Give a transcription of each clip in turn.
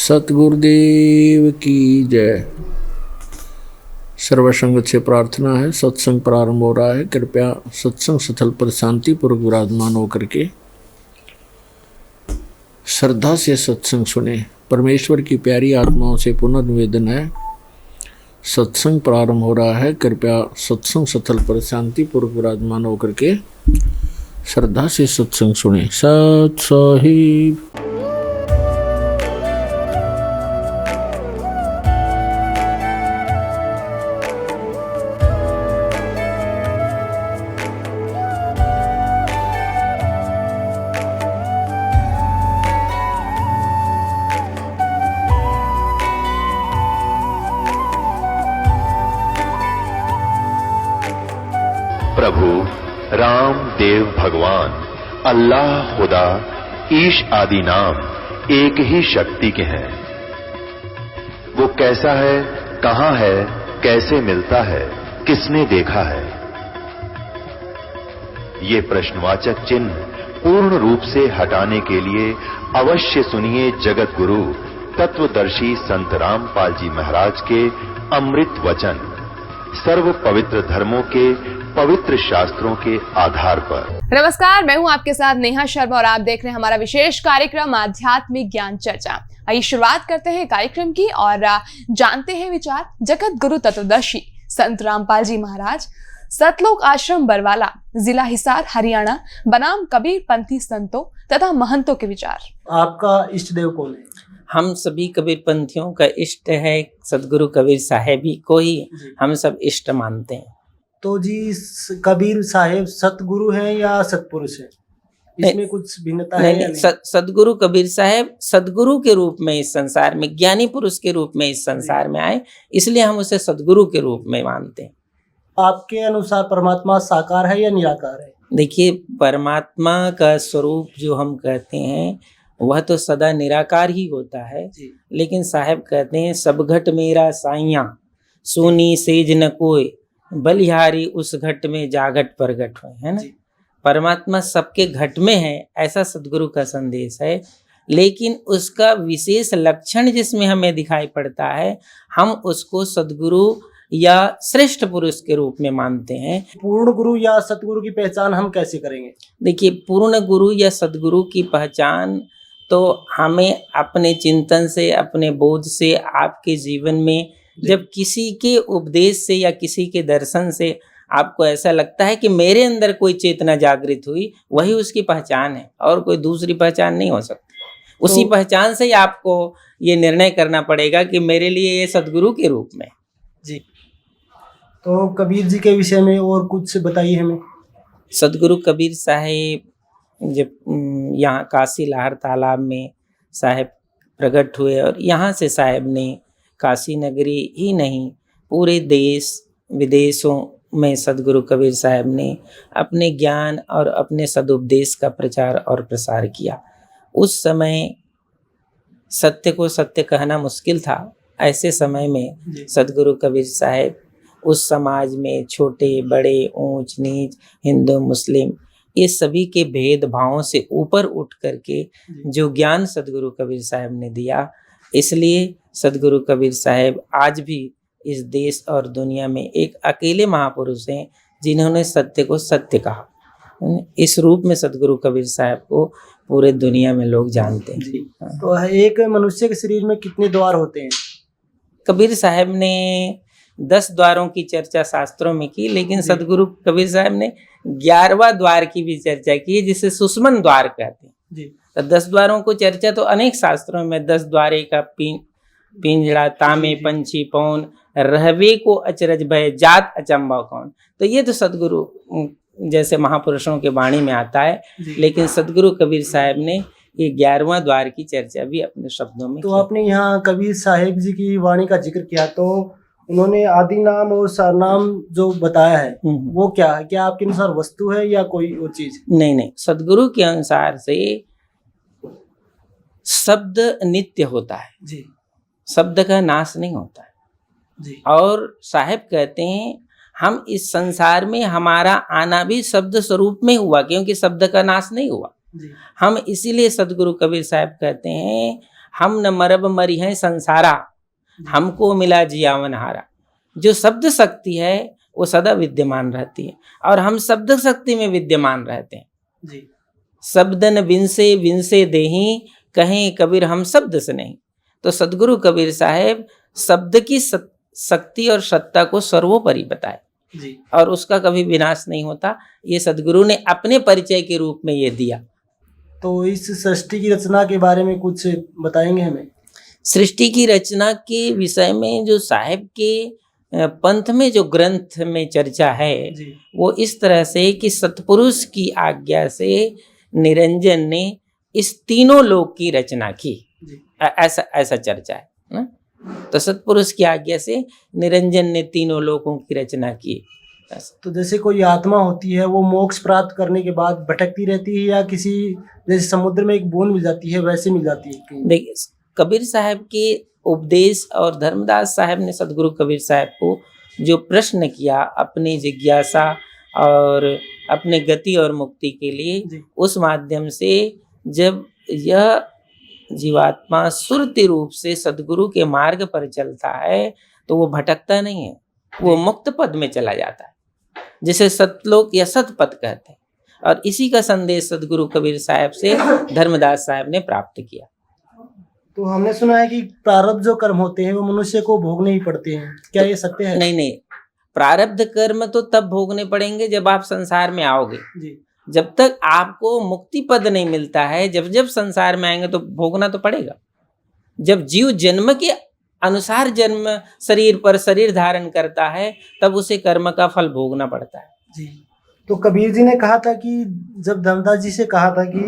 सतगुरुदेव की जय। सर्वसंगत से प्रार्थना है। सत्संग प्रारंभ हो रहा है। कृपया सत्संग स्थल पर शांतिपूर्वक विराजमान होकर के श्रद्धा से सत्संग सुने। परमेश्वर की प्यारी आत्माओं से पुनः निवेदन है, सत्संग प्रारंभ हो रहा है। कृपया सत्संग स्थल पर शांतिपूर्वक विराजमान होकर के श्रद्धा से सत्संग सुने। सत साहिब। प्रभु राम देव भगवान अल्लाह खुदा ईश आदि नाम एक ही शक्ति के हैं। वो कैसा है, कहां है, कैसे मिलता है, किसने देखा है? ये प्रश्नवाचक चिन्ह पूर्ण रूप से हटाने के लिए अवश्य सुनिए जगत गुरु तत्वदर्शी संत रामपाल जी महाराज के अमृत वचन, सर्व पवित्र धर्मों के पवित्र शास्त्रों के आधार पर। नमस्कार, मैं हूं आपके साथ नेहा शर्मा और आप देख रहे हैं हमारा विशेष कार्यक्रम आध्यात्मिक ज्ञान चर्चा। आइए शुरुआत करते हैं कार्यक्रम की और जानते हैं विचार जगत गुरु तत्वदर्शी संत रामपाल जी महाराज, सतलोक आश्रम बरवाला, जिला हिसार, हरियाणा, बनाम कबीर पंथी संतों तथा महंतों के विचार। आपका इष्ट देव कौन है? हम सभी कबीर पंथियों का इष्ट है सदगुरु कबीर साहेब ही को ही हम सब इष्ट मानते हैं। तो जी कबीर साहेब सतगुरु है या सतपुरुष है? इसमें कुछ भिन्नता है या नहीं? सदगुरु कबीर साहेब सदगुरु के रूप में इस संसार में, ज्ञानी पुरुष के रूप में इस संसार में आए, इसलिए हम उसे सदगुरु के रूप में मानते हैं। आपके अनुसार परमात्मा साकार है या निराकार है? देखिए, परमात्मा का स्वरूप जो हम कहते हैं वह तो सदा निराकार ही होता है, लेकिन साहेब कहते हैं सब घट मेरा साइया, सोनी सेज न कोई, बलिहारी उस घट में जागट प्रगट हुए, है ना। परमात्मा सबके घट में है, ऐसा सदगुरु का संदेश है, लेकिन उसका विशेष लक्षण जिसमें हमें दिखाई पड़ता है, हम उसको सदगुरु या श्रेष्ठ पुरुष के रूप में मानते हैं। पूर्ण गुरु या सतगुरु की पहचान हम कैसे करेंगे? देखिए, पूर्ण गुरु या सदगुरु की पहचान तो हमें अपने चिंतन से, अपने बोध से, आपके जीवन में जब किसी के उपदेश से या किसी के दर्शन से आपको ऐसा लगता है कि मेरे अंदर कोई चेतना जागृत हुई, वही उसकी पहचान है, और कोई दूसरी पहचान नहीं हो सकती। उसी पहचान से ही आपको ये निर्णय करना पड़ेगा कि मेरे लिए ये सदगुरु के रूप में। जी, तो कबीर जी के विषय में और कुछ बताइए हमें। सदगुरु कबीर साहेब जब यहाँ काशी लाहर तालाब में साहेब प्रकट हुए, और यहाँ से साहेब ने काशी नगरी ही नहीं पूरे देश विदेशों में सदगुरु कबीर साहब ने अपने ज्ञान और अपने सदुपदेश का प्रचार और प्रसार किया। उस समय सत्य को सत्य कहना मुश्किल था। ऐसे समय में सदगुरु कबीर साहब उस समाज में छोटे बड़े, ऊंच नीच, हिंदू मुस्लिम, ये सभी के भेदभावों से ऊपर उठ करके जो ज्ञान सदगुरु कबीर साहब ने दिया, इसलिए सदगुरु कबीर साहब आज भी इस देश और दुनिया में एक अकेले महापुरुष हैं जिन्होंने सत्य को सत्य कहा। इस रूप में सदगुरु कबीर साहब को पूरे दुनिया में लोग जानते हैं। तो एक मनुष्य के शरीर में कितने द्वार होते हैं? कबीर साहब ने 10 द्वारों की चर्चा शास्त्रों में की, लेकिन सदगुरु कबीर साहब ने 11वां द्वार की भी चर्चा की है, जिसे सुषमन द्वार कहते हैं। तो 10 द्वारों को चर्चा तो अनेक शास्त्रों में, 10 द्वारे का पिंजड़ा, तामे पंछी पौन, रहवे को अचरज भय, जात अचंबा कौन। तो ये तो सदगुरु जैसे महापुरुषों के वाणी में आता है, लेकिन सदगुरु कबीर साहब ने ये 11वां द्वार की चर्चा भी अपने शब्दों में। तो आपने यहाँ कबीर साहेब जी की वाणी का जिक्र किया, तो उन्होंने आदि नाम और सरनाम जो बताया है वो क्या है? क्या आपके अनुसार वस्तु है या कोई और चीज? नहीं, सदगुरु के अनुसार से शब्द नित्य होता है जी, शब्द का नाश नहीं होता है जी। और साहेब कहते हैं हम इस संसार में हमारा आना भी शब्द स्वरूप में हुआ, क्योंकि शब्द का नाश नहीं हुआ। हम इसीलिए सदगुरु कबीर साहब कहते हैं हम न मरब मरी हैं संसारा, हमको मिला जियावन हारा। जो शब्द शक्ति है वो सदा विद्यमान रहती है और हम शब्द शक्ति में विद्यमान रहते हैं। जी शब्दन विंसे विंसे देही, कहें कबीर हम शब्द से नहीं। तो सदगुरु कबीर साहेब शब्द की शक्ति और सत्ता को सर्वोपरि बताए जी और उसका कभी विनाश नहीं होता। ये सदगुरु ने अपने परिचय के रूप में ये दिया। तो इस सृष्टि की रचना के बारे में कुछ बताएंगे हमें? सृष्टि की रचना के विषय में जो साहेब के पंथ में जो ग्रंथ में चर्चा है जी वो इस तरह से कि सतपुरुष की आज्ञा से निरंजन ने इस तीनों लोक की रचना की। जी ऐसा चर्चा है ना। तो सतपुरुष की आज्ञा से निरंजन ने तीनों लोकों की रचना की। तो जैसे कोई आत्मा होती है वो मोक्ष प्राप्त करने के बाद भटकती रहती है या किसी जैसे समुद्र में एक बूंद मिल जाती है वैसे मिल जाती है? देखिए कबीर साहब के उपदेश और धर्मदास साहब ने सदगुरु कबीर साहब को जो प्रश्न किया अपनी जिज्ञासा और अपने गति और मुक्ति के लिए, जी उस माध्यम से जब यह जीवात्मा सुरति रूप से सदगुरु के मार्ग पर चलता है तो वो भटकता नहीं है, वो मुक्त पद में चला जाता है, जिसे सतलोक या सतपथ कहते हैं। और इसी का संदेश सदगुरु कबीर साहब से धर्मदास साहब ने प्राप्त किया। तो हमने सुना है कि प्रारब्ध जो कर्म होते हैं वो मनुष्य को भोगने ही पड़ते हैं, क्या ये सत्य है? नहीं, प्रारब्ध कर्म तो तब भोगने पड़ेंगे जब आप संसार में आओगे। जी जब तक आपको मुक्ति पद नहीं मिलता है, जब संसार में आएंगे तो भोगना तो पड़ेगा। जब जीव जन्म के अनुसार जन्म शरीर पर शरीर धारण करता है तब उसे कर्म का फल भोगना पड़ता है। जी तो कबीर जी ने कहा था कि जब धर्मदास जी से कहा था कि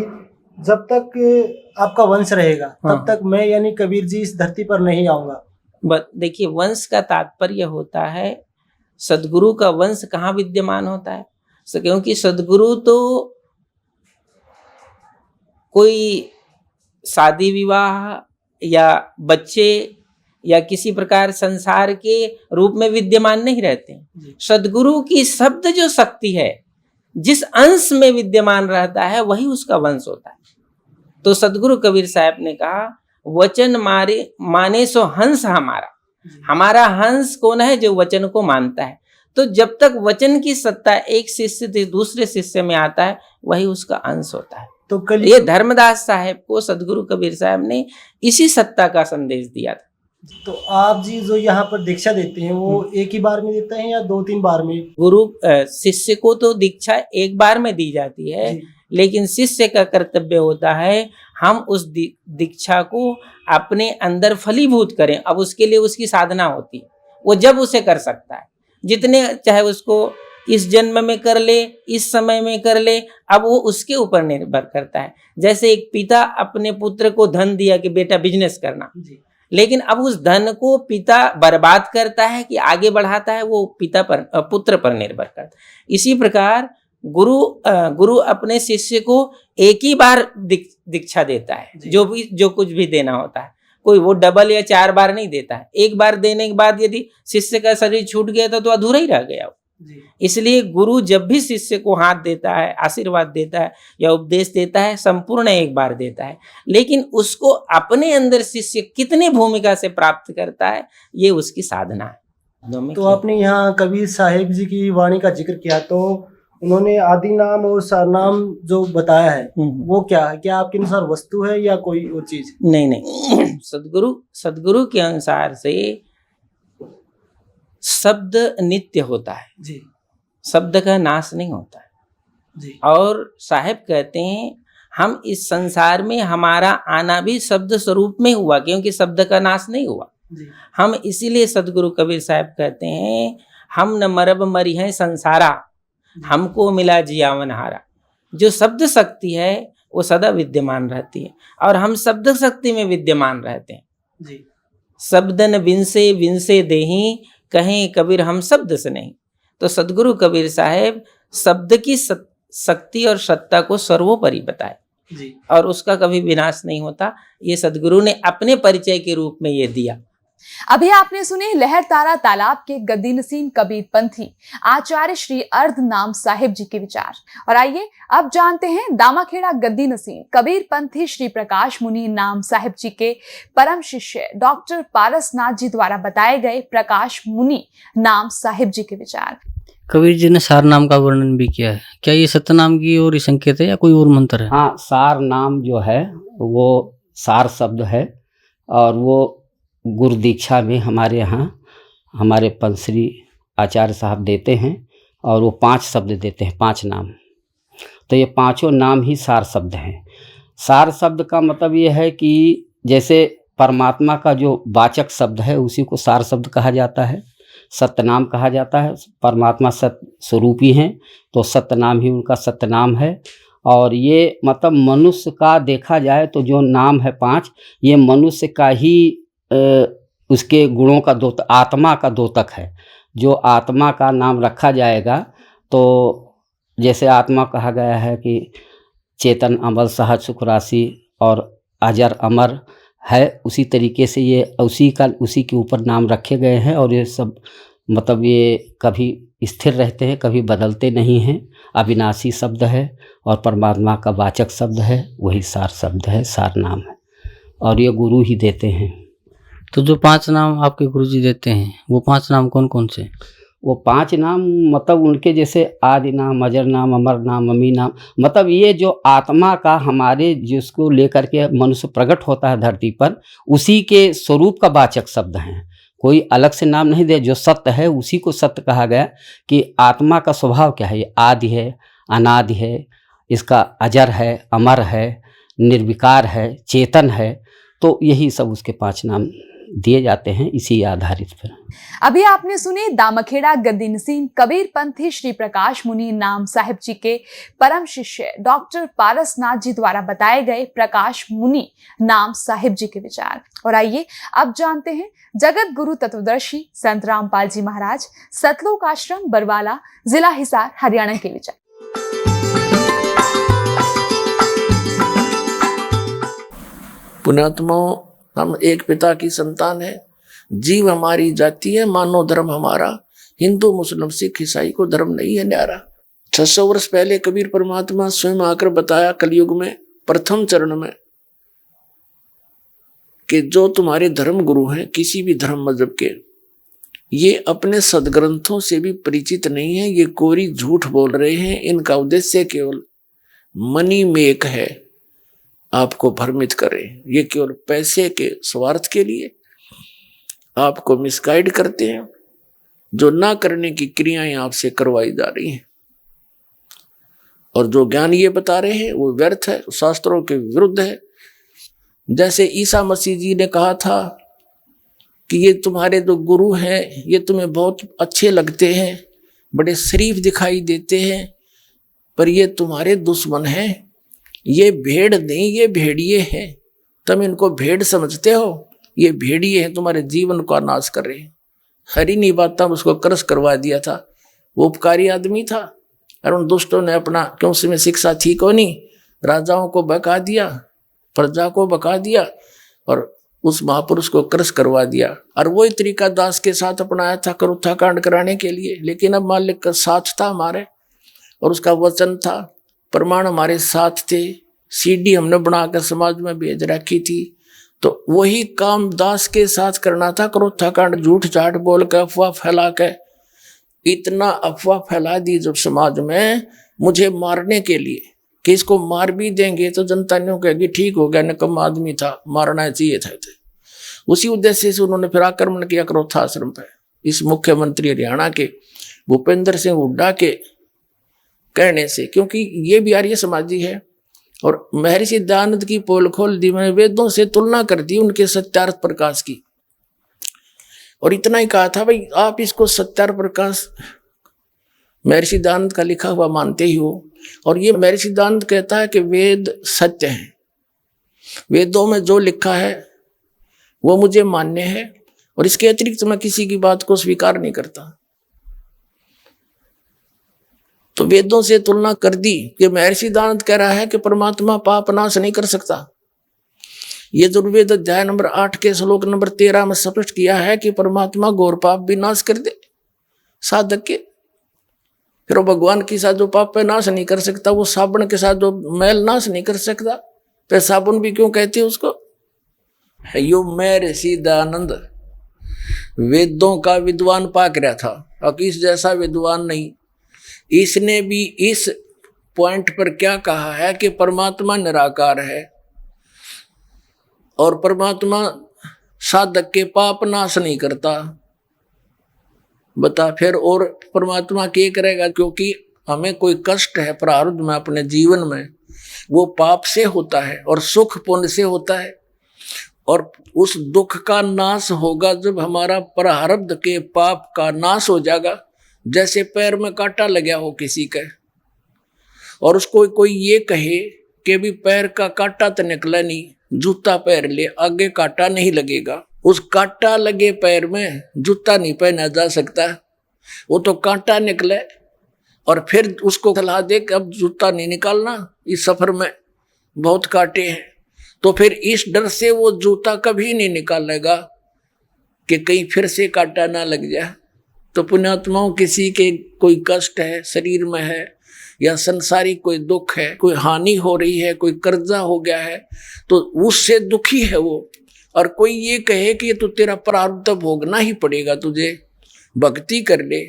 जब तक आपका वंश रहेगा तब तक मैं यानी कबीर जी इस धरती पर नहीं आऊंगा। देखिए वंश का तात्पर्य होता है सदगुरु का वंश कहाँ विद्यमान होता है। क्योंकि सदगुरु तो कोई शादी विवाह या बच्चे या किसी प्रकार संसार के रूप में विद्यमान नहीं रहते। सदगुरु की शब्द जो शक्ति है जिस अंश में विद्यमान रहता है वही उसका वंश होता है। तो सदगुरु कबीर साहब ने कहा वचन माने सो हंस हमारा। हमारा हंस कौन है? जो वचन को मानता है। तो जब तक वचन की सत्ता एक शिष्य से दूसरे शिष्य में आता है वही उसका अंश होता है। तो कल ये धर्मदास साहब को सदगुरु कबीर साहब ने इसी सत्ता का संदेश दिया था। तो आप जी जो यहाँ पर दीक्षा देते हैं वो एक ही बार में देते हैं या 2-3 बार में? गुरु शिष्य को तो दीक्षा एक बार में दी जाती है, लेकिन शिष्य का कर्तव्य होता है हम उस दीक्षा को अपने अंदर फलीभूत करें। अब उसके लिए उसकी साधना होती है, वो जब उसे कर सकता है, जितने चाहे उसको इस जन्म में कर ले, इस समय में कर ले, अब वो उसके ऊपर निर्भर करता है। जैसे एक पिता अपने पुत्र को धन दिया कि बेटा बिजनेस करना, लेकिन अब उस धन को पिता बर्बाद करता है कि आगे बढ़ाता है, वो पिता पर पुत्र पर निर्भर करता है। इसी प्रकार गुरु अपने शिष्य को एक ही बार दीक्षा देता है, जो कुछ भी देना होता है। कोई वो डबल या 4 बार नहीं देता है। एक बार देने के बाद यदि शिष्य का शरीर छूट गया तो अधूरा ही रह गया। इसलिए गुरु जब भी शिष्य को हाथ देता है, आशीर्वाद देता है या उपदेश देता है, संपूर्ण एक बार देता है, लेकिन उसको अपने अंदर शिष्य कितनी भूमिका से प्राप्त करता है ये उसकी साधना है। तो आपने यहाँ कबीर साहिब जी की वाणी का जिक्र किया, तो उन्होंने आदि नाम और सारनाम जो बताया है वो क्या है? क्या आपके अनुसार वस्तु है या कोई और चीज? नहीं, सदगुरु के अनुसार से शब्द नित्य होता है जी, शब्द का नाश नहीं होता है जी। और साहब कहते हैं हम इस संसार में हमारा आना भी शब्द स्वरूप में हुआ, क्योंकि शब्द का नाश नहीं हुआ जी। हम इसीलिए सदगुरु कबीर साहब कहते हैं हम न मरब मरी हैं संसारा, हमको मिला जियावन हारा। जो शब्द शक्ति है वो सदा विद्यमान रहती है और हम शब्द शक्ति में विद्यमान रहते हैं जी। शब्दन विंसे विंसे देही, कहें कबीर हम शब्द से नहीं। तो सदगुरु कबीर साहब शब्द की शक्ति और सत्ता को सर्वोपरि बताए जी। और उसका कभी विनाश नहीं होता। ये सदगुरु ने अपने परिचय के रूप में ये दिया। अभी आपने सुने लहरतारा तालाब के गद्दी नसीन कबीर पंथी आचार्य श्री अर्ध नाम साहिब जी के विचार। और आइए अब जानते हैं दामाखेड़ा गद्दी नसीन कबीर पंथी श्री प्रकाश मुनि नाम साहिब जी के परम शिष्य डॉक्टर पारसनाथ जी द्वारा बताए गए प्रकाश मुनि नाम साहिब जी के विचार। कबीर जी ने सार नाम का वर्णन भी किया है। क्या ये सत्यनाम की ओर ही संकेत है या कोई और मंत्र है? हाँ, सार नाम जो है वो सार शब्द है और वो गुरु दीक्षा में हमारे यहाँ हमारे पंसरी आचार्य साहब देते हैं और वो 5 शब्द देते हैं, 5 नाम। तो ये 5 नाम ही सार शब्द हैं। सार शब्द का मतलब ये है कि जैसे परमात्मा का जो वाचक शब्द है उसी को सार शब्द कहा जाता है, सत्यनाम कहा जाता है। परमात्मा सत्य स्वरूप ही हैं तो सत्यनाम ही उनका सत्यनाम है। और ये मतलब मनुष्य का देखा जाए तो जो नाम है 5, ये मनुष्य का ही उसके गुणों का द्योतक, आत्मा का द्योतक है। जो आत्मा का नाम रखा जाएगा तो जैसे आत्मा कहा गया है कि चेतन अमल सहज सुख राशि और अजर अमर है, उसी तरीके से ये उसी के ऊपर नाम रखे गए हैं। और ये सब मतलब ये कभी स्थिर रहते हैं, कभी बदलते नहीं हैं। अविनाशी शब्द है और परमात्मा का वाचक शब्द है, वही सार शब्द है, सार नाम है और ये गुरु ही देते हैं। तो जो 5 नाम आपके गुरुजी देते हैं वो 5 नाम कौन कौन से? वो 5 नाम मतलब उनके जैसे आदि नाम, अजर नाम, अमर नाम, अमी नाम, मतलब ये जो आत्मा का हमारे जिसको लेकर के मनुष्य प्रकट होता है धरती पर, उसी के स्वरूप का वाचक शब्द हैं। कोई अलग से नाम नहीं दे, जो सत्य है उसी को सत्य कहा गया कि आत्मा का स्वभाव क्या है, ये आदि है, अनादि है, इसका अजर है, अमर है, निर्विकार है, चेतन है। तो यही सब उसके 5 नाम दिए जाते हैं इसी आधारित पर। अभी आपने सुने दामाखेड़ा गद्दी नसीन कबीर पंथी श्री प्रकाश मुनि नाम साहिब जी के परम शिष्य डॉक्टर पारसनाथ जी द्वारा बताए गए प्रकाश मुनि नाम साहिब जी के विचार। और आइए अब जानते हैं जगत गुरु तत्वदर्शी संत रामपाल जी महाराज सतलोक आश्रम बरवाला जिला हिसार हरियाणा के विचार। पुण्यात्माओं, हम एक पिता की संतान है। जीव हमारी जाति है, मानव धर्म हमारा हिंदू मुस्लिम सिख ईसाई को धर्म नहीं है न्यारा। 600 वर्ष पहले कबीर परमात्मा स्वयं आकर बताया कलयुग में प्रथम चरण में कि जो तुम्हारे धर्म गुरु हैं किसी भी धर्म मजहब के, ये अपने सदग्रंथों से भी परिचित नहीं है, ये कोरी झूठ बोल रहे हैं। इनका उद्देश्य केवल मनी मेक है, आपको भ्रमित करें। ये केवल पैसे के स्वार्थ के लिए आपको मिसगाइड करते हैं। जो ना करने की क्रियाएं आपसे करवाई जा रही हैं और जो ज्ञान ये बता रहे हैं वो व्यर्थ है, शास्त्रों के विरुद्ध है। जैसे ईसा मसीह जी ने कहा था कि ये तुम्हारे जो गुरु हैं ये तुम्हें बहुत अच्छे लगते हैं, बड़े शरीफ दिखाई देते हैं, पर ये तुम्हारे दुश्मन हैं। ये भेड़ नहीं, ये भेड़िए हैं। तुम इनको भेड़ समझते हो, ये भेड़िए हैं, तुम्हारे जीवन का नाश कर रहे हैं। हरी नहीं बात था, उसको क्रश करवा दिया था। वो उपकारी आदमी था और उन दुष्टों ने अपना, क्यों उसमें शिक्षा थी को नहीं, राजाओं को बका दिया, प्रजा को बका दिया और उस महापुरुष को क्रश करवा दिया। और वही तरीका दास के साथ अपनाया था करुत्था कांड कराने के लिए। लेकिन अब मालिक का साथ था हमारे और उसका वचन था, प्रमाण हमारे साथ थे, सीडी हमने बनाकर समाज में भेज रखी थी। तो वही काम दास के साथ करना था। करुत्था कांड झूठ झाट बोल के अफवाह फैला के, इतना अफवाह फैला दी जब समाज में मुझे मारने के लिए कि इसको मार भी देंगे तो जनता नहीं कहेगी ठीक हो गया, निकम्मा आदमी था, मारना चाहिए था। उसी उद्देश्य से उन्होंने फिर आक्रमण किया करुत्था आश्रम पर। इस मुख्यमंत्री हरियाणा के भूपेंद्र सिंह हुड्डा के कहने से, क्योंकि ये भी आर्य समाजी है और महर्षि दयानंद की पोल खोल दी, मैंने वेदों से तुलना कर दी उनके सत्यार्थ प्रकाश की। और इतना ही कहा था भाई आप इसको सत्यार्थ प्रकाश महर्षि दयानंद का लिखा हुआ मानते ही हो। और ये महर्षि दयानंद कहता है कि वेद सत्य है, वेदों में जो लिखा है वो मुझे मान्य है और इसके अतिरिक्त मैं किसी की बात को स्वीकार नहीं करता। तो वेदों से तुलना कर दी कि महर्षि दयानंद कह रहा है कि परमात्मा पाप नाश नहीं कर सकता। यजुर्वेद अध्याय नंबर 8 के श्लोक नंबर 13 में स्पष्ट किया है कि परमात्मा घोर पाप भी नाश कर दे साधक के। फिर वो भगवान के साथ जो पाप पे नाश नहीं कर सकता, वो साबुन के साथ जो मैल नाश नहीं कर सकता, फिर साबुन भी क्यों कहते हैं उसको? यो मैं ऋषि दयानंद वेदों का विद्वान पाक रहा था, और इस जैसा विद्वान नहीं। इसने भी इस पॉइंट पर क्या कहा है कि परमात्मा निराकार है और परमात्मा साधक के पाप नाश नहीं करता। बता फिर और परमात्मा क्या करेगा? क्योंकि हमें कोई कष्ट है प्रारब्ध में अपने जीवन में, वो पाप से होता है और सुख पुण्य से होता है, और उस दुख का नाश होगा जब हमारा प्रारब्ध के पाप का नाश हो जाएगा। जैसे पैर में कांटा लगा हो किसी के, और उसको कोई ये कहे कि भी पैर का कांटा तो निकला नहीं, जूता पैर ले, आगे कांटा नहीं लगेगा। उस कांटा लगे पैर में जूता नहीं पहना जा सकता, वो तो कांटा निकले। और फिर उसको सलाह दे कि अब जूता नहीं निकालना, इस सफर में बहुत कांटे हैं, तो फिर इस डर से वो जूता कभी नहीं निकालेगा कि कहीं फिर से कांटा ना लग जाए। तो पुण्यात्माओं, किसी के कोई कष्ट है शरीर में है, या संसारिक कोई दुख है, कोई हानि हो रही है, कोई कर्जा हो गया है, तो उससे दुखी है वो, और कोई ये कहे कि ये तो तेरा प्रारब्ध भोगना ही पड़ेगा, तुझे भक्ति कर ले।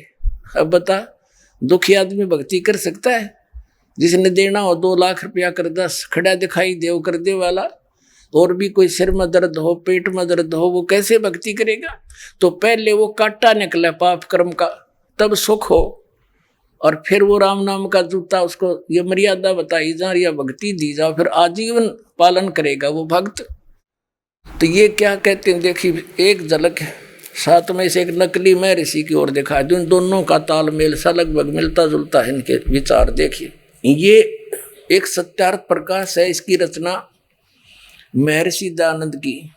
अब बता, दुखी आदमी भक्ति कर सकता है? जिसने देना हो 2 लाख रुपया कर्जा खड़ा दिखाई देव कर दे वाला, और भी कोई सिर में दर्द हो, पेट में दर्द हो, वो कैसे भक्ति करेगा? तो पहले वो कांटा निकले पाप कर्म का, तब सुख हो, और फिर वो राम नाम का जूता, उसको ये मर्यादा बताई जा, या भक्ति दी जाओ, फिर आजीवन पालन करेगा वो भक्त। तो ये क्या कहते हैं, देखिए एक झलक साथ में से एक नकली मैं ऋषि की ओर दिखा दूं, दोनों का तालमेल सा लगभग मिलता जुलता है इनके विचार। देखिए ये एक सत्यार्थ प्रकाश है, इसकी रचना महर्षि दयानंद की।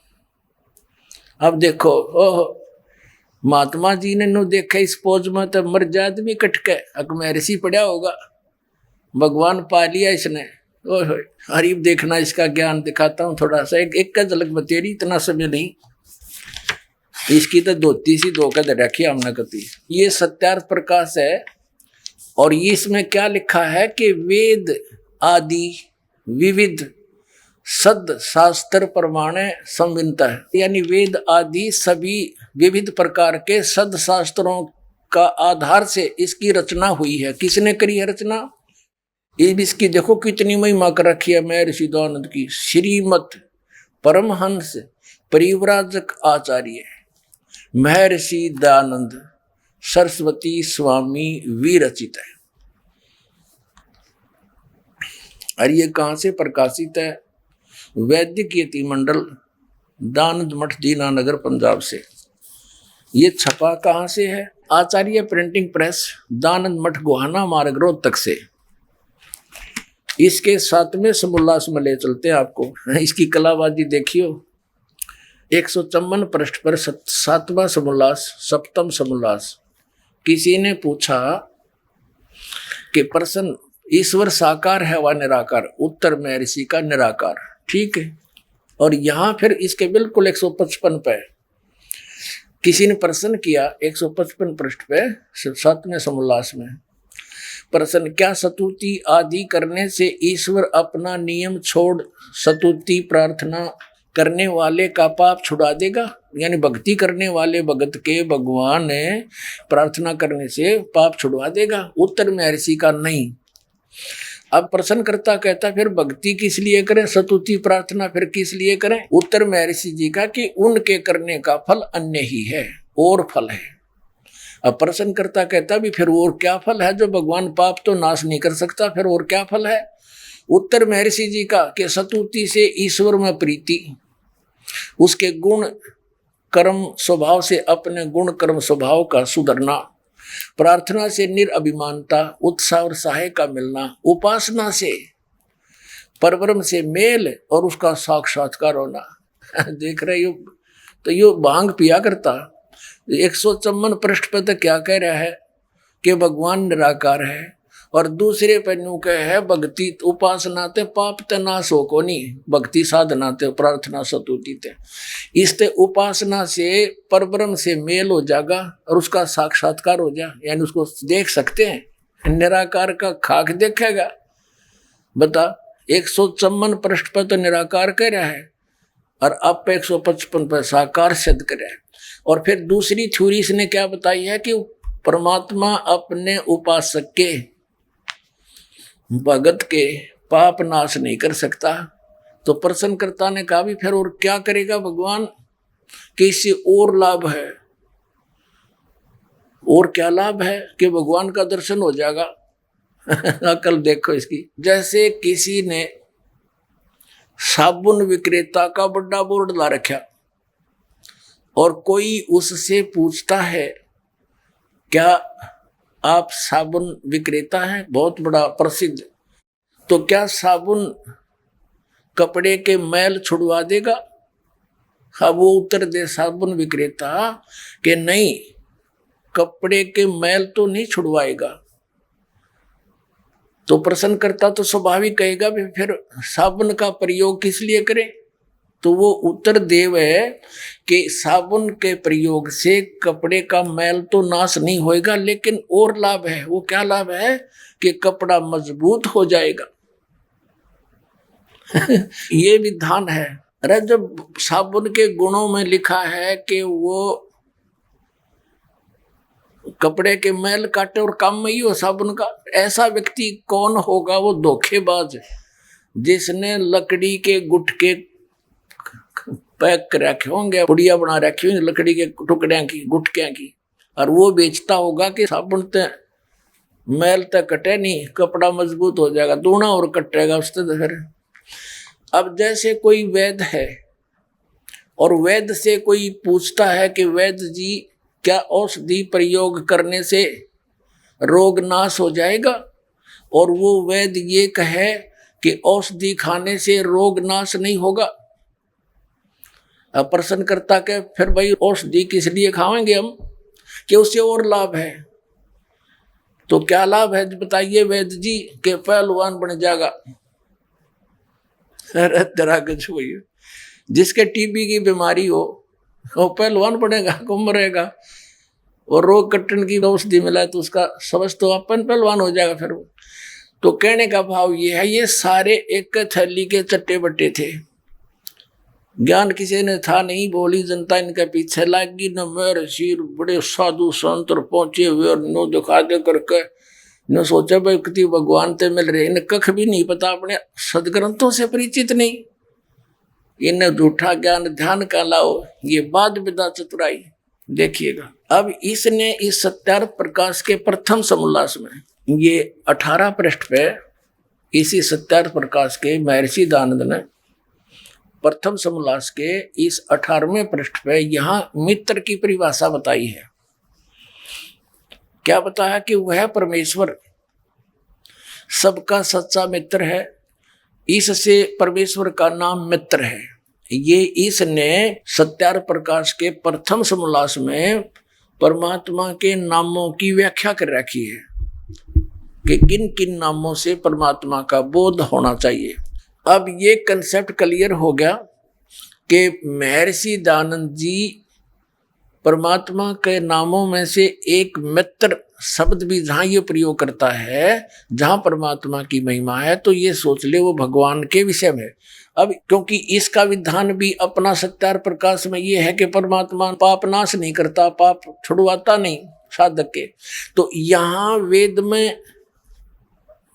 अब देखो, ओह महात्मा जी ने नो देखा इस पोज में तो मर जाए आदमी कटके, अक महर्षि पड़ा होगा, भगवान पा लिया इसने। ओह हरीफ देखना, इसका ज्ञान दिखाता हूँ थोड़ा सा, एक का झलक बतेरी, इतना समय नहीं। इसकी तो धोती सी धोखा दे रखी हमने कती। ये सत्यार्थ प्रकाश है, और ये इसमें क्या लिखा है कि वेद आदि विविध सद शास्त्र प्रमाणे संविनता है, यानी वेद आदि सभी विविध प्रकार के सद शास्त्रों का आधार से इसकी रचना हुई है। किसने करी है रचना? इसकी देखो कितनी महिमा कर रखी है महर्षि दयानंद की। श्रीमत परमहंस परिव्राजक आचार्य महर्षि दयानंद सरस्वती स्वामी विरचित है। और ये कहाँ से प्रकाशित है? वैदिक यति मंडल, दानंद मठ, दीनानगर, पंजाब से। ये छपा कहाँ से है? आचार्य प्रिंटिंग प्रेस, दानंद मठ, गोहाना मार्ग, रोहतक से। इसके 7वें समोल्लास में ले चलते हैं आपको। इसकी कलाबाजी देखियो। 154 पृष्ठ पर 7वां समोल्लास, सप्तम समोल्लास। किसी ने पूछा कि प्रश्न, ईश्वर साकार है व निराकार? उत्तर महर्षि का निराकार। ठीक है। और यहाँ फिर इसके बिल्कुल 155 पे किसी ने प्रश्न किया, 155 पृष्ठ पे 7वें समोल्लास में प्रश्न, क्या स्तुति आदि करने से ईश्वर अपना नियम छोड़ स्तुति प्रार्थना करने वाले का पाप छुड़ा देगा? यानी भक्ति करने वाले भगत के भगवान प्रार्थना करने से पाप छुड़वा देगा? उत्तर महर्षि का नहीं। अब प्रश्नकर्ता कहता फिर भक्ति किस लिए करें, स्तुति प्रार्थना फिर किस लिए करें? उत्तर महर्षि जी का कि उनके करने का फल अन्य ही है, और फल है। अब प्रश्नकर्ता कहता भी फिर और क्या फल है, जो भगवान पाप तो नाश नहीं कर सकता, फिर और क्या फल है? उत्तर महर्षि जी का कि स्तुति से ईश्वर में प्रीति, उसके गुण कर्म स्वभाव से अपने गुण कर्म स्वभाव का सुधरना, प्रार्थना से निरअभिमानता, उत्साह और सहाय का मिलना, उपासना से परब्रह्म से मेल और उसका साक्षात्कार होना। देख रहे हो, तो यो भांग पिया करता। 154 पृष्ठ पर तो क्या कह रहा है कि भगवान निराकार है, और दूसरे पन्नू के है भक्ति उपासना ते पाप ते नाश हो को नहीं, भक्ति साधना ते प्रार्थना सतुति ते। इसते उपासना से परब्रह्म से मेल हो जाएगा और उसका साक्षात्कार हो जा, यानी उसको देख सकते हैं। निराकार का खाक देखेगा, बता 154 पृष्ठ पर तो निराकार कह रहा है और अब 155 पर साकार सिद्ध कर रहा है। और फिर दूसरी थ्योरी इसने क्या बताई है कि परमात्मा अपने उपासक के भगत के पाप नाश नहीं कर सकता। तो प्रश्नकर्ता ने कहा भी फिर और क्या करेगा भगवान, कि इससे और लाभ है। और क्या लाभ है कि भगवान का दर्शन हो जाएगा। अकल देखो इसकी। जैसे किसी ने साबुन विक्रेता का बड़ा बोर्ड ला रखा और कोई उससे पूछता है क्या आप साबुन विक्रेता हैं, बहुत बड़ा प्रसिद्ध, तो क्या साबुन कपड़े के मैल छुड़वा देगा? हाँ, वो उत्तर दे साबुन विक्रेता कि नहीं, कपड़े के मैल तो नहीं छुड़वाएगा। तो प्रश्नकर्ता तो स्वाभाविक कहेगा भी फिर साबुन का प्रयोग किस लिए करें? तो वो उत्तर देव है कि साबुन के प्रयोग से कपड़े का मैल तो नाश नहीं होएगा, लेकिन और लाभ है। वो क्या लाभ है कि कपड़ा मजबूत हो जाएगा। ये विधान है। अरे जब साबुन के गुणों में लिखा है कि वो कपड़े के मैल काटे और काम में ही हो साबुन का, ऐसा व्यक्ति कौन होगा? वो धोखेबाज जिसने लकड़ी के गुटके पैक कर रखे होंगे, पुड़िया बना रखी होंगी लकड़ी के टुकड़े की, गुटके की, और वो बेचता होगा कि साबुन ते मैल तक कटे नहीं, कपड़ा मजबूत हो जाएगा, दूना और कटेगा उससे। तो फिर अब जैसे कोई वैद्य है और वैद्य से कोई पूछता है कि वैद्य जी क्या औषधि प्रयोग करने से रोग नाश हो जाएगा, और वो वैद्य ये कहे कि औषधि खाने से रोग नाश नहीं होगा। अब प्रश्नकर्ता के फिर भाई औषधि किस लिए खाएंगे हम, कि उससे और लाभ है। तो क्या लाभ है बताइए वैद्य जी? के पहलवान बन जाएगा। अरे तेरा कुछ हुई, जिसके टीबी की बीमारी हो वो पहलवान बनेगा, कुंभ रहेगा, और रोग कट्टन की औषधि मिला तो उसका समझ तो अपन पहलवान हो जाएगा फिर वो। तो कहने का भाव ये है, ये सारे एक थैली के चट्टे बट्टे थे। ज्ञान किसी ने था नहीं, बोली जनता इनके पीछे लागी, न मेरे शीर बड़े साधु संत पहुंचे हुए और नो दिखा दे करके न सोचा भाई कितनी भगवान ते मिल रहे। इन्हें कख भी नहीं पता, अपने सदग्रंथों से परिचित नहीं, इन्हें झूठा ज्ञान ध्यान का लाओ, ये बाद विदा चतुराई। देखिएगा अब इसने इस सत्यार्थ प्रकाश के प्रथम समोल्लास में, ये 18 पृष्ठ पे इसी सत्यार्थ प्रकाश के महर्षि दयानंद ने प्रथम समोल्लास के इस 18वें पृष्ठ पे यहाँ मित्र की परिभाषा बताई है। क्या बताया कि वह परमेश्वर सबका सच्चा मित्र है। इससे परमेश्वर का नाम मित्र है। ये इसने सत्यार्थ प्रकाश के प्रथम समोल्लास में परमात्मा के नामों की व्याख्या कर रखी है कि किन किन नामों से परमात्मा का बोध होना चाहिए। अब ये कंसेप्ट क्लियर हो गया कि महर्षि दयानंद जी परमात्मा के नामों में से एक मित्र शब्द भी जहाँ ये प्रयोग करता है, जहाँ परमात्मा की महिमा है, तो ये सोच ले वो भगवान के विषय में। अब क्योंकि इसका विधान भी अपना सत्यार्थ प्रकाश में ये है कि परमात्मा पाप नाश नहीं करता, पाप छुड़वाता नहीं साधक के। तो यहाँ वेद में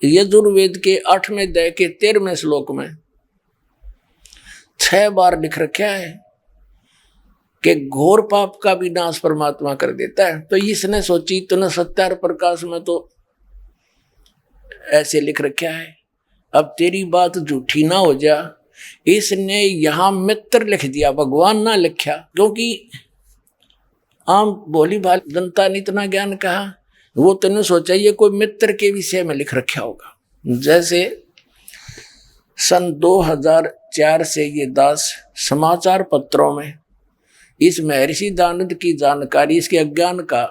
यजुर्वेद के 8वें अध्याय के 13वें श्लोक में 6 बार लिख रखा है कि घोर पाप का भी नाश परमात्मा कर देता है। तो इसने सोची तो सत्यार्थ प्रकाश में तो ऐसे लिख रखा है, अब तेरी बात झूठी ना हो जा, इसने यहां मित्र लिख दिया, भगवान ना लिखा। क्योंकि आम भोली भाली जनता ने इतना ज्ञान कहा, वो तूने सोचा ये कोई मित्र के विषय में लिख रखा होगा। जैसे सन 2004 से ये दास समाचार पत्रों में इस महर्षि दयानंद की जानकारी, इसके अज्ञान का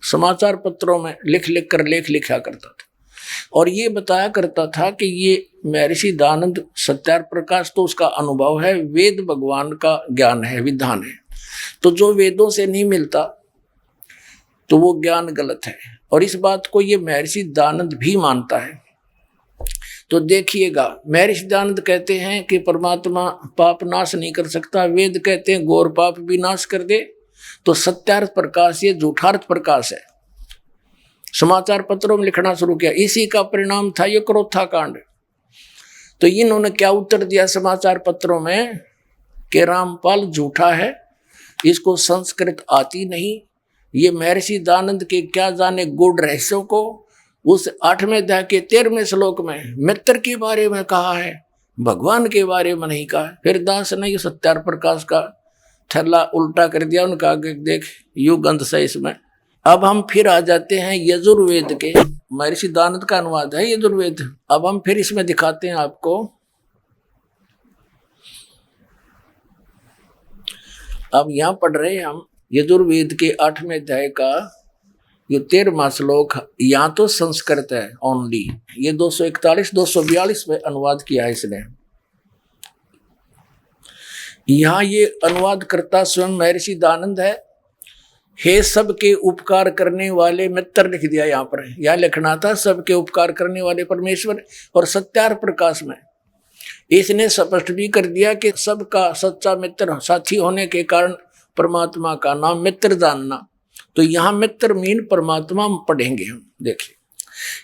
समाचार पत्रों में लिख लिख कर लेख लिखा करता था। और ये बताया करता था कि ये महर्षि दयानंद सत्यार्थ प्रकाश तो उसका अनुभव है, वेद भगवान का ज्ञान है, विधान है। तो जो वेदों से नहीं मिलता तो वो ज्ञान गलत है, और इस बात को ये महर्षि दयानंद भी मानता है। तो देखिएगा, महर्षि दयानंद कहते हैं कि परमात्मा पाप नाश नहीं कर सकता, वेद कहते हैं घोर पाप भी नाश कर दे। तो सत्यार्थ प्रकाश ये झूठार्थ प्रकाश है। समाचार पत्रों में लिखना शुरू किया, इसी का परिणाम था ये क्रोथा कांड। तो इन्होंने क्या उत्तर दिया समाचार पत्रों में कि रामपाल झूठा है, इसको संस्कृत आती नहीं, ये महर्षि दयानंद के क्या जाने गूढ़ रहस्यों को उस 8वें अध्याय के 13वें श्लोक में मित्र के बारे में कहा है, भगवान के बारे में नहीं कहा। फिर दास ने ये सत्यार्थ प्रकाश का थैला उल्टा कर दिया, उनका आगे देख युग अंत से इसमें। अब हम फिर आ जाते हैं यजुर्वेद के, महर्षि दयानंद का अनुवाद है यजुर्वेद। अब हम फिर इसमें दिखाते हैं आपको। अब यहाँ पढ़ रहे हैं हम यजुर्वेद के 8वें अध्याय का ये 13वां श्लोक। यहाँ तो संस्कृत है ओनली, ये 241 242 में अनुवाद किया है इसने। यहाँ ये अनुवाद करता स्वयं महर्षि दयानंद है। हे सबके उपकार करने वाले मित्र लिख दिया यहाँ पर, यहाँ लिखना था सबके उपकार करने वाले परमेश्वर। और सत्यार्थ प्रकाश में इसने स्पष्ट भी कर दिया कि सबका सच्चा मित्र साथी होने के कारण परमात्मा का नाम मित्र जानना। तो यहाँ मित्र मीन परमात्मा पढ़ेंगे हम। देखिए,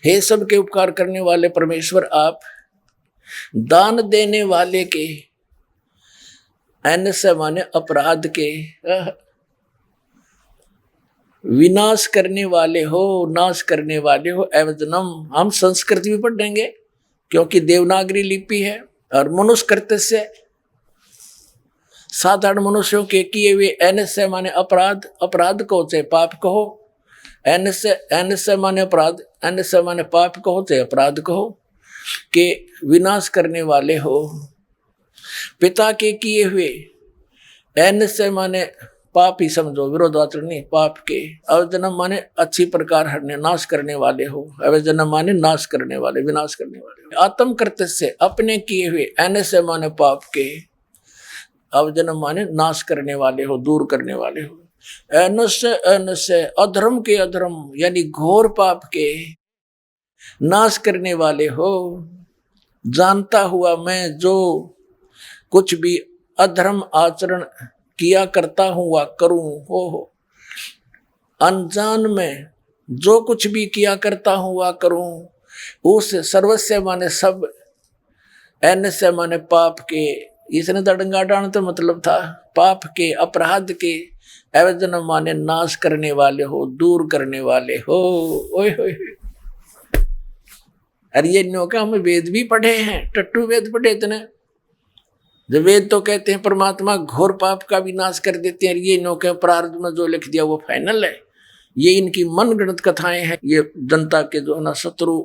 हे सबके उपकार करने वाले परमेश्वर, आप दान देने वाले के, एन से माने अपराध के, विनाश करने वाले हो, नाश करने वाले हो, एवजनम। हम संस्कृत भी पढ़ेंगे क्योंकि देवनागरी लिपि है। और मनुष्कृत से साधारण मनुष्यों के किए हुए, एन से माने अपराध, अपराध को चाहे पाप कहो, एन से माने अपराध, एन से माने पाप कहो चाहे अपराध कहो, के विनाश करने वाले हो। पिता के किए हुए, एन से माने पाप ही समझो, विरोधाचरण नहीं, पाप के। अवजनम माने अच्छी प्रकार हरने, नाश करने वाले हो। अवजनम माने नाश करने वाले, विनाश करने वाले। आत्म कृत्य से अपने किए हुए, एन से माने पाप के, अवजनम माने नाश करने वाले हो, दूर करने वाले हो। एन से अधर्म के, अधर्म यानी घोर पाप के नाश करने वाले हो। जानता हुआ मैं जो कुछ भी अधर्म आचरण किया करता हूँ वा करूँ हो। अनजान में जो कुछ भी किया करता हूँ वा करूँ, उस सर्वस्व माने सब, एन से माने पाप के। इसने दड़ंगा डाण तो मतलब था पाप के, अपराध के। एवजन माने नाश करने वाले हो, दूर करने वाले हो। ओए होए, अरे ये न्यों का हम वेद भी पढ़े हैं, टट्टू वेद पढ़े इतने। जब वेद तो कहते हैं परमात्मा घोर पाप का भी नाश कर देते हैं, ये न्यों के प्रारब्ध में जो लिख दिया वो फाइनल है। ये इनकी मनगढ़ंत कथाएं हैं, ये जनता के जो ना शत्रु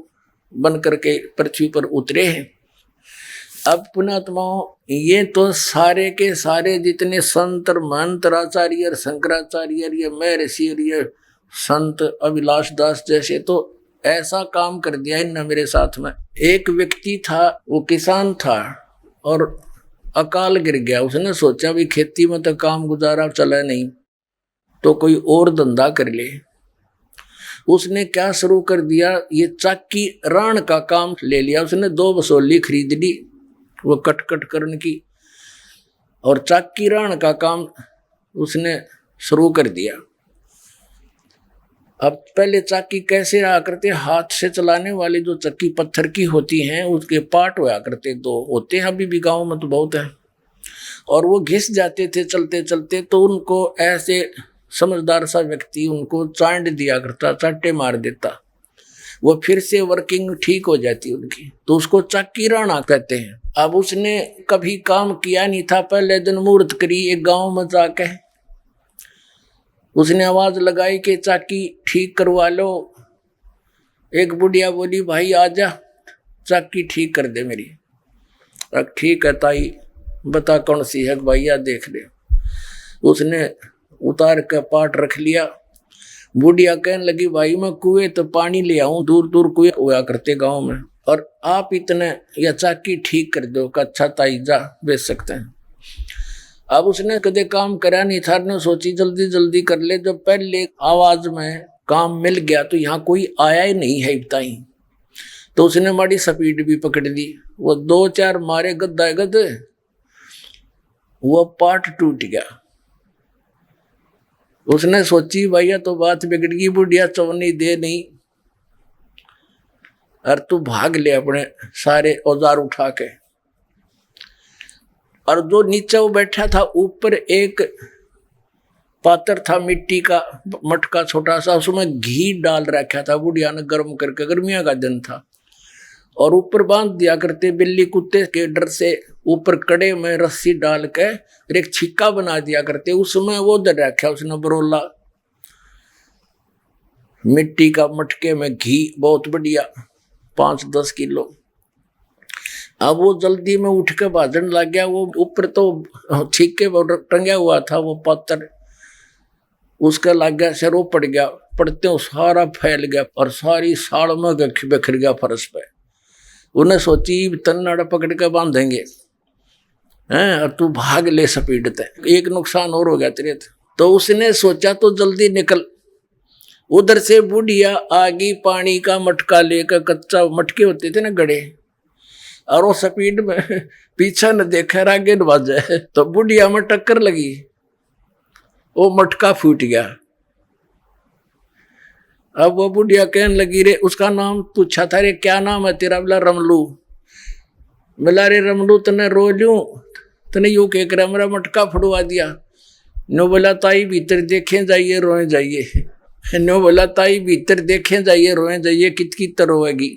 बन करके पृथ्वी पर उतरे हैं। अब पुण्यात्माओं, ये तो सारे के सारे जितने संत महंत आचार्य, शंकराचार्य, ये महर्षि, ये संत अभिलाष दास जैसे, तो ऐसा काम कर दिया इनने मेरे साथ में। एक व्यक्ति था, वो किसान था और अकाल गिर गया। उसने सोचा भी खेती में तो काम गुजारा चला नहीं, तो कोई और धंधा कर ले। उसने क्या शुरू कर दिया, ये चाकी राण का काम ले लिया। उसने 2 बसोली खरीद ली, वो कट करने की, और चाकी राण का काम उसने शुरू कर दिया। अब पहले चाकी कैसे रहा करते, हाथ से चलाने वाली जो चक्की पत्थर की होती हैं, उसके पार्ट हुआ करते, 2 होते हैं, अभी भी गाँव में तो बहुत है। और वो घिस जाते थे चलते चलते, तो उनको ऐसे समझदार सा व्यक्ति उनको चांड दिया करता, चांटे मार देता, वो फिर से वर्किंग ठीक हो जाती उनकी, तो उसको चाकी राणा कहते हैं। अब उसने कभी काम किया नहीं था, पहले दिन मुहूर्त करी एक गांव में जाके, उसने आवाज लगाई कि चाकी ठीक करवा लो। एक बुढ़िया बोली, भाई आजा चाकी ठीक कर दे मेरी। अब ठीक है ताई, बता कौन सी है, भैया देख ले। उसने उतार कर पाट रख लिया, बुढ़िया कहने लगी भाई मैं कुएं तो पानी ले आऊं, दूर दूर कुएं हुआ करते गांव में, और आप इतने या चाकी ठीक कर दो का अच्छा ताइजा बेच सकते हैं। अब उसने कदे काम करा नहीं था, ने सोची जल्दी जल्दी कर ले। जब पहले आवाज में काम मिल गया तो यहाँ कोई आया ही नहीं है इब्ताई, तो उसने माड़ी स्पीड भी पकड़ ली। वो 2-4 मारे गद्दा गद, वो पार्ट टूट गया। उसने सोची भैया तो बात बिगड़ गई, बुढ़िया चौनी दे नहीं, और तू भाग ले अपने सारे औजार उठा के। और जो नीचे वो बैठा था, ऊपर एक पात्र था मिट्टी का मटका छोटा सा, उसमें घी डाल रखा था बुढ़िया ने गर्म करके, गर्मियां का दिन था, और ऊपर बांध दिया करते बिल्ली कुत्ते के डर से। ऊपर कड़े में रस्सी डाल के एक छिक्का बना दिया करते, उसमें वो दर रखा उसने बरोला मिट्टी का मटके में घी बहुत बढ़िया 5-10 किलो। अब वो जल्दी में उठ के भाजन लग गया। वो ऊपर तो छिक्के टंगा हुआ था वो पत्थर, उसका लग गया सिर, वो पड़ गया, पड़ते वो सारा फैल गया और सारी साड़ में बिखर गया फर्श पे। उन्हें सोची तन्नाड़ा पकड़ के बांधेंगे हैं, और तू भाग ले स्पीड ते, एक नुकसान और हो गया तेरे। तो उसने सोचा तो जल्दी निकल। उधर से बुढ़िया आगी पानी का मटका लेकर, कच्चा मटके होते थे ना गड़े, और वो स्पीड में पीछा न देखा आगे न बाजे, तो बुढ़िया में टक्कर लगी, वो मटका फूट गया। अब वो बुढ़िया कहने लगी रे, उसका नाम पूछा था, रे क्या नाम है तेरा? बोला रमलू। बोला रे रमलू तने रो लूं, तने यूं कह कर मेरा मटका फुड़वा दिया। नो बोला ताई भीतर देखें जाइए रोए जाइए। नो बोला ताई भीतर देखें जाइए रोए जाइए, कित कित रोएगी।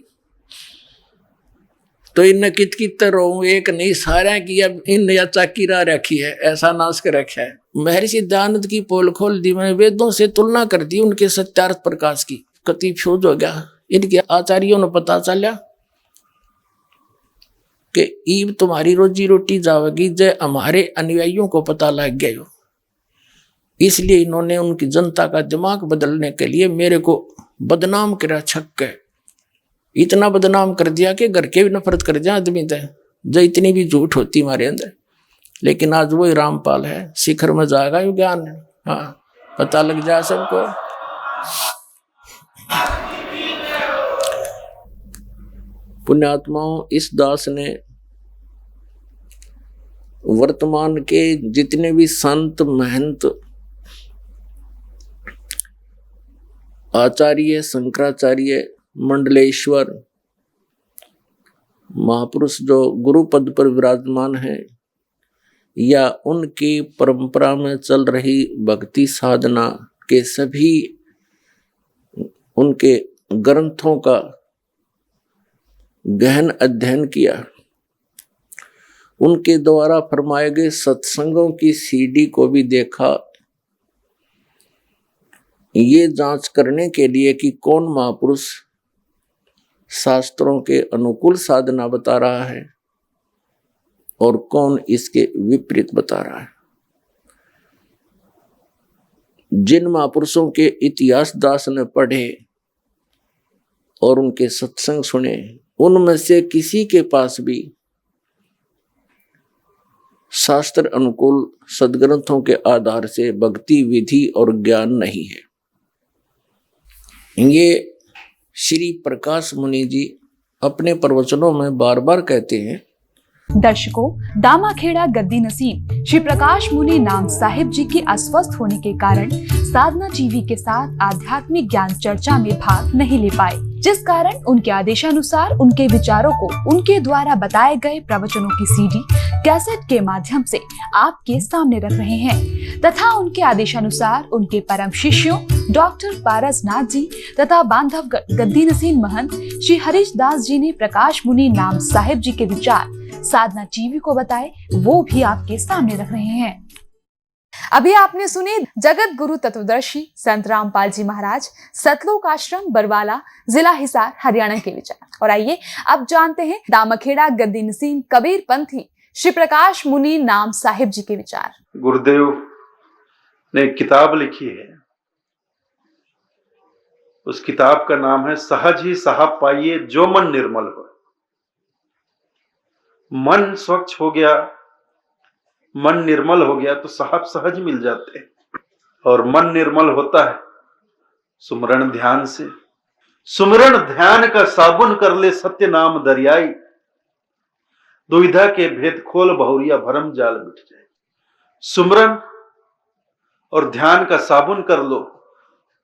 तो इन कित कित रो एक नहीं सारा की, अब इन या चाकी रा रखी है, ऐसा नाश कर रखा है। महर्षि दयानंद की पोल खोल दी, मैंने वेदों से तुलना कर दी उनके सत्यार्थ प्रकाश की, कति फ्यूज हो गया। इनके आचार्यों ने पता चला कि ईब तुम्हारी रोजी रोटी जावेगी, जय हमारे अनुयायियों को पता लग गया। इसलिए इन्होंने उनकी जनता का दिमाग बदलने के लिए मेरे को बदनाम करा, छक के इतना बदनाम कर दिया कि घर के भी नफरत कर दिया आदमी थे, जो इतनी भी झूठ होती हमारे अंदर। लेकिन आज वही रामपाल है, शिखर में जाएगा ये ज्ञान। हाँ, पता लग जाए सबको। पुण्यात्माओं, इस दास ने वर्तमान के जितने भी संत महंत आचार्य शंकराचार्य मंडलेश्वर महापुरुष जो गुरु पद पर विराजमान है, या उनकी परंपरा में चल रही भक्ति साधना के सभी उनके ग्रंथों का गहन अध्ययन किया। उनके द्वारा फरमाए गए सत्संगों की सीडी को भी देखा, ये जांच करने के लिए कि कौन महापुरुष शास्त्रों के अनुकूल साधना बता रहा है और कौन इसके विपरीत बता रहा है। जिन महापुरुषों के इतिहास दास ने पढ़े और उनके सत्संग सुने, उनमें से किसी के पास भी शास्त्र अनुकूल सदग्रंथों के आधार से भक्ति विधि और ज्ञान नहीं है। ये श्री प्रकाश मुनि जी अपने प्रवचनों में बार बार कहते हैं। दर्शकों, दामाखेड़ा गद्दी नसीब श्री प्रकाश मुनि नाम साहिब जी के अस्वस्थ होने के कारण साधना टीवी के साथ आध्यात्मिक ज्ञान चर्चा में भाग नहीं ले पाए, जिस कारण उनके आदेशानुसार उनके विचारों को उनके द्वारा बताए गए प्रवचनों की सीडी कैसेट के माध्यम से आपके सामने रख रहे हैं, तथा उनके आदेशानुसार उनके परम शिष्यों डॉक्टर पारसनाथ जी तथा बांधवगढ़ गद्दी नसीब महंत श्री हरीश दास जी ने प्रकाश मुनि नाम साहिब जी के विचार साधना टीवी को बताए, वो भी आपके सामने रख रहे हैं। अभी आपने सुने जगत गुरु तत्वदर्शी संत रामपाल जी महाराज, सतलोक आश्रम बरवाला, जिला हिसार, हरियाणा के विचार। और आइए अब जानते हैं दामाखेड़ा गद्दी नसीब कबीर पंथी श्री प्रकाश मुनि नाम साहिब जी के विचार। गुरुदेव ने किताब लिखी है उस किताब का नाम है सहज ही साहब पाइए जो मन निर्मल हो। मन स्वच्छ हो गया, मन निर्मल हो गया तो साहब सहज मिल जाते हैं। और मन निर्मल होता है सुमरण ध्यान से। सुमरण ध्यान का साबुन कर ले सत्य नाम दरियाई, दुविधा के भेद खोल बहुरिया भरम जाल मिट जाए। सुमरण और ध्यान का साबुन कर लो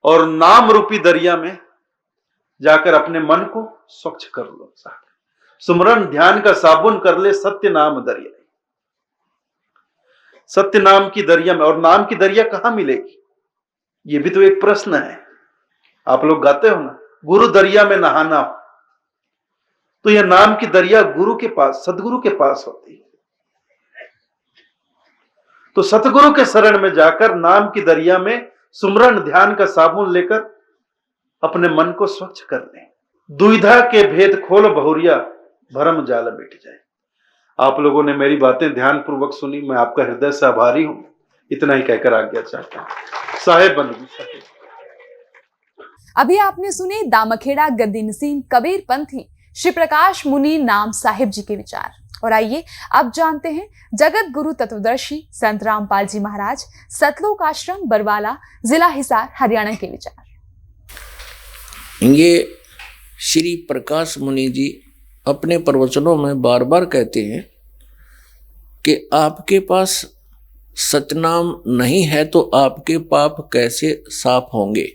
और नाम रूपी दरिया में जाकर अपने मन को स्वच्छ कर लो। सुमरण ध्यान का साबुन कर ले सत्य नाम दरिया। सत्य नाम की दरिया में, और नाम की दरिया कहां मिलेगी, ये भी तो एक प्रश्न है। आप लोग गाते हो ना, गुरु दरिया में नहाना हो, तो यह नाम की दरिया गुरु के पास, सदगुरु के पास होती है। तो सतगुरु के शरण में जाकर नाम की दरिया में सुमरण ध्यान का साबुन लेकर अपने मन को स्वच्छ कर लें। दुविधा के भेद खोल बहुरिया भरम जाल मिट जाए। आप लोगों ने मेरी बातें ध्यान पूर्वक सुनी, मैं आपका हृदय से आभारी हूं। इतना ही कहकर आज्ञा चाहता हूं। साहेब बंधु साहेब। अभी आपने सुने दामखेड़ा गद्दी नसीम कबीर पंथी श्री प्रकाश मुनि नाम साहिब जी के विचार। और आइए अब जानते हैं जगत गुरु तत्वदर्शी संत रामपाल जी महाराज सतलोक आश्रम बरवाला जिला हिसार हरियाणा के विचार। ये श्री प्रकाश मुनि जी अपने प्रवचनों में बार बार कहते हैं कि आपके पास सतनाम नहीं है तो आपके पाप कैसे साफ होंगे।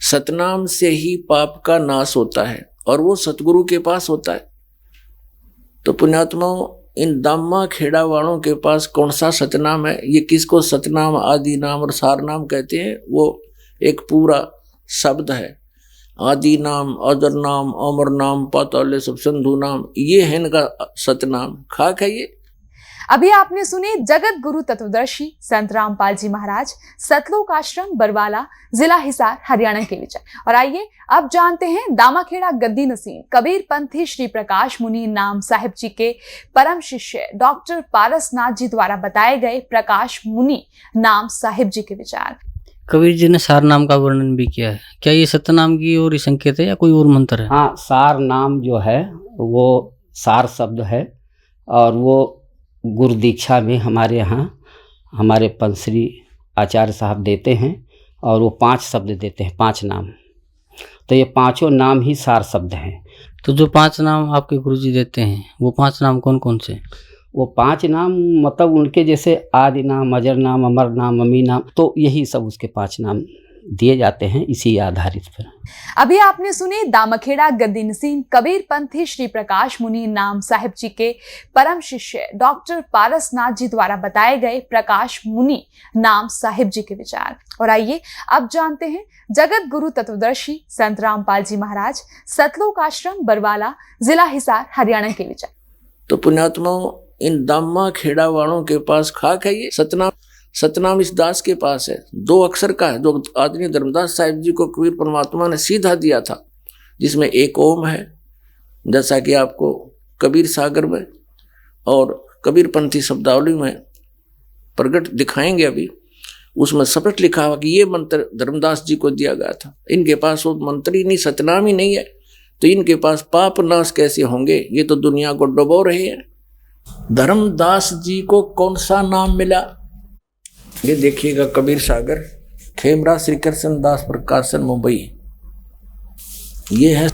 सतनाम से ही पाप का नाश होता है और वो सतगुरु के पास होता है। तो पुण्यात्माओं, इन दामा खेड़ा वालों के पास कौन सा सतनाम है? ये किसको सतनाम, आदि नाम और सार नाम कहते हैं? वो एक पूरा शब्द है। आदि नाम, अदर नाम, अमर नाम, पाताल सब सिंधु नाम, ये है इनका सतनाम। खाक है ये। अभी आपने सुने जगत गुरु तत्वदर्शी संत रामपाल जी महाराज सतलोक आश्रम बरवाला जिला हिसार हरियाणा के विचार। और आइए अब जानते हैं दामाखेड़ा गद्दी नसीम कबीर पंथी श्री प्रकाश मुनि नाम साहिब जी के परम शिष्य डॉक्टर पारसनाथ जी द्वारा बताए गए प्रकाश मुनि नाम साहिब जी के विचार। कबीर जी ने सार नाम का वर्णन भी किया है। क्या ये सतनाम की ओर संकेत है या कोई और मंत्र है? हाँ, सार नाम जो है वो सार शब्द है और वो गुरु दीक्षा में हमारे यहाँ हमारे पंसरी आचार्य साहब देते हैं और वो 5 शब्द देते हैं, 5 नाम। तो ये 5 नाम ही सार शब्द हैं। तो जो 5 नाम आपके गुरुजी देते हैं वो 5 नाम कौन कौन से? वो 5 नाम मतलब उनके जैसे आदि नाम, अजर नाम, अमर नाम, अमी नाम, तो यही सब उसके 5 नाम दिए जाते हैं इसी आधारित पर। अभी आपने सुने दामखेड़ा गद्दी नसीम कबीर पंथी श्री प्रकाश मुनि नाम साहिब जी के परम शिष्य डॉक्टर पारसनाथ जी द्वारा बताए गए प्रकाश मुनि नाम साहिब जी के विचार। और आइए अब जानते हैं जगत गुरु तत्वदर्शी संत रामपाल जी महाराज सतलोक आश्रम बरवाला जिला हिसार हरियाणा के विचार। तो पुण्यात्माओं, इन दामा खेड़ा वालों के पास खाक है ये सतनाम। सतनाम इस दास के पास है, 2 अक्षर का है, जो आदरणीय धर्मदास साहिब जी को कबीर परमात्मा ने सीधा दिया था, जिसमें एक ओम है, जैसा कि आपको कबीर सागर में और कबीर पंथी शब्दावली में प्रकट दिखाएंगे। अभी उसमें स्पष्ट लिखा हुआ कि ये मंत्र धर्मदास जी को दिया गया था। इनके पास वो मंत्र ही नहीं, सतनाम ही नहीं है, तो इनके पास पाप नाश कैसे होंगे? ये तो दुनिया को डुबो रहे हैं। धर्मदास जी को कौन सा नाम मिला? ये देखिएगा, कबीर सागर, खेमरा श्री कृष्ण दास प्रकाशन मुंबई। ये है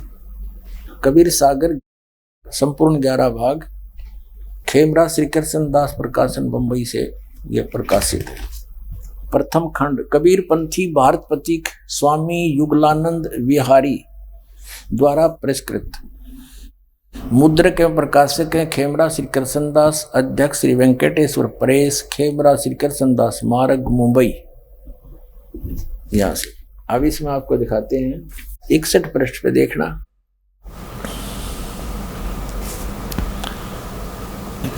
कबीर सागर, संपूर्ण 11 भाग, खेमरा श्री कृष्ण दास प्रकाशन मुंबई से यह प्रकाशित है। प्रथम खंड कबीर पंथी भारत प्रतीक स्वामी युगलानंद विहारी द्वारा पुरस्कृत। मुद्रक एवं प्रकाशक हैं खेमरा श्री कृष्णदास, अध्यक्ष श्री वेंकटेश्वर प्रेस, खेमरा श्री कृष्णदास मार्ग मुंबई। यहाँ से अब इसमें आपको दिखाते हैं 61 पृष्ठ पे देखना।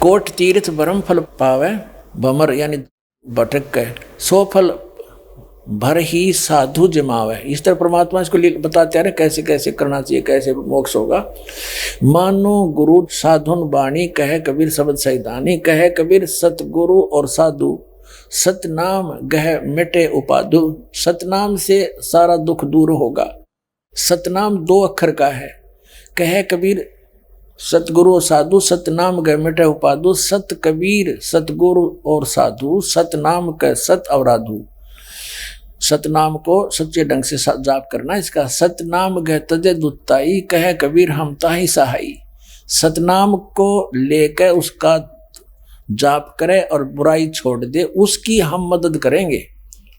कोट तीर्थ ब्रह्म फल पावे भमर, यानी भटक गए, 100 फल भर ही साधु जमावे। इस तरह परमात्मा इसको बताते हैं कैसे कैसे करना चाहिए, कैसे मोक्ष होगा। मानो गुरु साधुन बाणी, कहे कबीर शब्द सैदानी, कहे कबीर सतगुरु और साधु सतनाम गह मिटे उपाधु, सतनाम से सारा दुख दूर होगा। सतनाम 2 अक्षर का है। कहे कबीर सतगुरु साधु, सतनाम गह मिटे उपाधु। सत कबीर सतगुरु और साधु, सतनाम कह सत अवराधु। सतनाम को सच्चे ढंग से जाप करना। इसका सतनाम गह तजे दुताई, कहे कबीर हम ताही सहाई। सतनाम को लेकर उसका जाप करे और बुराई छोड़ दे, उसकी हम मदद करेंगे,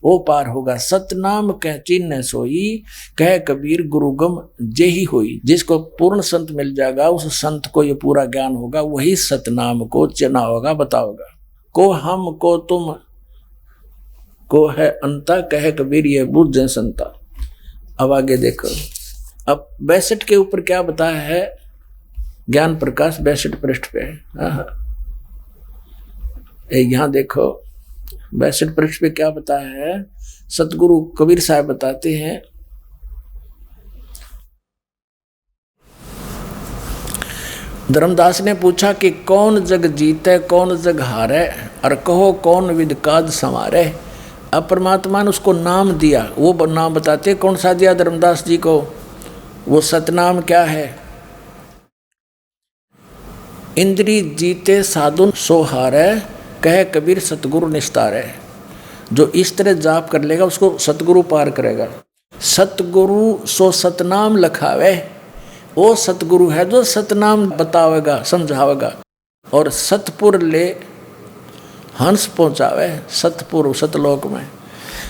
वो पार होगा। सतनाम कह चिन्ह सोई, कह कबीर गुरुगम जेही होई। जिसको पूर्ण संत मिल जाएगा, उस संत को ये पूरा ज्ञान होगा, वही सतनाम को चिन्ह होगा, बताओगा। को हम को तुम को है अंता, कह कबीर ये बुझ संता। अब आगे देखो, अब 62 के ऊपर क्या बताया है ज्ञान प्रकाश, 62 पृष्ठ पे। यहाँ देखो 62 पृष्ठ पे क्या बताया है। सतगुरु कबीर साहब बताते हैं, धर्मदास ने पूछा कि कौन जग जीते कौन जग हारे, और कहो कौन विद काज संवारे। अब परमात्मा ने उसको नाम दिया, वो नाम बताते कौन सा दिया धर्मदास जी को। वो सतनाम क्या है। इंद्री जीते साधुन सो हारे, कहे कबीर सतगुरु निस्तारे। जो इस तरह जाप कर लेगा उसको सतगुरु पार करेगा। सतगुरु सो सतनाम लखावे, वो सतगुरु है जो सतनाम बतावेगा समझावेगा। और सतपुर ले हंस पहुँचावे, सतपुर सतलोक में।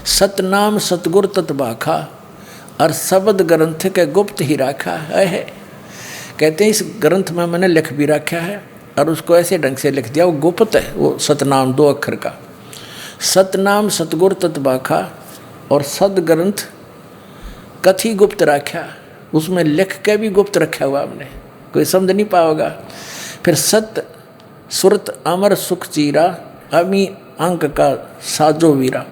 सतनाम सतगुर तत्बाखा, और शब्द ग्रंथ के गुप्त ही रखा है। कहते हैं इस ग्रंथ में मैंने लिख भी रखा है, और उसको ऐसे ढंग से लिख दिया, वो गुप्त है। वो सतनाम 2 अक्षर का। सतनाम सतगुर तत्बाखा, और सद ग्रंथ कथी गुप्त रखा, उसमें लिख के भी गुप्त रखा हुआ हमने, कोई समझ नहीं पाओगा। फिर सत सुरत अमर सुख चीरा, अमी अंक का साजो वीरा।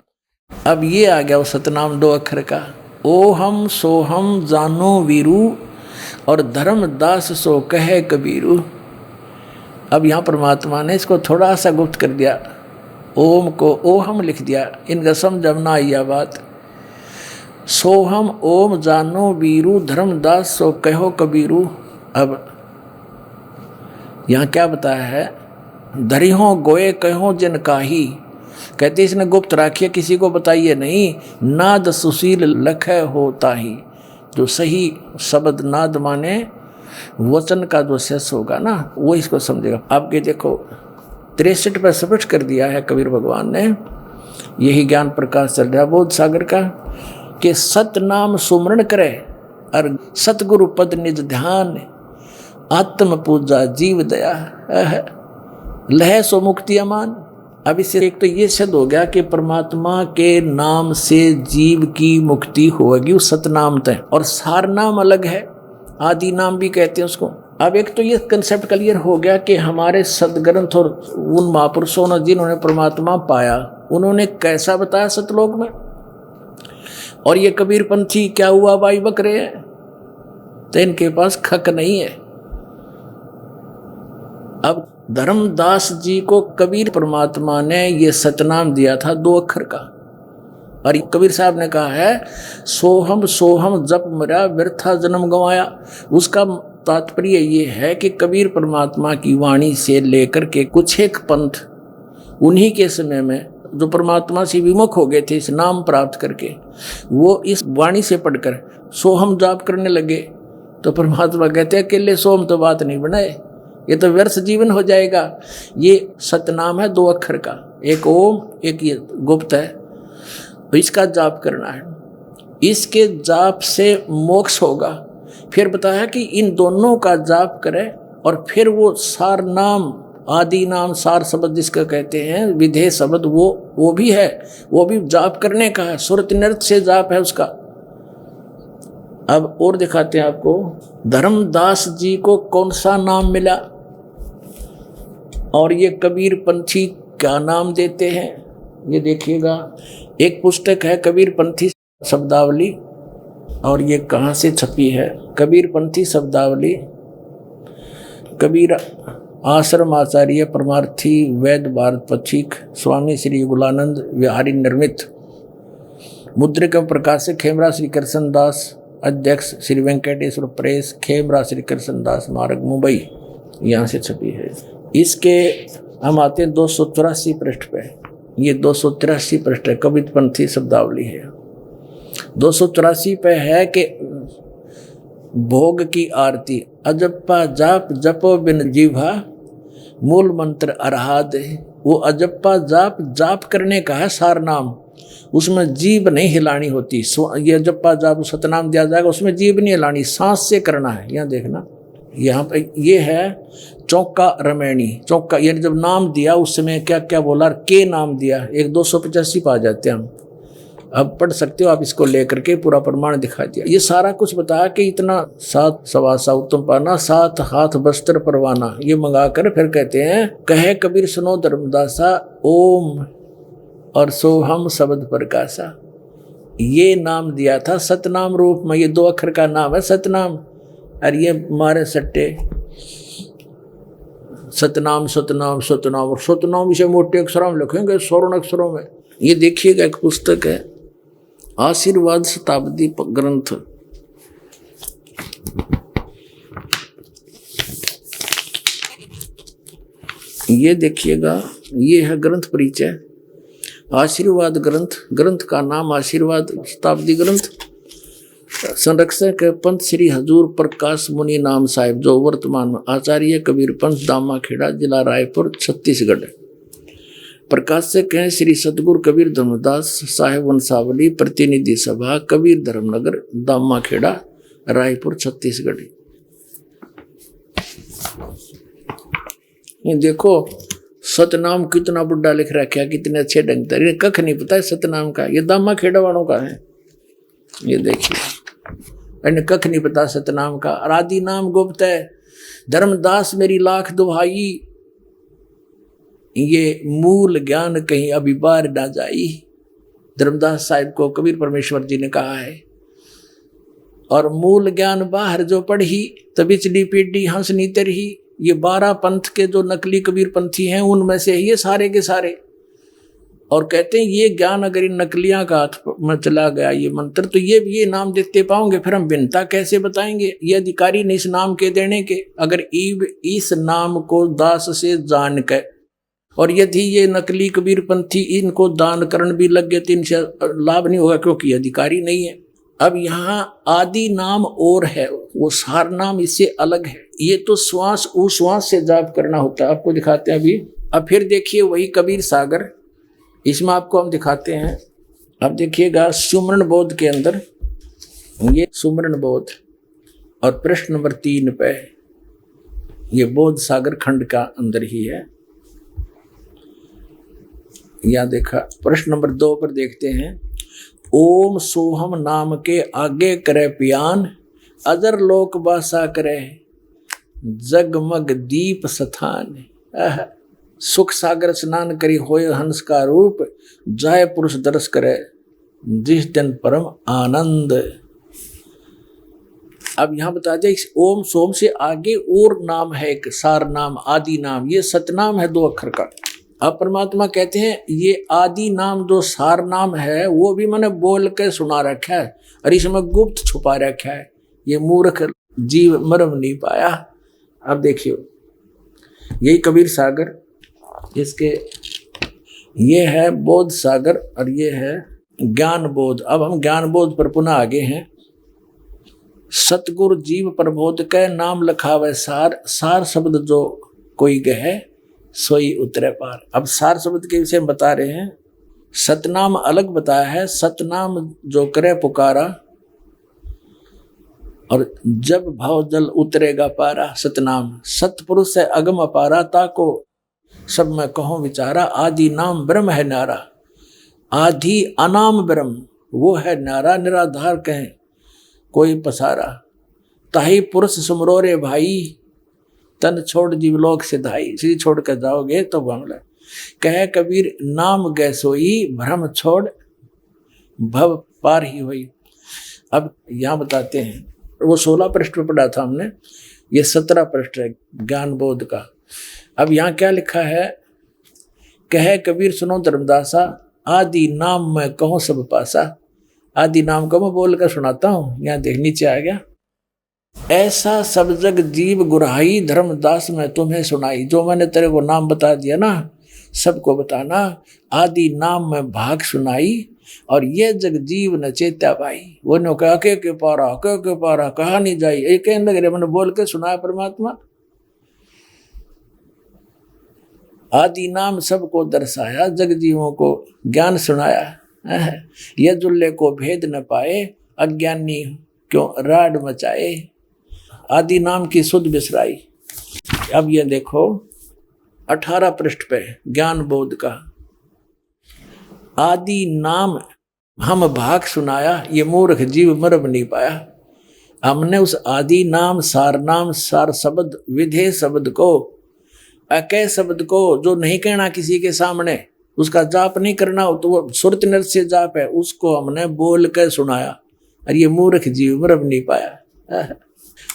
अब ये आ गया वो सतनाम 2 अक्षर का। ओ हम सो हम जानो वीरू, और धर्मदास सो कहे कबीरू। अब यहाँ परमात्मा ने इसको थोड़ा सा गुप्त कर दिया, ओम को ओ हम लिख दिया। इनका समझ ना आई बात। सोहम ओम जानो वीरू, धर्मदास सो कहो कबीरू। अब यहाँ क्या बताया है, धरिहो गोए कहो जिन काही। कहते इसने गुप्त राखिए, किसी को बताइए नहीं। नाद सुशील लखै होता ही, जो सही शब्द नाद माने वचन का जो शेष होगा ना, वो इसको समझेगा। आपके देखो 63 पर स्पष्ट कर दिया है कबीर भगवान ने। यही ज्ञान प्रकाश चल रहा बोध सागर का, कि सत नाम सुमरण करे और सतगुरु पद निज ध्यान, आत्म पूजा जीव दया लह सो मुक्ति अमान। अब इससे एक तो ये सिद्ध हो गया कि परमात्मा के नाम से जीव की मुक्ति होगी, उस सतनाम तय। और सार नाम अलग है, आदि नाम भी कहते हैं उसको। अब एक तो ये कंसेप्ट क्लियर हो गया कि हमारे सदग्रंथ और उन महापुरुषों ने जिन्होंने परमात्मा पाया, उन्होंने कैसा बताया सतलोक में। और ये कबीर पंथी क्या हुआ भाई बकरे हैं, तो इनके पास खक नहीं है। अब धर्मदास जी को कबीर परमात्मा ने ये सतनाम दिया था 2 अक्षर का, और कबीर साहब ने कहा है सोहम सोहम जप मरा व्यर्था जन्म गंवाया। उसका तात्पर्य ये है कि कबीर परमात्मा की वाणी से लेकर के कुछ एक पंथ उन्हीं के समय में जो परमात्मा से विमुख हो गए थे इस नाम प्राप्त करके, वो इस वाणी से पढ़कर सोहम जाप करने लगे। तो परमात्मा कहते हैं अकेले सोहम तो बात नहीं बनाए, ये तो व्यर्थ जीवन हो जाएगा। ये सतनाम है 2 अक्षर का, एक ओम एक ये गुप्त है, तो इसका जाप करना है। इसके जाप से मोक्ष होगा। फिर बताया कि इन दोनों का जाप करें, और फिर वो सार नाम आदि नाम सार शब्द जिसका कहते हैं विधेय शब्द, वो भी है, वो भी जाप करने का है। सुरत नृत्य से जाप है उसका। अब और दिखाते हैं आपको, धर्मदास जी को कौन सा नाम मिला और ये कबीर पंथी क्या नाम देते हैं, ये देखिएगा। एक पुस्तक है कबीर पंथी शब्दावली, और ये कहाँ से छपी है, कबीर पंथी शब्दावली, कबीर आश्रम आचार्य परमार्थी वैद्य भारत पथिक स्वामी श्री युगलानंद विहारी निर्मित। मुद्रिका प्रकाशक खेमरा श्री कृष्णदास, अध्यक्ष श्री वेंकटेश्वर प्रेस, खेमरा श्री कृष्णदास मार्ग मुंबई, यहाँ से छपी है। इसके हम आते हैं 284 पृष्ठ पे। ये 283 पृष्ठ है, कवितपंथी शब्दावली है। 284 पे है कि भोग की आरती, अजप्पा जाप जपो बिन जीवा, मूल मंत्र अरहाद। वो अजप्पा जाप जाप करने का है सार नाम, उसमें जीभ नहीं हिलानी होती। ये अजप्पा जाप सतनाम दिया जाएगा, उसमें जीभ नहीं हिलानी, सांस से करना है। यहाँ देखना, यहाँ पे ये है चौका रमैनी। चौका यानी जब नाम दिया उस समय क्या क्या बोला, के नाम दिया। एक 285 पा जाते हैं हम। अब पढ़ सकते हो आप, इसको लेकर के पूरा प्रमाण दिखा दिया। ये सारा कुछ बताया कि इतना 7 सवासा उत्तम पाना, 7 हाथ वस्त्र परवाना, ये मंगा कर फिर कहते हैं कहे कबीर सुनो धर्मदासा, ओम और सोहम शब्द प्रकाशा। ये नाम दिया था सतनाम रूप में। ये 2 अक्षर का नाम है सतनाम। और ये मारे सट्टे सतनाम सतनाम सतनाम, और सतनाम इसे मोटे अक्षरों में लिखेंगे, स्वर्ण अक्षरों में। ये देखिएगा, एक पुस्तक है आशीर्वाद शताब्दी ग्रंथ। ये देखिएगा, ये है ग्रंथ परिचय, आशीर्वाद ग्रंथ। ग्रंथ का नाम आशीर्वाद शताब्दी ग्रंथ। संरक्षक है पंत श्री हजूर प्रकाश मुनि नाम साहिब, जो वर्तमान में आचार्य कबीर पंथ दामा खेड़ा, जिला रायपुर, छत्तीसगढ़। प्रकाशक हैं श्री सतगुरु कबीर धर्मदास साहेब वंशावली, प्रतिनिधि सभा कबीर धर्मनगर, दामा खेड़ा, रायपुर, छत्तीसगढ़। ये देखो सतनाम कितना बुढ़ा लिख रखा है, कितने अच्छे ढंग से। कख नहीं पता है सतनाम का, ये दामा खेड़ा वालों का है। ये देखिए, इन्हें कख नहीं पता सतनाम का। आदि नाम गुप्त है, धर्मदास मेरी लाख दुहाई, ये मूल ज्ञान कहीं अभी बाहर ना जाई। धर्मदास साहिब को कबीर परमेश्वर जी ने कहा है। और मूल ज्ञान बाहर जो पढ़ी, तभी पिछली पीढ़ी हंसनी तरही। ये 12 पंथ के जो नकली कबीर पंथी हैं, उनमें से ये सारे के सारे। और कहते हैं ये ज्ञान अगर इन नकलियां का हाथ में चला गया, ये मंत्र, तो ये नाम देते पाओगे, फिर हम भिन्नता कैसे बताएंगे। ये अधिकारी नहीं इस नाम के देने के। अगर ईब इस नाम को दास से जान के, और यदि ये नकली कबीर पंथी इनको दान करण भी लग गए, तो इनसे लाभ नहीं होगा, क्योंकि अधिकारी नहीं है। अब यहाँ आदि नाम और है, वो सार नाम इससे अलग है। ये तो श्वास उश्वास से जाप करना होता है। आपको दिखाते हैं अभी। अब फिर देखिए वही कबीर सागर, इसमें आपको हम दिखाते हैं। अब देखिएगा सुमरण बोध के अंदर, ये सुमरण बोध, और प्रश्न नंबर 3 पे ये बोध सागर खंड का अंदर ही है। यहाँ देखा प्रश्न नंबर 2 पर देखते हैं, ओम सोहम नाम के आगे करे पियान, अजर लोक बासा करे जगमग दीप स्थान। सुख सागर स्नान करी होय हंस का रूप, जाय पुरुष दर्श करे जिस दिन परम आनंद। अब यहाँ बता दिया इस ओम सोम से आगे और नाम है, एक सार नाम, आदि नाम। ये सतनाम है 2 अक्षर का। अब परमात्मा कहते हैं ये आदि नाम जो सार नाम है, वो भी मैंने बोल के सुना रखा है, और इसमें गुप्त छुपा रखा है। ये मूर्ख जीव मर्म नहीं पाया। अब देखियो, यही कबीर सागर, इसके ये है बोध सागर, और ये है ज्ञान बोध। अब हम ज्ञान बोध पर पुनः आगे हैं। सतगुरु जीव प्रबोध के नाम लखावे सार, सार शब्द जो कोई गहे सोई उतरे पार। अब सार शब्द के विषय में बता रहे हैं। सतनाम अलग बताया है, सतनाम जो करे पुकारा, और जब भाव जल उतरेगा पारा। सतनाम सतपुरुष है अगम अपारा, ताको सब मैं कहूँ विचारा। आदि नाम ब्रह्म है नारा, आदि अनाम ब्रह्म वो है नारा। निराधार कहें कोई पसारा, ताही पुरुष सुमरो रे भाई, तन छोड़ जीवलोक सिधाई। श्री छोड़ कर जाओगे तो बांग्ला। कहे कबीर नाम गै सोई, भ्रम छोड़ भव पार ही हुई। अब यहाँ बताते हैं, वो 16 पृष्ठ पे पढ़ा था हमने, ये 17 पृष्ठ है ज्ञान बोध का। अब यहाँ क्या लिखा है, कहे कबीर सुनो धर्मदासा, आदि नाम मैं कहूँ सब पासा। आदि नाम को मैं बोल कर सुनाता हूँ, यहाँ देख नीचे आ गया। ऐसा सब जग जीव गुराई, धर्मदास मैं तुम्हें सुनाई। जो मैंने तेरे को नाम बता दिया ना, सबको बताना। आदि नाम में भाग सुनाई, और ये जग जीव न चेत्या भाई। वो नो कहा के पारा कहा नहीं जाई, एक लग रहे मैंने बोल के सुनाया परमात्मा। आदि नाम सबको दर्शाया, जग जीवों को ज्ञान सुनाया। ये जुल्ले को भेद न पाए, अज्ञानी क्यों राड मचाए। आदि नाम की सुध बिसराई। अब ये देखो 18 पृष्ठ पे ज्ञान बोध का। आदि नाम हम भाग सुनाया, ये मूर्ख जीव मरब नहीं पाया। हमने उस आदि नाम सार शब्द विधेय शब्द को, अकय शब्द को, जो नहीं कहना किसी के सामने, उसका जाप नहीं करना हो तो वो सुरत नृत्य जाप है, उसको हमने बोल कर सुनाया, और ये मूर्ख जीव मरब नहीं पाया।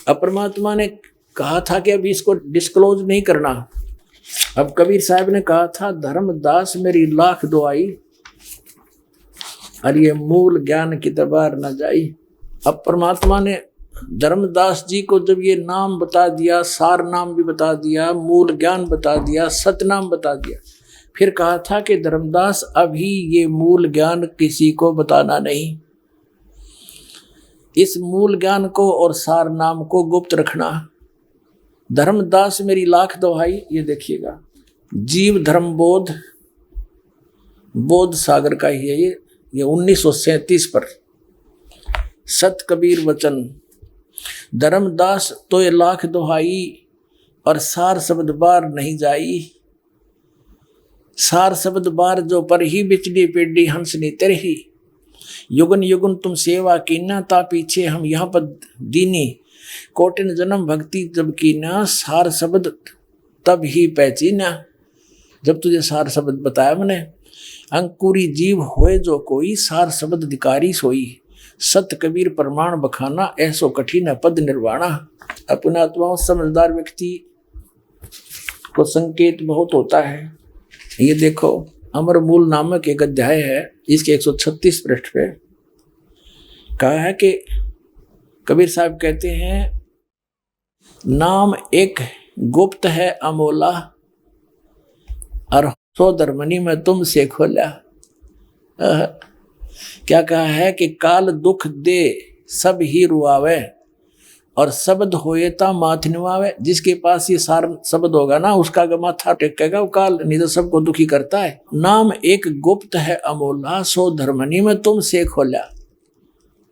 अब परमात्मा ने कहा था कि अभी इसको डिस्क्लोज नहीं करना। अब कबीर साहब ने कहा था, धर्मदास मेरी लाख दुआई, और ये मूल ज्ञान की तबार न जाई। अब परमात्मा ने धर्मदास जी को जब ये नाम बता दिया, सार नाम भी बता दिया, मूल ज्ञान बता दिया, सतनाम बता दिया, फिर कहा था कि धर्मदास अभी ये मूल ज्ञान किसी को बताना नहीं। इस मूल ज्ञान को और सार नाम को गुप्त रखना। धर्मदास मेरी लाख दुहाई। ये देखिएगा, जीव धर्म बोध, बोध सागर का ही है ये 1937 पर। सत कबीर वचन, धर्मदास तो ये लाख दुहाई, और सार शब्द बार नहीं जाई। सार शब्द बार जो पर ही बिचली पेडी हंसनी तेरही। युगन युगन तुम सेवा कीना, ता पीछे हम यहाँ पर दीनी। कोटिन जन्म भक्ति जब कीना, सार शब्द तब ही पहचीना। जब तुझे सार शब्द बताया मैंने। अंकुरी जीव होए जो कोई, सार शब्द अधिकारी सोई। सत कबीर प्रमाण बखाना, ऐसो कठिन पद निर्वाणा। अपना आत्माओं समझदार व्यक्ति को संकेत बहुत होता है। ये देखो, अमर मूल नामक एक अध्याय है, इसके 136 पृष्ठ पे कहा है कि कबीर साहब कहते हैं, नाम एक गुप्त है अमोला, और सो धर्मनी में तुमसे खोला। क्या कहा है कि काल दुख दे सब ही रुआवे, और शब्द होए ता माथ निवावे। जिसके पास ये सार शब्द होगा ना, उसका माथा टेकेगा, वो काल नहीं तो सबको दुखी करता है। नाम एक गुप्त है अमोला, सो धर्मनी में तुमसे खोला।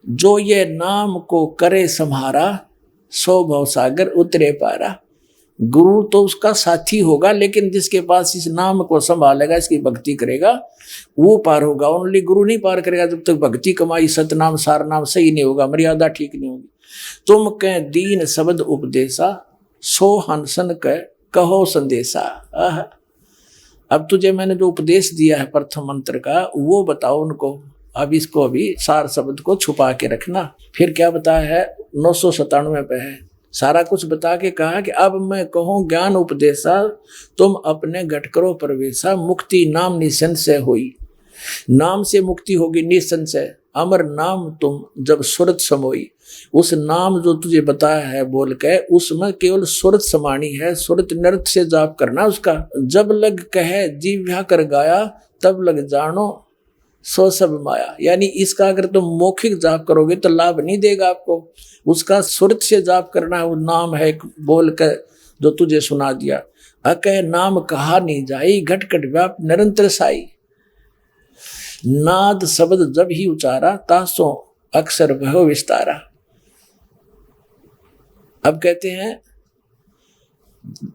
जो ये नाम को करे सम्हारा, सो भवसागर उतरे पारा। गुरु तो उसका साथी होगा, लेकिन जिसके पास इस नाम को संभालेगा, इसकी भक्ति करेगा, वो पार होगा। ओनली गुरु नहीं पार करेगा जब तक भक्ति कमाई सतनाम सार नाम सही नहीं होगा, मर्यादा ठीक नहीं होगी। तुम कह दीन शब्द उपदेशा, सो हंसन कह कहो संदेशा। अब तुझे मैंने जो उपदेश दिया है प्रथम मंत्र का, वो बताओ उनको। अब इसको अभी सार शब्द को छुपा के रखना। फिर क्या बताया है, 997 पे है, सारा कुछ बता के कहा कि अब मैं कहूँ ज्ञान उपदेशा, तुम अपने घट करो प्रवेशा। मुक्ति नाम निसंशय हुई, नाम से मुक्ति होगी निसंशय। अमर नाम तुम जब सुरत समोई। उस नाम जो तुझे बताया है बोल के, उसमें केवल सुरत समानी है, सुरत नृत्य से जाप करना उसका। जब लग कहे जीव्या कर गाया, तब लग जानो सो सब माया। यानी इसका अगर तुम मौखिक जाप करोगे तो लाभ नहीं देगा आपको, उसका सुरत से जाप करना। वो नाम है बोल कर जो तुझे सुना दिया। अकह नाम कहा नहीं जाई, घट घट व्याप निरंतर साई। नाद शब्द जब ही उचारा, तासो अक्षर भय विस्तारा। अब कहते हैं,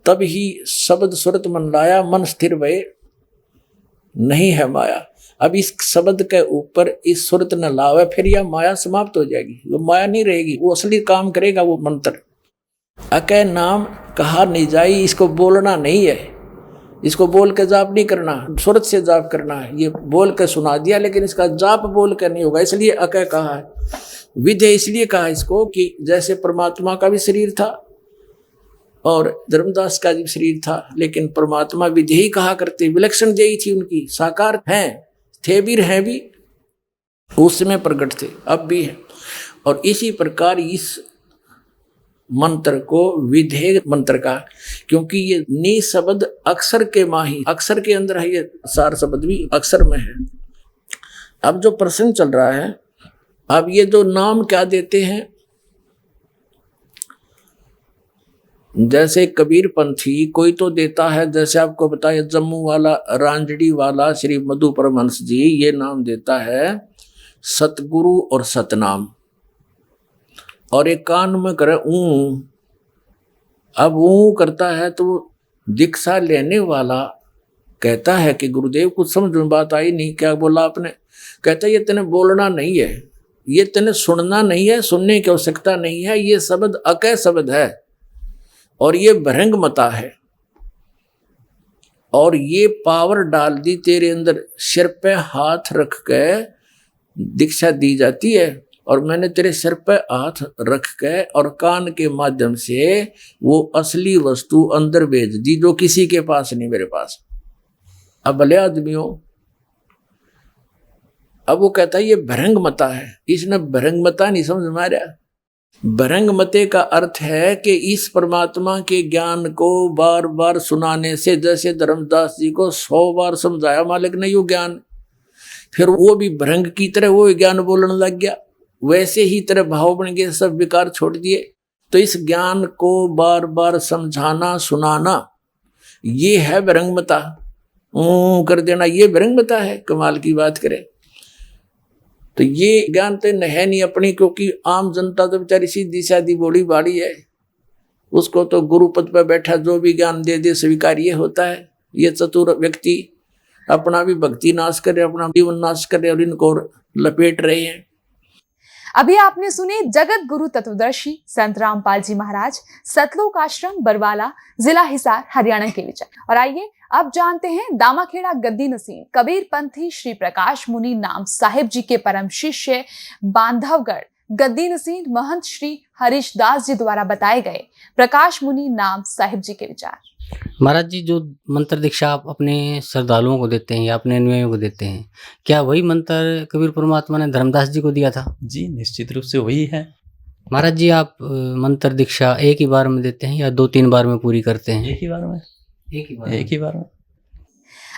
तब ही शब्द सुरत मन लाया, मन स्थिर भय नहीं है माया। अब इस शब्द के ऊपर इस सुरत न लावे, फिर यह माया समाप्त हो जाएगी, वो माया नहीं रहेगी, वो असली काम करेगा वो मंत्र। अकह नाम कहा नहीं जाई, इसको बोलना नहीं है, इसको बोल के जाप नहीं करना, सुरत से जाप करना है। ये बोल के सुना दिया, लेकिन इसका जाप बोल कर नहीं होगा, इसलिए अकह कहा है। विधेय इसलिए कहा इसको कि जैसे परमात्मा का भी शरीर था, और धर्मदास का भी शरीर था, लेकिन परमात्मा विधेयी कहा करते, विलक्षण देही थी उनकी, साकार हैं, थे भी हैं भी, उस समय प्रकट थे, अब भी है। और इसी प्रकार इस मंत्र को विधेय मंत्र का, क्योंकि ये नी शब्द अक्षर के माही, अक्षर के अंदर है, ये सार शब्द भी अक्षर में है। अब जो प्रसंग चल रहा है, अब ये जो नाम क्या देते हैं, जैसे कबीर पंथी कोई तो देता है, जैसे आपको बताया जम्मू वाला, रांजड़ी वाला श्री मधु परमहंस जी, ये नाम देता है सतगुरु और सतनाम, और एक कान में करे ऊ। अब ऊ करता है तो दीक्षा लेने वाला कहता है कि गुरुदेव कुछ समझ में बात आई नहीं, क्या बोला आपने? कहता है ये तेने बोलना नहीं है, ये तेने सुनना नहीं है, सुनने की आवश्यकता नहीं है, ये शब्द अकय शब्द है और ये भ्रंग मता है, और ये पावर डाल दी तेरे अंदर, सिर पे हाथ रख के दीक्षा दी जाती है, और मैंने तेरे सिर पे हाथ रख के और कान के माध्यम से वो असली वस्तु अंदर भेज दी जो किसी के पास नहीं, मेरे पास। अब भले आदमियों, अब वो कहता है ये भ्रंग मता है, इसने भ्रंग मता नहीं समझ में आ रहा। भ्रंग मते का अर्थ है कि इस परमात्मा के ज्ञान को बार बार सुनाने से, जैसे धर्मदास जी को 100 बार समझाया मालिक ने यो ज्ञान, फिर वो भी भ्रंग की तरह वो ज्ञान बोलने लग गया, वैसे ही तरह भाव बन गए, सब विकार छोड़ दिए। तो इस ज्ञान को बार बार समझाना सुनाना, ये है भ्रंगमता। कर देना, ये भ्रंगमता है। कमाल की बात करें तो ये ज्ञान तो है नहीं अपनी, क्योंकि आम जनता तो बेचारी सीधी सादी बोली बाड़ी है, उसको तो गुरु पद पर बैठा जो भी ज्ञान दे दे स्वीकार ये होता है। ये चतुर व्यक्ति अपना भी भक्ति नाश करे, अपना जीवन नाश करे और इनको लपेट रहे हैं। अभी आपने सुने जगत गुरु तत्वदर्शी संत रामपाल जी महाराज, सतलोक आश्रम बरवाला, जिला हिसार, हरियाणा के विचार। और आइए अब जानते हैं दामाखेड़ा गद्दी नसीम कबीर पंथी श्री प्रकाश मुनि नाम साहिब जी के परम शिष्य बांधवगढ़ गद्दी नसीम महंत श्री हरीश दास जी द्वारा बताए गए प्रकाश मुनि नाम साहिब जी के विचार। महाराज जी, जो मंत्र दीक्षा आप अपने श्रद्धालुओं को देते हैं या अपने अनुयायियों को देते हैं, क्या वही मंत्र कबीर परमात्मा ने धर्मदास जी को दिया था? जी निश्चित रूप से वही है। महाराज जी, आप मंत्र दीक्षा एक ही बार में देते हैं या 2-3 बार में पूरी करते हैं? एक ही बार में। एक ही बार में।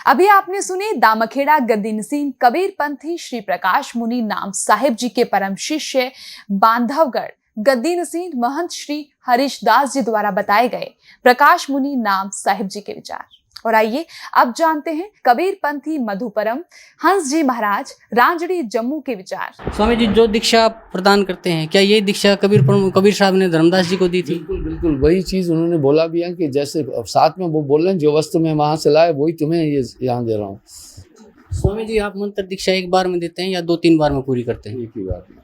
अभी आपने सुने दामाखेड़ा गद्दी नसीम कबीर पंथी श्री प्रकाश मुनि नाम साहिब जी के परम शिष्य बांधवगढ़ गद्दी नसीम महंत श्री हरीश दास जी द्वारा बताए गए प्रकाश मुनि नाम साहिब जी के विचार। और आइए अब जानते हैं कबीर पंथी मधुपरम हंस जी महाराज रांजड़ी जम्मू के विचार। स्वामी जी, जो दीक्षा आप प्रदान करते हैं, क्या ये दीक्षा कबीर साहब ने धर्मदास जी को दी थी? बिल्कुल बिल्कुल वही चीज उन्होंने बोला भी है कि जैसे साथ में वो बोल रहे हैं, जो वस्तु मैं वहां से लाए वही तुम्हें ये यहाँ दे रहा हूँ। स्वामी जी, आप मंत्र दीक्षा एक बार में देते हैं या 2-3 बार में पूरी करते हैं? एक ही बार में।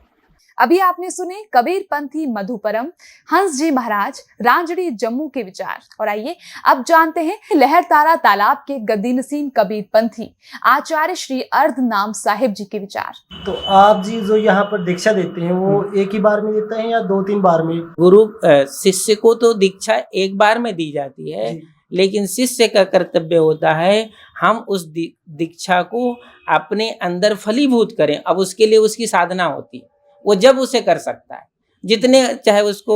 अभी आपने सुने कबीर पंथी मधुपरम हंस जी महाराज रांजड़ी जम्मू के विचार। और आइए अब जानते हैं लहरतारा तालाब के गद्दी नसीम कबीर पंथी आचार्य श्री अर्ध नाम साहिब जी के विचार। तो आप जी जो यहाँ पर दीक्षा देते हैं वो एक ही बार में देते हैं या 2-3 बार में? गुरु शिष्य को तो दीक्षा एक बार में दी जाती है, लेकिन शिष्य का कर्तव्य होता है हम उस दीक्षा को अपने अंदर फलीभूत करें। अब उसके लिए उसकी साधना होती है, वो जब उसे कर सकता है, जितने चाहे उसको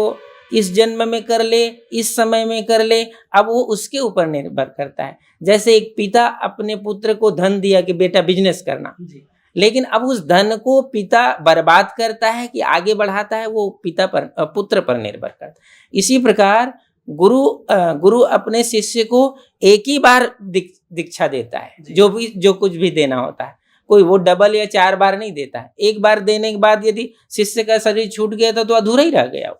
इस जन्म में कर ले, इस समय में कर ले, अब वो उसके ऊपर निर्भर करता है। जैसे एक पिता अपने पुत्र को धन दिया कि बेटा बिजनेस करना, लेकिन अब उस धन को पिता बर्बाद करता है कि आगे बढ़ाता है, वो पिता पर पुत्र पर निर्भर करता है। इसी प्रकार गुरु अपने शिष्य को एक ही बार दीक्षा देता है, जो कुछ भी देना होता है। कोई वो डबल या 4 बार नहीं देता है। एक बार देने के बाद यदि शिष्य का शरीर छूट गया तो अधूरा ही रह गया।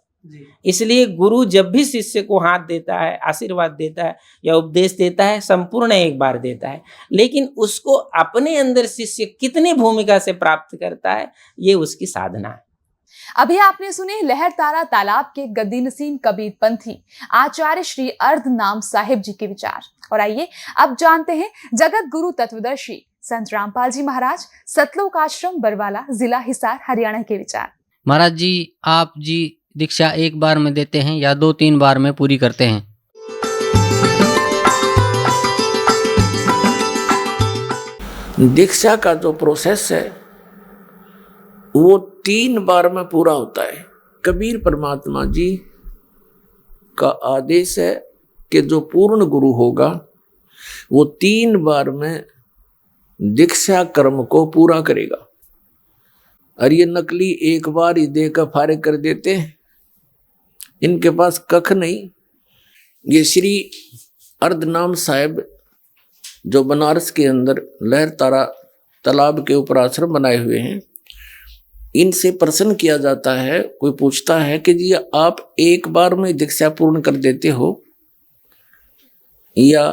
इसलिए गुरु जब भी शिष्य को हाथ देता है, आशीर्वाद देता है या उपदेश देता है, संपूर्ण एक बार देता है, लेकिन उसको अपने अंदर शिष्य कितनी भूमिका से प्राप्त करता है, ये उसकी साधना है। अभी आपने सुने लहरतारा तालाब के गद्दी नसीम कबीर पंथी आचार्य श्री अर्ध नाम साहिब जी के विचार। और आइए अब जानते हैं जगत गुरु तत्वदर्शी संत रामपाल जी महाराज, सतलोक आश्रम बरवाला, जिला हिसार, हरियाणा के विचार। महाराज जी, आप जी दीक्षा एक बार में देते हैं या 2-3 बार में पूरी करते हैं? दीक्षा का जो प्रोसेस है वो 3 बार में पूरा होता है। कबीर परमात्मा जी का आदेश है कि जो पूर्ण गुरु होगा वो 3 बार में दीक्षा कर्म को पूरा करेगा। और ये नकली एक बार ही देकर फारिग कर देते हैं, इनके पास कख नहीं। ये श्री अर्धनाम साहिब जो बनारस के अंदर लहर तारा तालाब के ऊपर आश्रम बनाए हुए हैं, इनसे प्रश्न किया जाता है, कोई पूछता है कि जी आप एक बार में दीक्षा पूर्ण कर देते हो या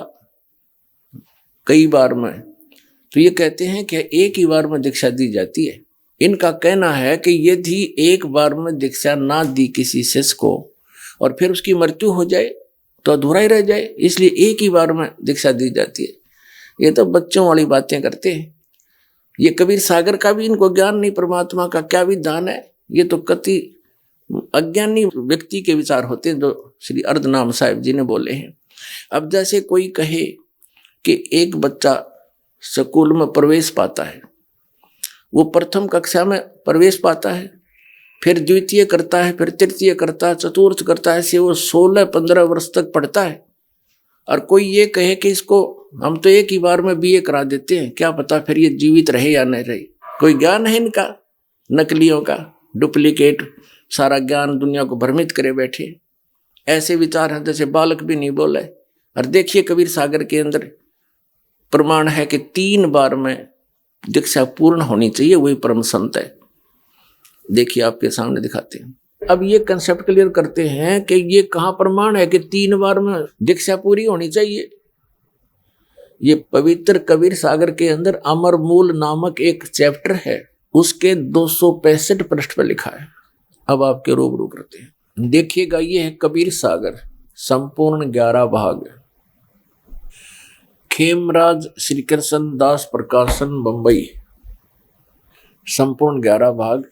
कई बार में? तो ये कहते हैं कि एक ही बार में दीक्षा दी जाती है। इनका कहना है कि यदि एक बार में दीक्षा ना दी किसी शिष्य को और फिर उसकी मृत्यु हो जाए तो अधूरा ही रह जाए, इसलिए एक ही बार में दीक्षा दी जाती है। ये तो बच्चों वाली बातें करते हैं। ये कबीर सागर का भी इनको ज्ञान नहीं, परमात्मा का क्या विधान है। ये तो कति अज्ञानी व्यक्ति के विचार होते हैं जो श्री अर्धनाम साहिब जी ने बोले हैं। अब जैसे कोई कहे कि एक बच्चा स्कूल में प्रवेश पाता है, वो प्रथम कक्षा में प्रवेश पाता है, फिर द्वितीय करता है, फिर तृतीय करता है, चतुर्थ करता है, ऐसे वो 16-15 वर्ष तक पढ़ता है। और कोई ये कहे कि इसको हम तो एक ही बार में बीए करा देते हैं, क्या पता फिर ये जीवित रहे या नहीं रहे। कोई ज्ञान है इनका, नकलियों का, डुप्लीकेट सारा ज्ञान दुनिया को भ्रमित करे बैठे। ऐसे विचार हैं जैसे बालक भी नहीं बोले। और देखिए कबीर सागर के अंदर प्रमाण है कि 3 बार में दीक्षा पूर्ण होनी चाहिए, वही परम संत है। देखिए आपके सामने दिखाते हैं। अब ये कंसेप्ट क्लियर करते हैं कि ये कहाँ प्रमाण है कि 3 बार में दीक्षा पूरी होनी चाहिए। ये पवित्र कबीर सागर के अंदर अमर मूल नामक एक चैप्टर है, उसके 265 पृष्ठ पर लिखा है। अब आपके रूबरू करते हैं। देखिएगा, ये है कबीर सागर, संपूर्ण 11 भाग। खेमराज श्री कृष्ण दास प्रकाशन, बंबई, संपूर्ण 11 भाग।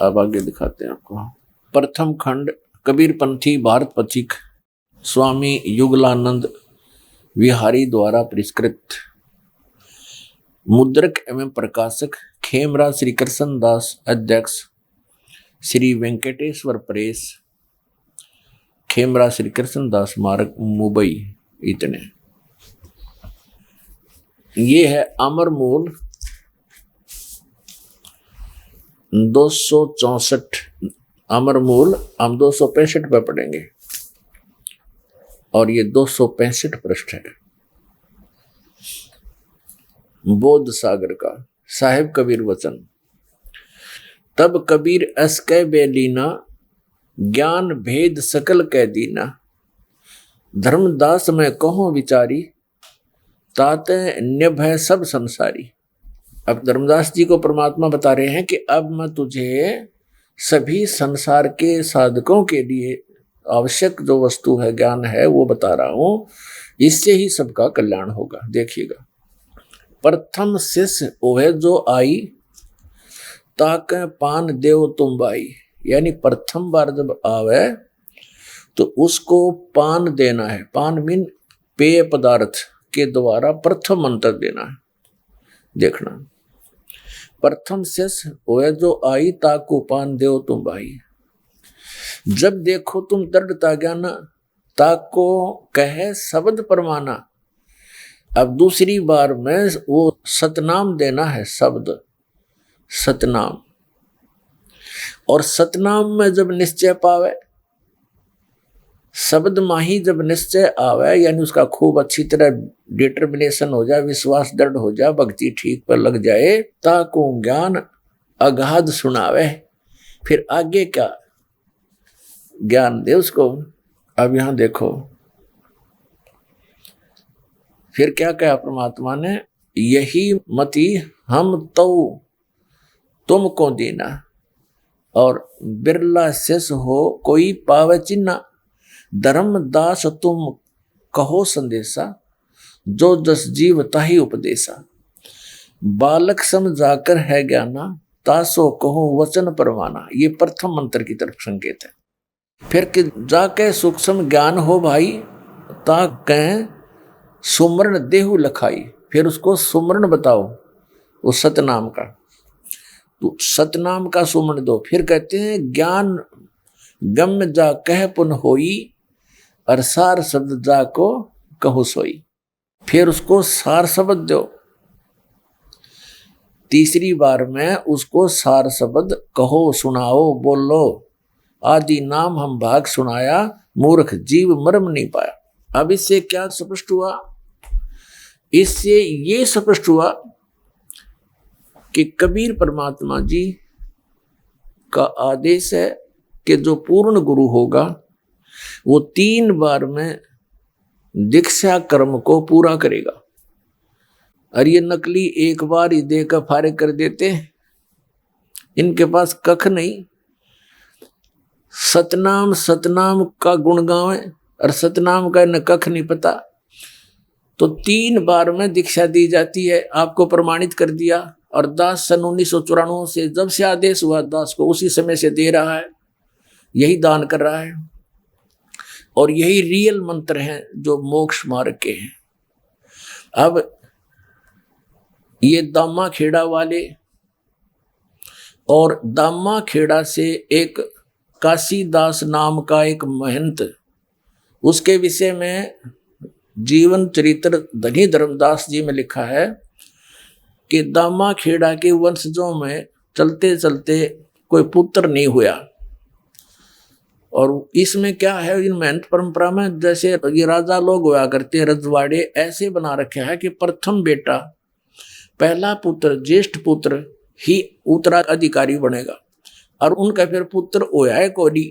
अब आगे दिखाते हैं आपको। प्रथम खंड कबीर पंथी भारत पथिक स्वामी युगलानंद विहारी द्वारा परिष्कृत। मुद्रक एवं प्रकाशक खेमराज श्री कृष्ण दास, अध्यक्ष श्री वेंकटेश्वर प्रेस, खेमराज श्री कृष्ण दास मार्ग, मुंबई। इतने। ये है अमर मूल 264 अमर मूल, हम 265 पे पढ़ेंगे और ये 265 पृष्ठ है। बोध सागर का साहिब कबीर वचन। तब कबीर अस कै बेलीना, ज्ञान भेद सकल कै दीना। धर्मदास में कहो विचारी, ताते निभ है सब संसारी। अब धर्मदास जी को परमात्मा बता रहे हैं कि अब मैं तुझे सभी संसार के साधकों के लिए आवश्यक जो वस्तु है, ज्ञान है, वो बता रहा हूं, इससे ही सबका कल्याण होगा। देखिएगा, प्रथम शिष्य ओहे जो आई, ताके पान देव तुम बाई। यानी प्रथम बार जब आवे तो उसको पान देना है। पान मीन पेय पदार्थ के द्वारा प्रथम मंत्र देना है। देखना, प्रथम शिष्य ओए जो आई, ताको पान देव तुम भाई। जब देखो तुम दृढ़ता ज्ञाना, ताको कहे शब्द परमाना। अब दूसरी बार में वो सतनाम देना है, शब्द सतनाम। और सतनाम में जब निश्चय पावे, शब्द माही जब निश्चय आवे, यानी उसका खूब अच्छी तरह डिटर्मिनेशन हो जाए, विश्वास दृढ़ हो जाए, भक्ति ठीक पर लग जाए, ताको ज्ञान अगाध सुनावे। फिर आगे क्या ज्ञान दे उसको। अब यहां देखो, फिर क्या कहा परमात्मा ने, यही मति हम तो तुमको देना, और बिरला शेष हो कोई पावे चिन्ना। धर्मदास तुम कहो संदेशा, जो जस जीव ताही उपदेशा। बालक समझाकर है ज्ञाना, तासो कहो वचन परवाना। ये प्रथम मंत्र की तरफ संकेत है। फिर कि जाके सूक्ष्म ज्ञान हो भाई, ता कह सुमरण देहु लखाई, फिर उसको सुमरण बताओ वो सतनाम का, तो सतनाम का सुमरण दो। फिर कहते हैं ज्ञान गम्य जा कह पुन होई, और सार शब्द जा को कहो सोई। फिर उसको सार शब्द दो, तीसरी बार में उसको सार शब्द कहो, सुनाओ, बोलो। आदि नाम हम भाग सुनाया, मूर्ख जीव मर्म नहीं पाया। अब इससे क्या स्पष्ट हुआ? इससे ये स्पष्ट हुआ कि कबीर परमात्मा जी का आदेश है कि जो पूर्ण गुरु होगा वो 3 बार में दीक्षा कर्म को पूरा करेगा। और ये नकली एक बार ही देकर फारिग कर देते हैं, इनके पास कख नहीं। सतनाम सतनाम का गुण गावे और सतनाम का इन्हें कख नहीं पता। तो 3 बार में दीक्षा दी जाती है, आपको प्रमाणित कर दिया। और दास सन 1994 से जब से आदेश हुआ दास को, उसी समय से दे रहा है, यही दान कर रहा है। और यही रियल मंत्र हैं जो मोक्ष मार्ग के हैं। अब ये दामा खेड़ा वाले और दामा खेड़ा से एक काशीदास नाम का एक महंत, उसके विषय में जीवन चरित्र धनी धर्मदास जी में लिखा है कि दामा खेड़ा के वंशजों में चलते चलते कोई पुत्र नहीं हुआ। और इसमें क्या है, इन महंत परंपरा में जैसे ये राजा लोग हुआ करते रजवाड़े, ऐसे बना रखे है कि प्रथम बेटा, पहला पुत्र, ज्येष्ठ पुत्र ही उत्तराधिकारी बनेगा। और उनका फिर पुत्र होया है कोई।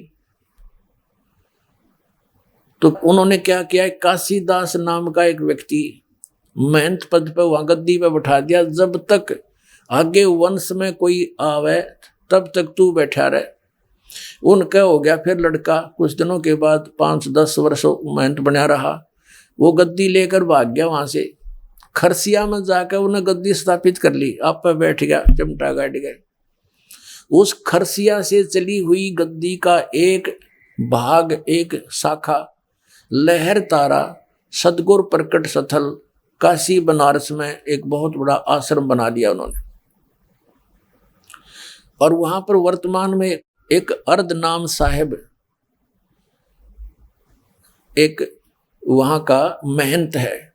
तो उन्होंने क्या किया, काशीदास नाम का एक व्यक्ति महंत पद पे वहां गद्दी पे बैठा दिया, जब तक आगे वंश में कोई आवे तब तक तू बैठा रहे। उनका हो गया फिर लड़का, कुछ दिनों के बाद 5-10 वर्ष महंत बना रहा, वो गद्दी लेकर भाग गया वहां से। खरसिया में जाकर उन्हें गद्दी स्थापित कर ली, आप पे बैठ गया, चिमटा गाड़ गए। उस खरसिया से चली हुई गद्दी का एक भाग, एक शाखा लहर तारा सदगुरु प्रकट स्थल काशी बनारस में एक बहुत बड़ा आश्रम बना लिया उन्होंने। और वहां पर वर्तमान में एक अर्धनाम साहेब, एक वहां का महंत है,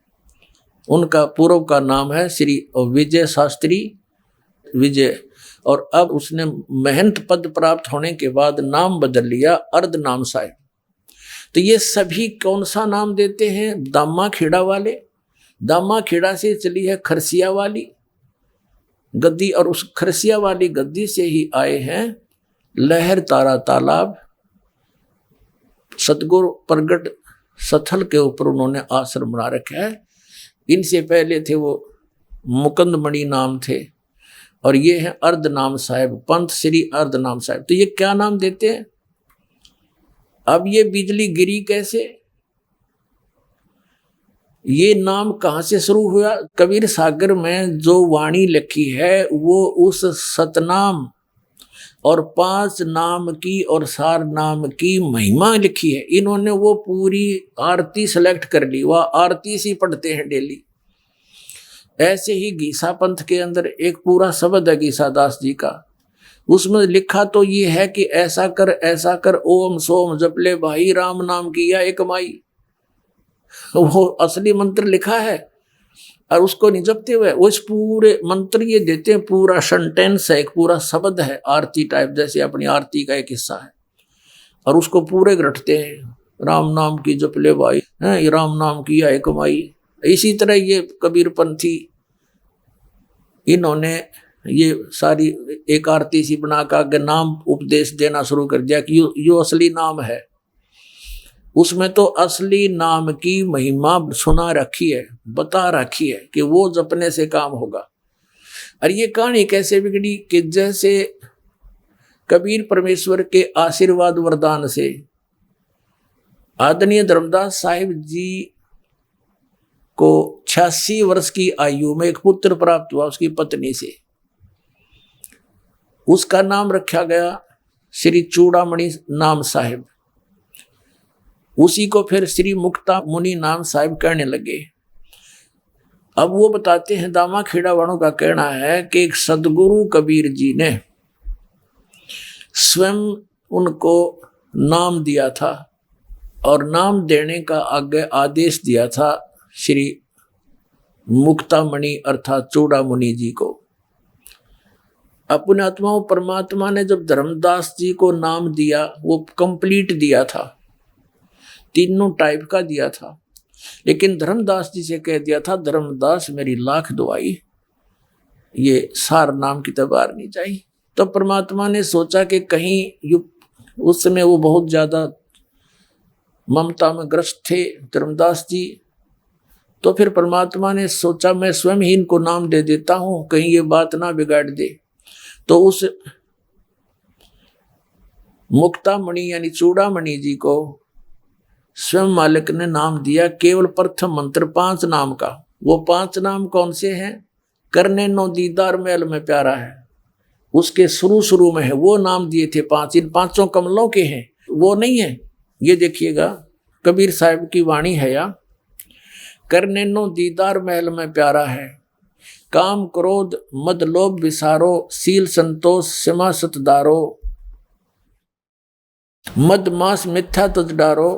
उनका पूर्व का नाम है श्री विजय शास्त्री विजय। और अब उसने महंत पद प्राप्त होने के बाद नाम बदल लिया अर्धनाम साहेब। तो ये सभी कौन सा नाम देते हैं? दामा खेड़ा वाले। दामा खेड़ा से चली है खरसिया वाली गद्दी, और उस खरसिया वाली गद्दी से ही आए हैं लहर तारा तालाब सतगुरु प्रगट स्थल के ऊपर उन्होंने आश्रम बना रखा है। इनसे पहले थे वो मुकंदमणि नाम थे, और ये है अर्धनाम साहेब, पंथ श्री अर्धनाम साहेब। तो ये क्या नाम देते हैं? अब ये बिजली गिरी कैसे, ये नाम कहाँ से शुरू हुआ? कबीर सागर में जो वाणी लिखी है वो उस सतनाम और 5 नाम की और सार नाम की महिमा लिखी है। इन्होंने वो पूरी आरती सेलेक्ट कर ली, वह आरती सी पढ़ते हैं डेली। ऐसे ही गीसा पंथ के अंदर एक पूरा शब्द है गीसा दास जी का, उसमें लिखा तो ये है कि ऐसा कर ओम सोम जप ले भाई, राम नाम किया एक माई। वो असली मंत्र लिखा है और उसको नहीं जपते हुए उस पूरे मंत्र ये देते हैं, पूरा सेंटेंस है, एक पूरा शब्द है आरती टाइप, जैसे अपनी आरती का एक हिस्सा है, और उसको पूरे रटते हैं। राम नाम की जप ले भाई, ये राम नाम किया एक माई। इसी तरह ये कबीर पंथी, इन्होंने ये सारी एक आरती सी बना कर नाम उपदेश देना शुरू कर दिया कि यो असली नाम है। उसमें तो असली नाम की महिमा सुना रखी है, बता रखी है कि वो जपने से काम होगा। और ये कहानी कैसे बिगड़ी कि जैसे कबीर परमेश्वर के आशीर्वाद वरदान से आदरणीय धर्मदास साहिब जी को 86 वर्ष की आयु में एक पुत्र प्राप्त हुआ उसकी पत्नी से। उसका नाम रखा गया श्री चूड़ामणि नाम साहिब। उसी को फिर श्री मुक्ता मुनि नाम साहिब कहने लगे। अब वो बताते हैं, दामा खेड़ा वालों का कहना है कि एक सदगुरु कबीर जी ने स्वयं उनको नाम दिया था और नाम देने का आगे आदेश दिया था श्री मुक्तामणि अर्थात चूड़ामणि जी को। अपने आत्माओं परमात्मा ने जब धर्मदास जी को नाम दिया वो कंप्लीट दिया था, तीनों टाइप का दिया था, लेकिन धर्मदास जी से कह दिया था धर्मदास मेरी लाख दुआई, ये सार नाम की तबार नहीं चाहिए। तो परमात्मा ने सोचा कि कहीं उस समय वो बहुत ज्यादा ममता में ग्रस्त थे धर्मदास जी, तो फिर परमात्मा ने सोचा मैं स्वयं ही इनको नाम दे देता हूं, कहीं ये बात ना बिगाड़ दे। तो उस मुक्तामणि यानी चूड़ामणि जी को स्वयं मालिक ने नाम दिया, केवल प्रथम मंत्र 5 नाम का। वो 5 नाम कौन से हैं? करने नो दीदार महल में प्यारा है, उसके शुरू में है, वो नाम दिए थे 5। इन 5 कमलों के हैं, वो नहीं है। ये देखिएगा कबीर साहब की वाणी है या, करने नो दीदार महल में प्यारा है, काम क्रोध मद लोभ विसारो, सील संतोष सिमा सतदारो, मद मास मिथ्या तज डारो,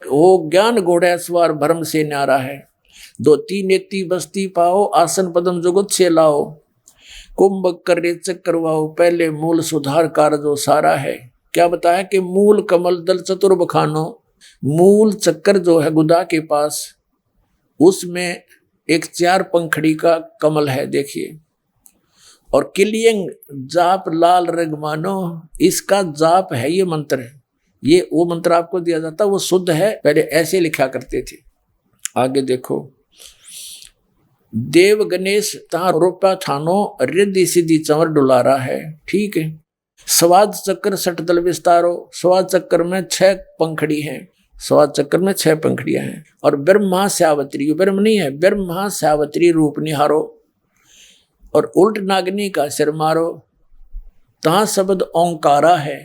वो ज्ञान घोड़ा सवार भरम से न्यारा है, 2 नेति बस्ती पाओ, आसन पदम जुगत से लाओ, कुंभ कर रेचक करवाओ, पहले मूल सुधार कार्य जो सारा है। क्या बताया कि मूल कमल दल चतुर बखानो, मूल चक्कर जो है गुदा के पास, उसमें एक 4 पंखड़ी का कमल है देखिए, और किलियंग जाप लाल रगमानो, इसका जाप है ये मंत्र है। ये वो मंत्र आपको दिया जाता वो शुद्ध है, पहले ऐसे लिखा करते थे। आगे देखो, देव गणेश तहा रोपा थानो, रिद्धि सिद्धि चंवर डुलारा है, ठीक है। स्वाद चक्र सठ दल विस्तारो, स्वाद चक्र में 6 पंखड़ी हैं, स्वाद चक्र में 6 पंखड़ियां हैं। और ब्रह्मा श्यावत्री, ब्रह्म नहीं है, ब्रह्मा श्यावत्री रूप निहारो, और उल्ट नागनी का सिर मारो, तहां शब्द ओंकारा है,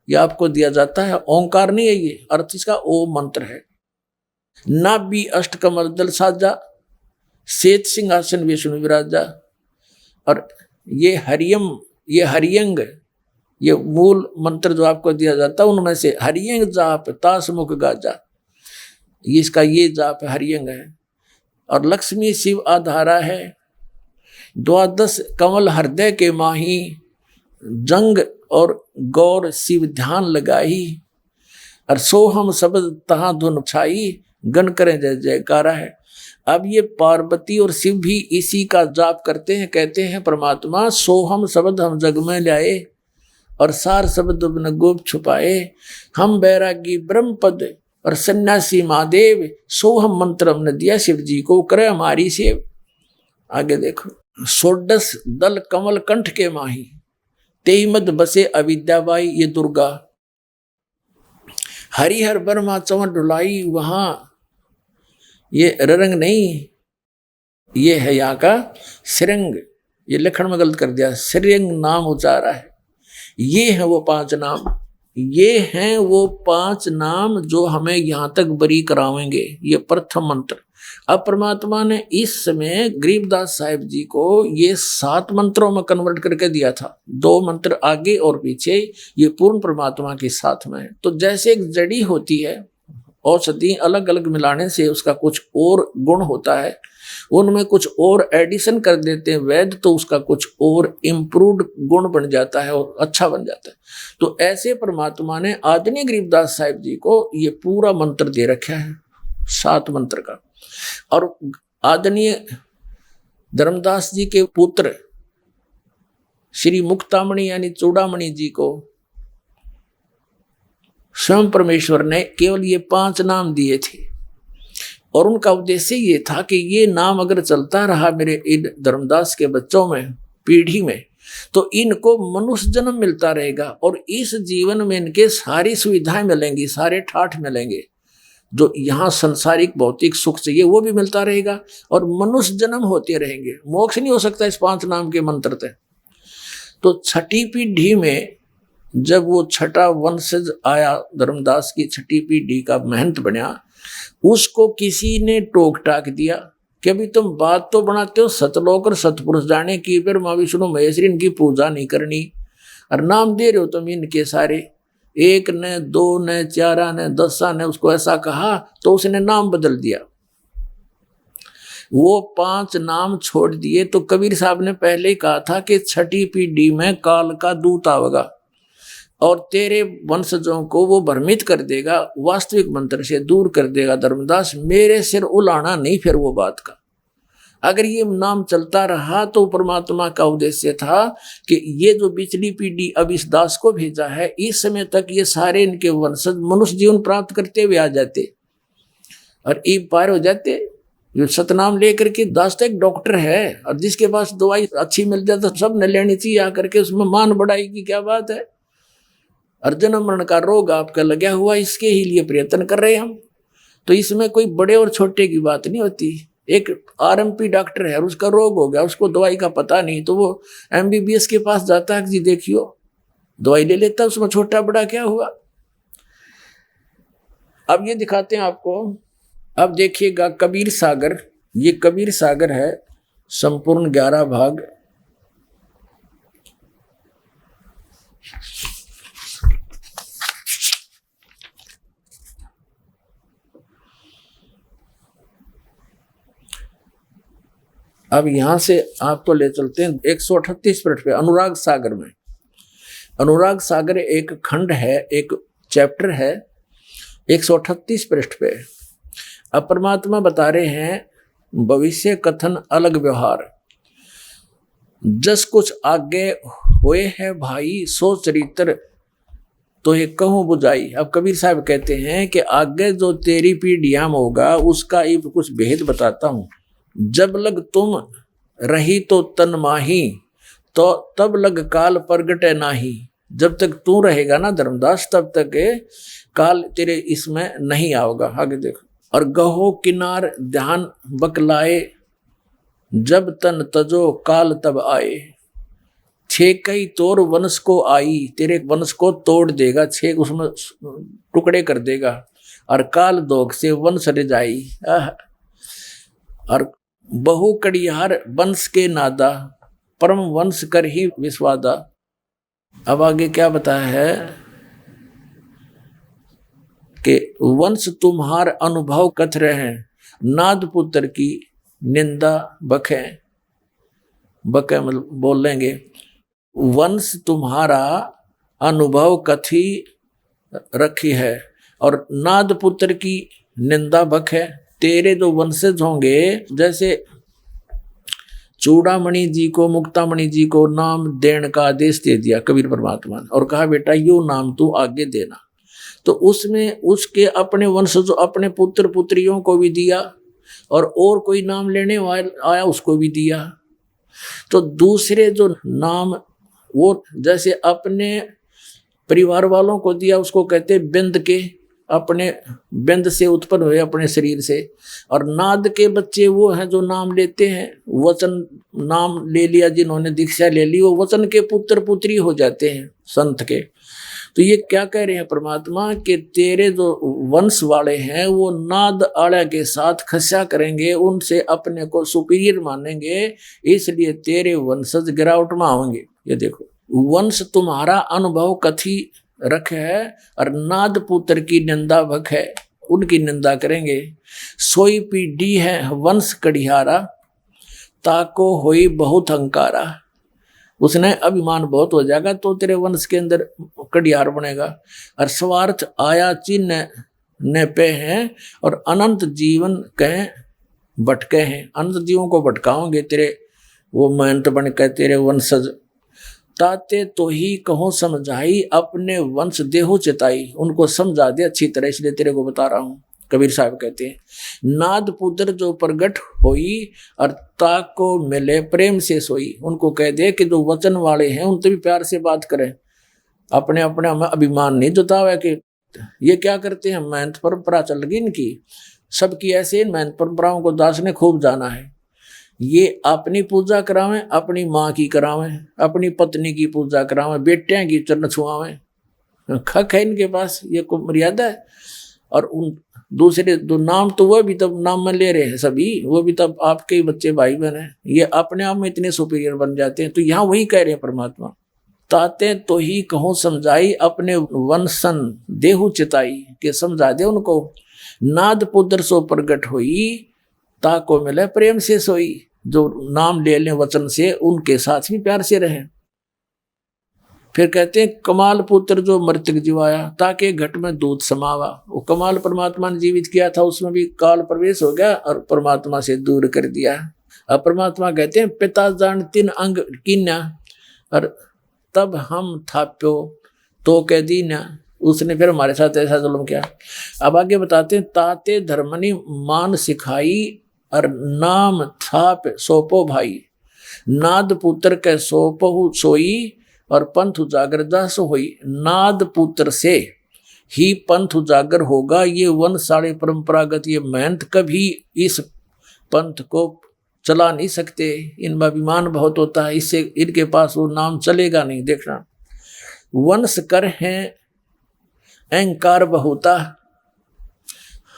ये आपको दिया जाता है। ओंकार नहीं है ये, अर्थ इसका ओम मंत्र है। नाभि अष्ट कमल दल साजा, श्वेत सिंहासन विष्णु विराजा, और ये हरियम, ये हरियंग, ये मूल मंत्र जो आपको दिया जाता है उनमें से हरियंग जाप तास मुख गाजा, इसका ये जाप हरियंग है। और लक्ष्मी शिव आधारा है, 12 कमल हृदय के माही, जंग और गौर शिव ध्यान लगाई, और सोहम शब्द तहां धुन छाई, गण करें जय जयकारा है। अब ये पार्वती और शिव भी इसी का जाप करते हैं, कहते हैं परमात्मा सोहम शब्द हम जग में लाए, और सार शब्द न गोप छुपाए, हम बैरागी ब्रह्म पद और सन्यासी महादेव, सोहम मंत्र हमने दिया शिव जी को, करे हमारी सेव। आगे देखो, 16 दल कमल कंठ के माही, 23 मद बसे अविद्याबाई, ये दुर्गा। हरिहर ब्रह्मा चवन डुलाई, वहां ये रंग नहीं, ये है यहाँ का श्रृंग, ये लिखण में गलत कर दिया, श्रृंग नाम उचारा है। ये है वो 5 नाम, ये हैं वो 5 नाम जो हमें यहाँ तक बरी करावेंगे, ये प्रथम मंत्र। अब परमात्मा ने इस समय गरीबदास साहिब जी को ये 7 मंत्रों में कन्वर्ट करके दिया था, 2 मंत्र आगे और पीछे, ये पूर्ण परमात्मा के साथ में है। तो जैसे एक जड़ी होती है, औषधि अलग अलग मिलाने से उसका कुछ और गुण होता है, उनमें कुछ और एडिशन कर देते हैं वैद्य, तो उसका कुछ और इम्प्रूव्ड गुण बन जाता है और अच्छा बन जाता है। तो ऐसे परमात्मा ने आदरणीय गरीबदास साहिब जी को ये पूरा मंत्र दे रखा है 7 मंत्र का। और आदरणीय धर्मदास जी के पुत्र श्री मुक्तामणि यानी चूड़ामणि जी को स्वयं परमेश्वर ने केवल ये 5 नाम दिए थे, और उनका उद्देश्य ये था कि ये नाम अगर चलता रहा मेरे इन धर्मदास के बच्चों में, पीढ़ी में, तो इनको मनुष्य जन्म मिलता रहेगा, और इस जीवन में इनके सारी सुविधाएं मिलेंगी, सारे ठाठ मिलेंगे, जो यहाँ संसारिक भौतिक सुख चाहिए वो भी मिलता रहेगा, और मनुष्य जन्म होते रहेंगे। मोक्ष नहीं हो सकता इस 5 नाम के मंत्र से। तो 6ठी पीढ़ी में जब वो 6ठा वंशज आया, धर्मदास की 6ठी पीढ़ी का महंत बना, उसको किसी ने टोक टाक दिया कि अभी तुम बात तो बनाते हो सतलोक और सतपुरुष जाने की, फिर माँ विष्णु महेश्वरी इनकी पूजा नहीं करनी, और नाम दे रहे हो तुम इनके सारे, एक ने, दो ने, चारा ने, 10 ने उसको ऐसा कहा तो उसने नाम बदल दिया। वो 5 नाम छोड़ दिए। तो कबीर साहब ने पहले ही कहा था कि 6ठी पीढ़ी में काल का दूत आवेगा और तेरे वंशजों को वो भ्रमित कर देगा, वास्तविक मंत्र से दूर कर देगा। धर्मदास मेरे सिर उलाना नहीं फिर वो बात का। अगर ये नाम चलता रहा तो परमात्मा का उद्देश्य था कि ये जो पिछली पीढ़ी अब इस दास को भेजा है, इस समय तक ये सारे इनके वंशज मनुष्य जीवन प्राप्त करते हुए आ जाते और ईब पार हो जाते। जो सतनाम लेकर के दास तो एक डॉक्टर है, और जिसके पास दवाई अच्छी मिल जाए तो सब न लेनी चाहिए आकर के, उसमें मान बढ़ाई की क्या बात है। और जन्म मरण का रोग आपका लगा हुआ, इसके ही लिए प्रयत्न कर रहे हैं हम। तो इसमें कोई बड़े और छोटे की बात नहीं होती। एक आरएमपी डॉक्टर है, उसका रोग हो गया, उसको दवाई का पता नहीं, तो वो एमबीबीएस के पास जाता है, जी देखियो दवाई ले लेता, उसमें छोटा बड़ा क्या हुआ। अब ये दिखाते हैं आपको। अब देखिएगा कबीर सागर, ये कबीर सागर है, संपूर्ण 11 भाग। अब यहां से आपको ले चलते हैं 138 पृष्ठ पे, अनुराग सागर में। अनुराग सागर एक खंड है, एक चैप्टर है, 138 पृष्ठ पे। अब परमात्मा बता रहे हैं भविष्य कथन अलग व्यवहार, जस कुछ आगे हुए है भाई सो चरित्र तो ये कहूँ बुझाई। अब कबीर साहब कहते हैं कि आगे जो तेरी पीढ़ियां में होगा उसका ये कुछ भेद बताता हूँ। जब लग तुम रही तो तन माही, तो तब लग काल प्रगटे नाही। जब तक तू रहेगा ना धर्मदास, तब तक काल तेरे इसमें नहीं आओगा। आगे देखो। और गहो किनार ध्यान बकलाए, जब तन तजो काल तब आए। 6 कई तोर वंश को आई, तेरे वंश को तोड़ देगा, 6 उसमें टुकड़े कर देगा। और काल दोग से वंश रिजाई। और बहु कड़ियार वंश के नादा, परम वंश कर ही विस्वादा। अब आगे क्या बताया है कि वंश तुम्हार अनुभव कथ रहे, नाद पुत्र की निंदा बखे। बखे मतलब बोल लेंगे, वंश तुम्हारा अनुभव कथी रखी है और नाद पुत्र की निंदा बखे। तेरे जो वंशज होंगे, जैसे चूड़ामणि जी को, मुक्तामणि जी को नाम देने का आदेश दे दिया कबीर परमात्मा ने और कहा बेटा यो नाम तू आगे देना, तो उसमें उसके अपने वंशज अपने पुत्र पुत्रियों को भी दिया और कोई नाम लेने वाला आया उसको भी दिया। तो दूसरे जो नाम वो जैसे अपने परिवार वालों को दिया उसको कहते बिंद के, अपने बिंद से उत्पन्न हुए अपने शरीर से। और नाद के बच्चे वो हैं जो नाम लेते हैं, वचन नाम ले लिया, जिन्होंने दीक्षा ले ली वो वचन के पुत्र पुत्री हो जाते हैं संत के। तो ये क्या कह रहे हैं परमात्मा कि तेरे जो वंश वाले हैं वो नाद आड़ा के साथ खस्या करेंगे, उनसे अपने को सुपीरियर मानेंगे, इसलिए तेरे वंशज गिरावट में आएंगे। ये देखो, वंश तुम्हारा अनुभव कथी रख है और नाद पुत्र की निंदा भख है, उनकी निंदा करेंगे। सोई पीढ़ी है वंश कड़िहारा, ताको होई बहुत हंकारा। उसने अभिमान बहुत हो जाएगा तो तेरे वंश के अंदर कड़ियार बनेगा। और स्वार्थ आया चिन्ह ने पे हैं और अनंत जीवन कहें भटके हैं। अनंत जीवों को भटकाओगे तेरे वो महंत बन के तेरे वंशज। ताते तो ही कहो समझाई, अपने वंश देहो चिताई। उनको समझा दे अच्छी तरह, इसलिए तेरे को बता रहा हूँ। कबीर साहब कहते हैं नाद पुत्र जो प्रगट होई और ताक को मिले प्रेम से सोई। उनको कह दे कि जो वचन वाले हैं उनसे भी प्यार से बात करें, अपने अपने हमें अभिमान नहीं जतावे कि ये क्या करते हैं। महंत परंपरा चल गई इनकी, सबकी ऐसे महंत परंपराओं को दास ने खूब जाना है। ये अपनी पूजा करावें, अपनी माँ की करावें, अपनी पत्नी की पूजा करावें, बेटियां की चरण छुआवें, खक है इनके पास, ये को मर्यादा है। और उन दूसरे दो नाम तो वह भी तब नाम में ले रहे हैं सभी, वो भी तब आपके ही बच्चे भाई बहन हैं, ये अपने आप में इतने सुपीरियर बन जाते हैं। तो यहाँ वही कह रहे हैं परमात्मा, ताते तो ही कहूँ समझाई अपने वंशन देहु चिताई, के समझा दे उनको, नाद पुत्र सो प्रगट होई ताको मिले प्रेम से सोई। जो नाम ले लें वचन से उनके साथ भी प्यार से रहें। फिर कहते हैं कमाल पुत्र जो मृतक जीवाया ताकि घट में दूध समावा। वो कमाल परमात्मा ने जीवित किया था, उसमें भी काल प्रवेश हो गया और परमात्मा से दूर कर दिया। अब परमात्मा कहते हैं पिता जान तीन अंग कीन्या और तब हम थाप्यो तो कह दीना, उसने फिर हमारे साथ ऐसा जुल्म किया। अब आगे बताते हैं ताते धर्मनी मान सिखाई और नाम थाप सोपो भाई, नाद पुत्र के सोपहु सोई और पंथ उजागर दास होई। नाद पुत्र से ही पंथ उजागर होगा। ये वंशाली परंपरागत ये महंत कभी इस पंथ को चला नहीं सकते, इनमें अभिमान बहुत होता है, इससे इनके पास वो नाम चलेगा नहीं। देखना वंश कर हैं अहंकार बहुता,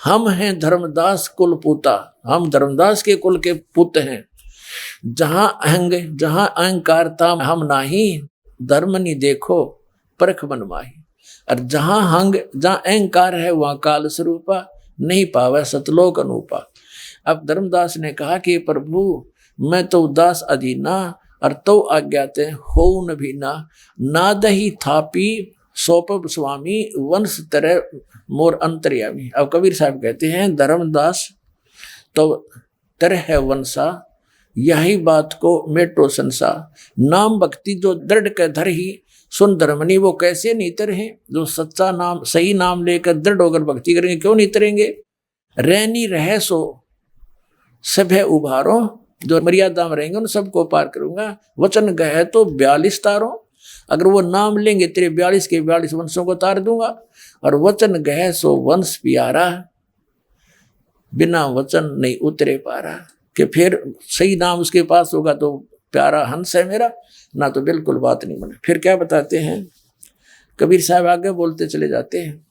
हम हैं धर्मदास कुल पूता, हम धर्मदास के कुल के पुत्र हैं। जहां अहंकार था हम नाही, धर्म नहीं देखो परख मन माही। और जहां अहंकार है वहां काल स्वरूपा, नहीं पावे सतलोक अनूपा। अब धर्मदास ने कहा कि प्रभु मैं तो दास अधीना और तो आज्ञाते हो न भी ना दही थापी सोप स्वामी वंश तरह मोर अंतर्यामी। अब कबीर साहब कहते हैं धर्मदास तो तरह है वंशा, यही बात को मेटो संसा। नाम भक्ति जो दृढ़ के धर ही सुन धर्मनी, वो कैसे नहीं तरहे। जो सच्चा नाम सही नाम लेकर दृढ़ होकर भक्ति करेंगे, क्यों नहीं तरेंगे। रहनी रह सो सब है उभारो, जो मर्यादा में रहेंगे उन सबको पार करूंगा। वचन गए तो 42 तारों, अगर वो नाम लेंगे तेरे 42 के 42 वंशों को तार दूंगा। और वचन गए सो वंश प्यारा, बिना वचन नहीं उतरे पारा। कि फिर सही नाम उसके पास होगा तो प्यारा हंस है मेरा, ना तो बिल्कुल बात नहीं बने। फिर क्या बताते हैं कबीर साहब, आगे बोलते चले जाते हैं।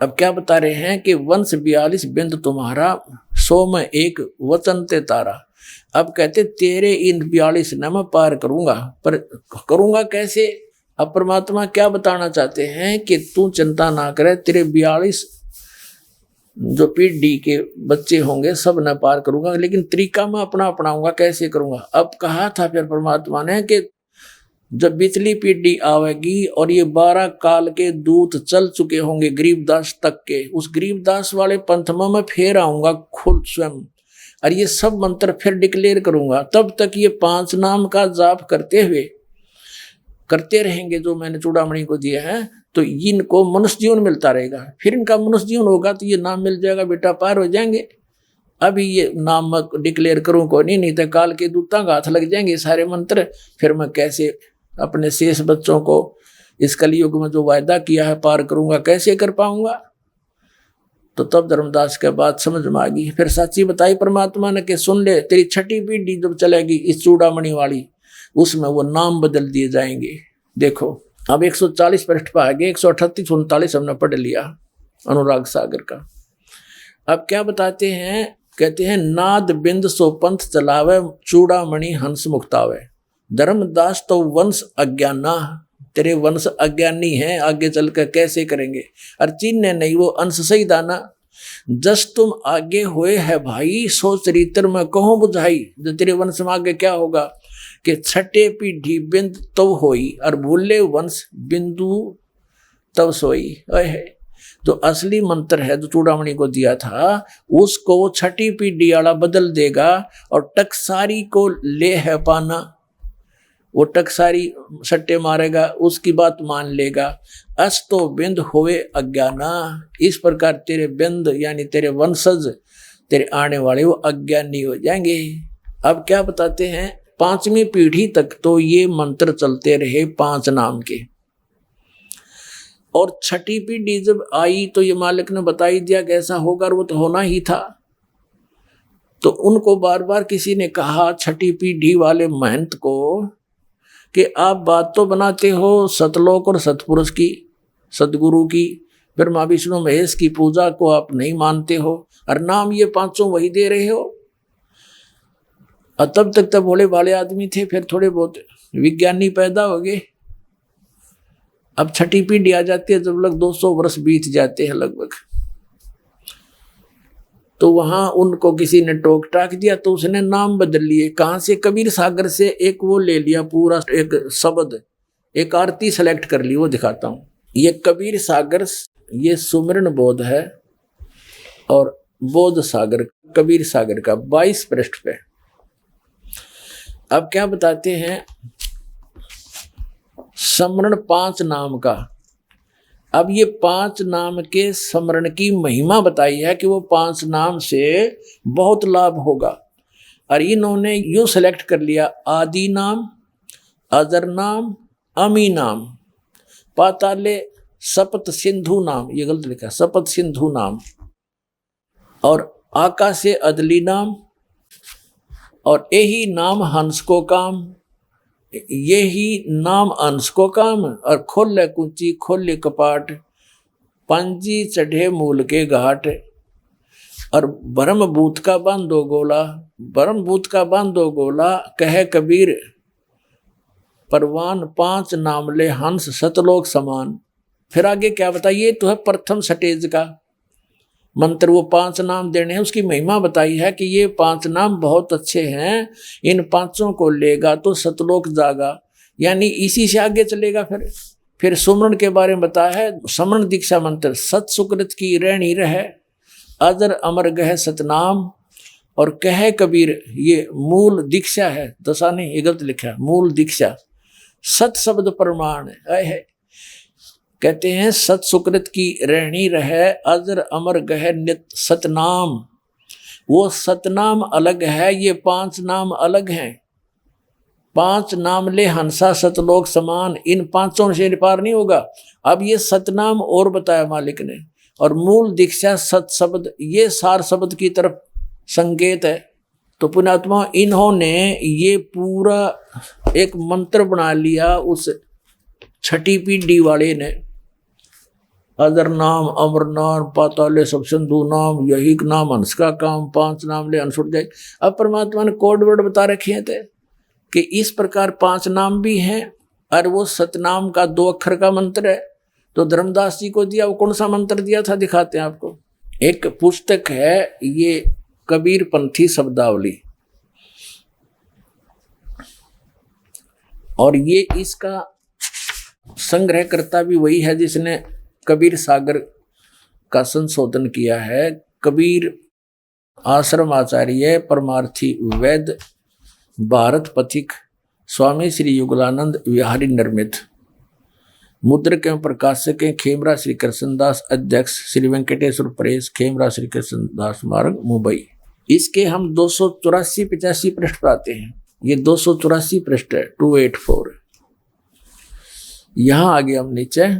अब क्या बता रहे हैं कि वंश 42 बिंद तुम्हारा, 100 में एक वचन ते तारा। अब कहते तेरे इन 42 न मैं पार करूंगा, पर करूंगा कैसे। अब परमात्मा क्या बताना चाहते हैं कि तू चिंता ना करे, तेरे 42 जो पीढ़ी के बच्चे होंगे सब न पार करूंगा, लेकिन तरीका मैं अपना अपनाऊंगा, कैसे करूंगा। अब कहा था फिर परमात्मा ने कि जब बिचली पीढ़ी आवेगी और ये 12 काल के दूत चल चुके होंगे गरीबदास तक के, उस गरीबदास वाले पंथ में मैं फिर आऊंगा खुद स्वयं, और ये सब मंत्र फिर डिक्लेयर करूंगा। तब तक ये 5 नाम का जाप करते रहेंगे जो मैंने चूड़ामणि को दिया है, तो इनको मनुष्य जीवन मिलता रहेगा। फिर इनका मनुष्य जीवन होगा तो ये नाम मिल जाएगा, बेटा पार हो जाएंगे। अभी ये नाम डिक्लेयर करूं को नहीं तो काल के दूतां का हाथ लग जाएंगे सारे मंत्र। फिर मैं कैसे अपने शेष बच्चों को इस कलयुग में जो वायदा किया है पार करूंगा, कैसे कर पाऊंगा। तो तब धर्मदास के बात समझ में आ गई। फिर सच्ची बताई परमात्मा ने कि सुन ले, तेरी 6ठी पीढ़ी जब चलेगी इस चूड़ामणि वाली, उसमें वो नाम बदल दिए जाएंगे। देखो अब 140 पृष्ठ पर आ गए, 138-39 हमने पढ़ लिया अनुराग सागर का। अब क्या बताते हैं, कहते हैं नाद बिंद सो पंथ चलावे, चूड़ामणि हंस मुक्तावे। धर्मदास तो वंश अज्ञाना, तेरे वंश अज्ञानी है, आगे चलकर कैसे करेंगे। और चिन्ह नहीं वो अंश सही दाना, जस तुम आगे हुए है भाई, सो चरित्र में कहो बुझाई। जो तेरे वंश में आगे क्या होगा कि 6ठे पीढ़ी बिंद तब होई, और भूले वंश बिंदु तब सोई। जो असली मंत्र है जो चूड़ामणि को दिया था, उसको 6ठी पीढ़ी वाला बदल देगा और टकसारी को ले है पाना। वो टकसारी सट्टे मारेगा, उसकी बात मान लेगा। अस तो बिंद होवे अज्ञाना, इस प्रकार तेरे बिंद यानी तेरे वंशज, तेरे आने वाले वो अज्ञानी हो जाएंगे। अब क्या बताते हैं, 5वीं पीढ़ी तक तो ये मंत्र चलते रहे 5 नाम के, और 6ठी पीढ़ी जब आई तो ये मालिक ने बता ही दिया कैसा होगा, और वो तो होना ही था। तो उनको बार बार किसी ने कहा 6ठी पीढ़ी वाले महंत को कि आप बात तो बनाते हो सतलोक और सतपुरुष की, सतगुरु की, ब्रह्मा विष्णु महेश की पूजा को आप नहीं मानते हो और नाम ये पांचों वही दे रहे हो। और तब तक तब भोले भाले आदमी थे, फिर थोड़े बहुत विज्ञानी पैदा हो गए। अब छठी पीढ़ी आ जाती है जब लग 200 वर्ष बीत जाते हैं लगभग, तो वहां उनको किसी ने टोक टाक दिया तो उसने नाम बदल लिए। कहां से? कबीर सागर से एक वो ले लिया, पूरा एक शब्द, एक आरती सेलेक्ट कर ली, वो दिखाता हूं। ये कबीर सागर, ये सुमरन बोध है और बोध सागर, कबीर सागर का 22 पृष्ठ पे। अब क्या बताते हैं? स्मरण 5 नाम का। अब ये 5 नाम के स्मरण की महिमा बताई है कि वो 5 नाम से बहुत लाभ होगा। और इन्होंने यूं सेलेक्ट कर लिया, आदि नाम, अजर नाम, अमी नाम, पाताले सपत सिंधु नाम, ये गलत लिखा, सपत सिंधु नाम, और आकाशे अदली नाम, और यही नाम हंस को काम, यही नाम अंश को काम, और खोले कुंची खोले कपाट, पांजी चढ़े मूल के घाट, और ब्रह्मभूत का बांधो गोला, ब्रह्मभूत का बांधो गोला, कहे कबीर परवान, 5 नाम ले हंस सतलोक समान। फिर आगे क्या बताइए? तो है प्रथम स्टेज का मंत्र, वो 5 नाम देने हैं, उसकी महिमा बताई है कि ये 5 नाम बहुत अच्छे हैं, इन 5 को लेगा तो सतलोक जागा, यानी इसी से आगे चलेगा। फिर सुमरण के बारे में बताया है, समरण दीक्षा मंत्र, सत सुकृत की रहनी रहे, अजर अमर गह सतनाम, और कहे कबीर, ये मूल दीक्षा है, दशा नहीं, ये गलत लिखा है, मूल दीक्षा, सत शब्द प्रमाण है। कहते हैं सत सुकृत की रहनी रहे, अजर अमर गह नित सतनाम। वो सतनाम अलग है, ये 5 नाम अलग हैं। 5 नाम ले हंसा सतलोक समान, इन 5 से पार नहीं होगा। अब ये सतनाम और बताया मालिक ने, और मूल दीक्षा सत शब्द, ये सार शब्द की तरफ संकेत है। तो पुण्यात्मा, इन्होंने ये पूरा एक मंत्र बना लिया उस छठी पीढ़ी वाले ने, अदर नाम, अमर नाम, पाताले सब सिंधु नाम, यही नाम हंस का काम, 5 नाम ले हंस उठ जाए। अब परमात्मा ने कोड वर्ड बता रखे थे कि इस प्रकार 5 नाम भी हैं, और वो सतनाम का 2 अक्षर का मंत्र है। तो धर्मदास जी को दिया, वो कौन सा मंत्र दिया था दिखाते हैं आपको। एक पुस्तक है, ये कबीर पंथी शब्दावली, और ये इसका संग्रहकर्ता भी वही है जिसने कबीर सागर का संशोधन किया है। कबीर आश्रम आचार्य परमार्थी वैद्य भारत पथिक स्वामी श्री युगलानंद विहारी निर्मित, मुद्रक एवं प्रकाशक हैं खेमरा श्री कृष्णदास, अध्यक्ष श्री वेंकटेश्वर प्रेस, खेमरा श्री कृष्णदास मार्ग, मुंबई। इसके हम 284-85 पृष्ठ पर आते हैं। ये 284 पृष्ठ है, 284। यहां आगे हम नीचे,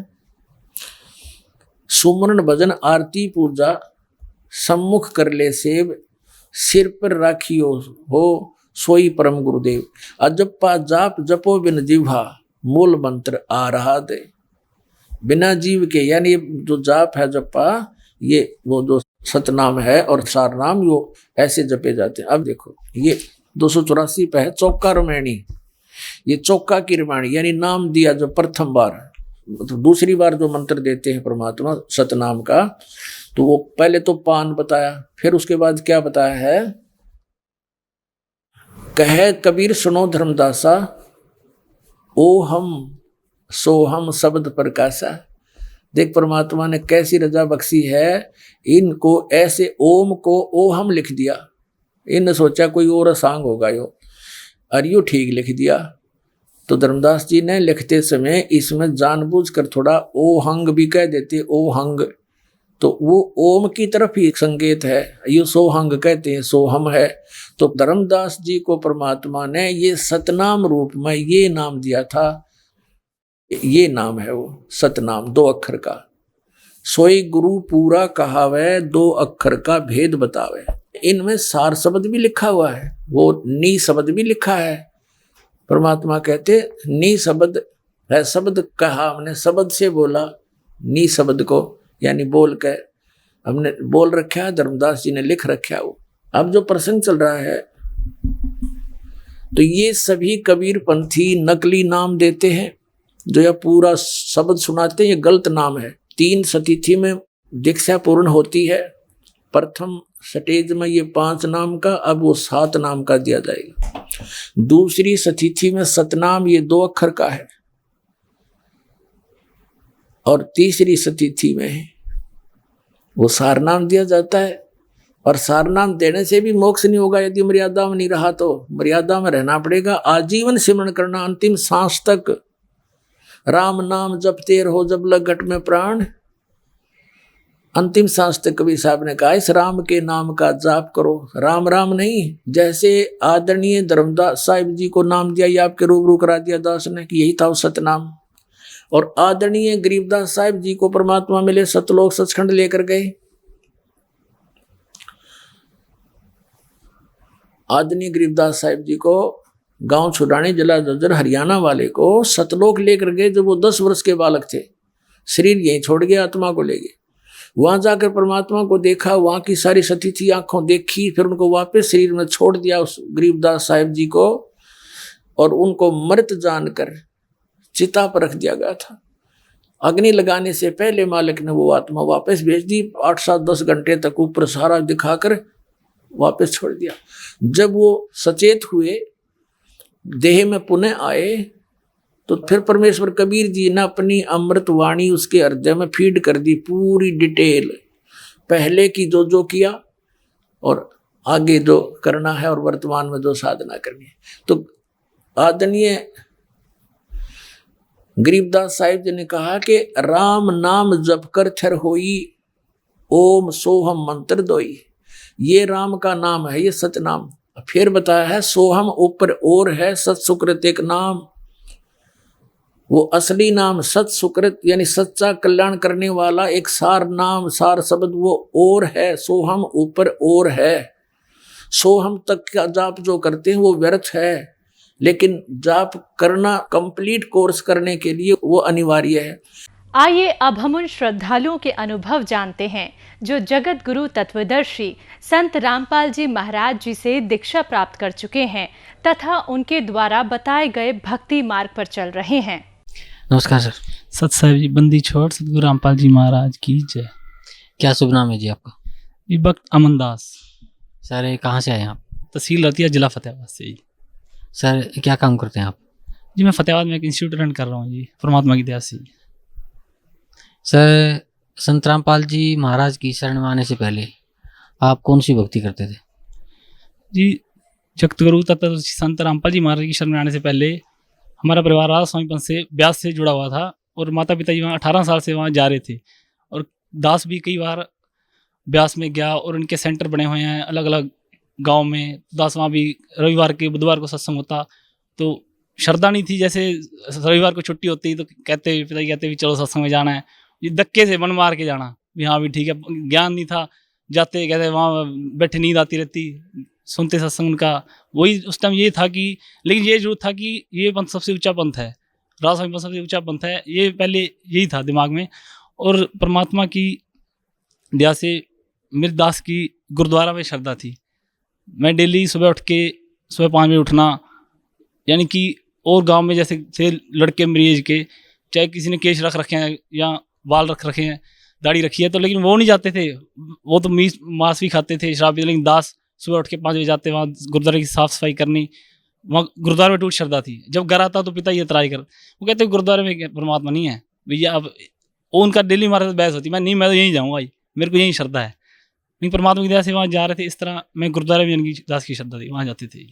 सुमरण भजन आरती पूजा सम्मुख कर ले सेव, सिर पर राखियो हो सोई परम गुरुदेव। अजप्पा जाप जपो बिन जिह्वा, मूल मंत्र आ रहा दे। बिना जीव के, यानी जो जाप है जप्पा, ये वो जो सतनाम है और सार नाम, वो ऐसे जपे जाते हैं। अब देखो, ये 284 पे है चौका रमैणी, ये चौका की रमैणी, यानी नाम दिया जो प्रथम बार, तो दूसरी बार जो मंत्र देते हैं परमात्मा सतनाम का, तो वो पहले तो पान बताया, फिर उसके बाद क्या बताया है, कहे कबीर सुनो धर्मदासा, ओ हम सो हम शब्द प्रकाशा। देख परमात्मा ने कैसी रजा बख्शी है, इनको ऐसे ओम को ओ हम लिख दिया। इनने सोचा कोई और सांग होगा यो, और यो ठीक लिख दिया। तो धर्मदास जी ने लिखते समय इसमें जानबूझकर थोड़ा ओ हंग भी कह देते, ओ हंग, तो वो ओम की तरफ ही संकेत है। ये सोहंग कहते हैं, सोहम है। तो धर्मदास जी को परमात्मा ने ये सतनाम रूप में ये नाम दिया था, ये नाम है वो सतनाम, 2 अक्षर का। सोई गुरु पूरा कहावे, 2 अक्षर का भेद बतावे। इनमें सार शब्द भी लिखा हुआ है, वो नी शब्द भी लिखा है। परमात्मा कहते नी शब्द है, शब्द कहा हमने, शब्द से बोला नी शब्द को, यानी बोल के हमने बोल रखा है, धर्मदास जी ने लिख रखा है। वो अब जो प्रसंग चल रहा है तो ये सभी कबीर पंथी नकली नाम देते हैं, जो यह पूरा शब्द सुनाते हैं, ये गलत नाम है। 3 सतिथि में दीक्षा पूर्ण होती है, प्रथम स्टेज में ये 5 नाम का, अब वो 7 नाम का दिया जाएगा। दूसरी सतिथि में सतनाम, ये 2 अक्षर का है, और तीसरी सतिथि में वो सारनाम दिया जाता है। और सारनाम देने से भी मोक्ष नहीं होगा यदि मर्यादा में नहीं रहा, तो मर्यादा में रहना पड़ेगा। आजीवन सिमरण करना, अंतिम सांस तक राम नाम जपते रहो जब लग घट में प्राण। अंतिम सांस तक कबीर साहब ने कहा इस राम के नाम का जाप करो, राम राम नहीं। जैसे आदरणीय धर्मदास साहिब जी को नाम दिया, ये आपके रूबरू करा दिया दास ने कि यही था वो सतनाम। और आदरणीय गरीबदास साहिब जी को परमात्मा मिले, सतलोक सचखंड लेकर गए। आदरणीय गरीबदास साहिब जी को गांव छुड़ाने जिला जज्जर हरियाणा वाले को सतलोक लेकर गए जब वो 10 वर्ष के बालक थे। शरीर यहीं छोड़ गए, आत्मा को ले गए। वहां जाकर परमात्मा को देखा, वहां की सारी सतिथि आंखों देखी, फिर उनको वापस शरीर में छोड़ दिया उस गरीबदास साहिब जी को, और उनको मृत जानकर चिता पर रख दिया गया था। अग्नि लगाने से पहले मालिक ने वो आत्मा वापस भेज दी। 8, 7, 10 घंटे तक ऊपर सहारा दिखाकर वापस छोड़ दिया। जब वो सचेत हुए, देह में पुनः आए, तो फिर परमेश्वर कबीर जी ने अपनी अमृत वाणी उसके हृदय में फीड कर दी, पूरी डिटेल, पहले की जो जो किया और आगे जो करना है और वर्तमान में जो साधना करनी है। तो आदरणीय गरीबदास साहिब जी ने कहा कि राम नाम जप कर थर होई, ओम सोहम मंत्र दोई। ये राम का नाम है, ये सतनाम। फिर बताया है सोहम ऊपर और है, सत सुकृत एक नाम। वो असली नाम सत सुकृत यानी सच्चा कल्याण करने वाला एक सार नाम, सार शब्द वो और है। सोहम ऊपर और है। सोहम तक का जाप जो करते हैं वो व्यर्थ है, लेकिन जाप करना कंप्लीट कोर्स करने के लिए वो अनिवार्य है। आइए अब हम उन श्रद्धालुओं के अनुभव जानते हैं जो जगत गुरु तत्वदर्शी संत रामपाल जी महाराज जी से दीक्षा प्राप्त कर चुके हैं तथा उनके द्वारा बताए गए भक्ति मार्ग पर चल रहे हैं। नमस्कार सर। सत साहिब जी बंदी छोड़ सतगुरु रामपाल जी महाराज की जय। क्या शुभ नाम है जी आपका? जी भक्त अमनदास। सर ये कहाँ से आए आप? तहसील रतिया जिला फतेहाबाद से जी। सर क्या काम करते हैं आप? जी मैं फतेहाबाद में एक इंस्टीट्यूट रन कर रहा हूँ जी, परमात्मा की दया से। सर संत रामपाल जी महाराज की शरण में आने से पहले आप कौन सी भक्ति करते थे? जी जगत गुरु तथा संत रामपाल जी महाराज की शरण में आने से पहले हमारा परिवार राधा स्वामी पंथ से ब्यास से जुड़ा हुआ था, और माता पिता जी वहाँ 18 साल से वहाँ जा रहे थे। और दास भी कई बार ब्यास में गया, और उनके सेंटर बने हुए हैं अलग अलग गांव में। दास वहाँ भी रविवार के बुधवार को सत्संग होता, तो श्रद्धा नहीं थी। जैसे रविवार को छुट्टी होती तो कहते पिताजी कहते भी चलो सत्संग में जाना है, ये धक्के से मन मार के जाना भी हाँ भी ठीक है। ज्ञान नहीं था, जाते कहते वहाँ बैठे नींद आती रहती, सुनते सत्संग उनका। वही उस टाइम ये था कि, लेकिन ये जरूर था कि ये पंथ सबसे ऊंचा पंथ है, राधा स्वामी पंथ सबसे ऊंचा पंथ है, ये पहले यही था दिमाग में। और परमात्मा की दया से मेरे दास की गुरुद्वारा में श्रद्धा थी। मैं डेली सुबह उठ के सुबह 5 बजे उठना, यानी कि और गांव में जैसे थे लड़के मेरी एज के, चाहे किसी ने केश रख रखे हैं या बाल रख रखे हैं, दाढ़ी रखी है, तो लेकिन वो नहीं जाते थे, वो तो मीट मांस भी खाते थे, शराब भी। लेकिन दास सुबह उठ के 5 बजे जाते, वहाँ गुरुद्वारे की साफ सफाई करनी, वहाँ गुरुद्वारे में टूट श्रद्धा थी। जब घर आता तो पिता ये ट्राई कर, वो कहते गुरुद्वारे में परमात्मा नहीं है भैया। अब वो उनका डेली हमारे साथ बहस होती, मैं नहीं, मैं तो यहीं जाऊँगा भाई, मेरे को यही श्रद्धा है। लेकिन परमात्मा की दया से वहाँ जा रहे थे। इस तरह मैं गुरुद्वारे में इनकी दास की श्रद्धा थी, वहाँ जाते थे।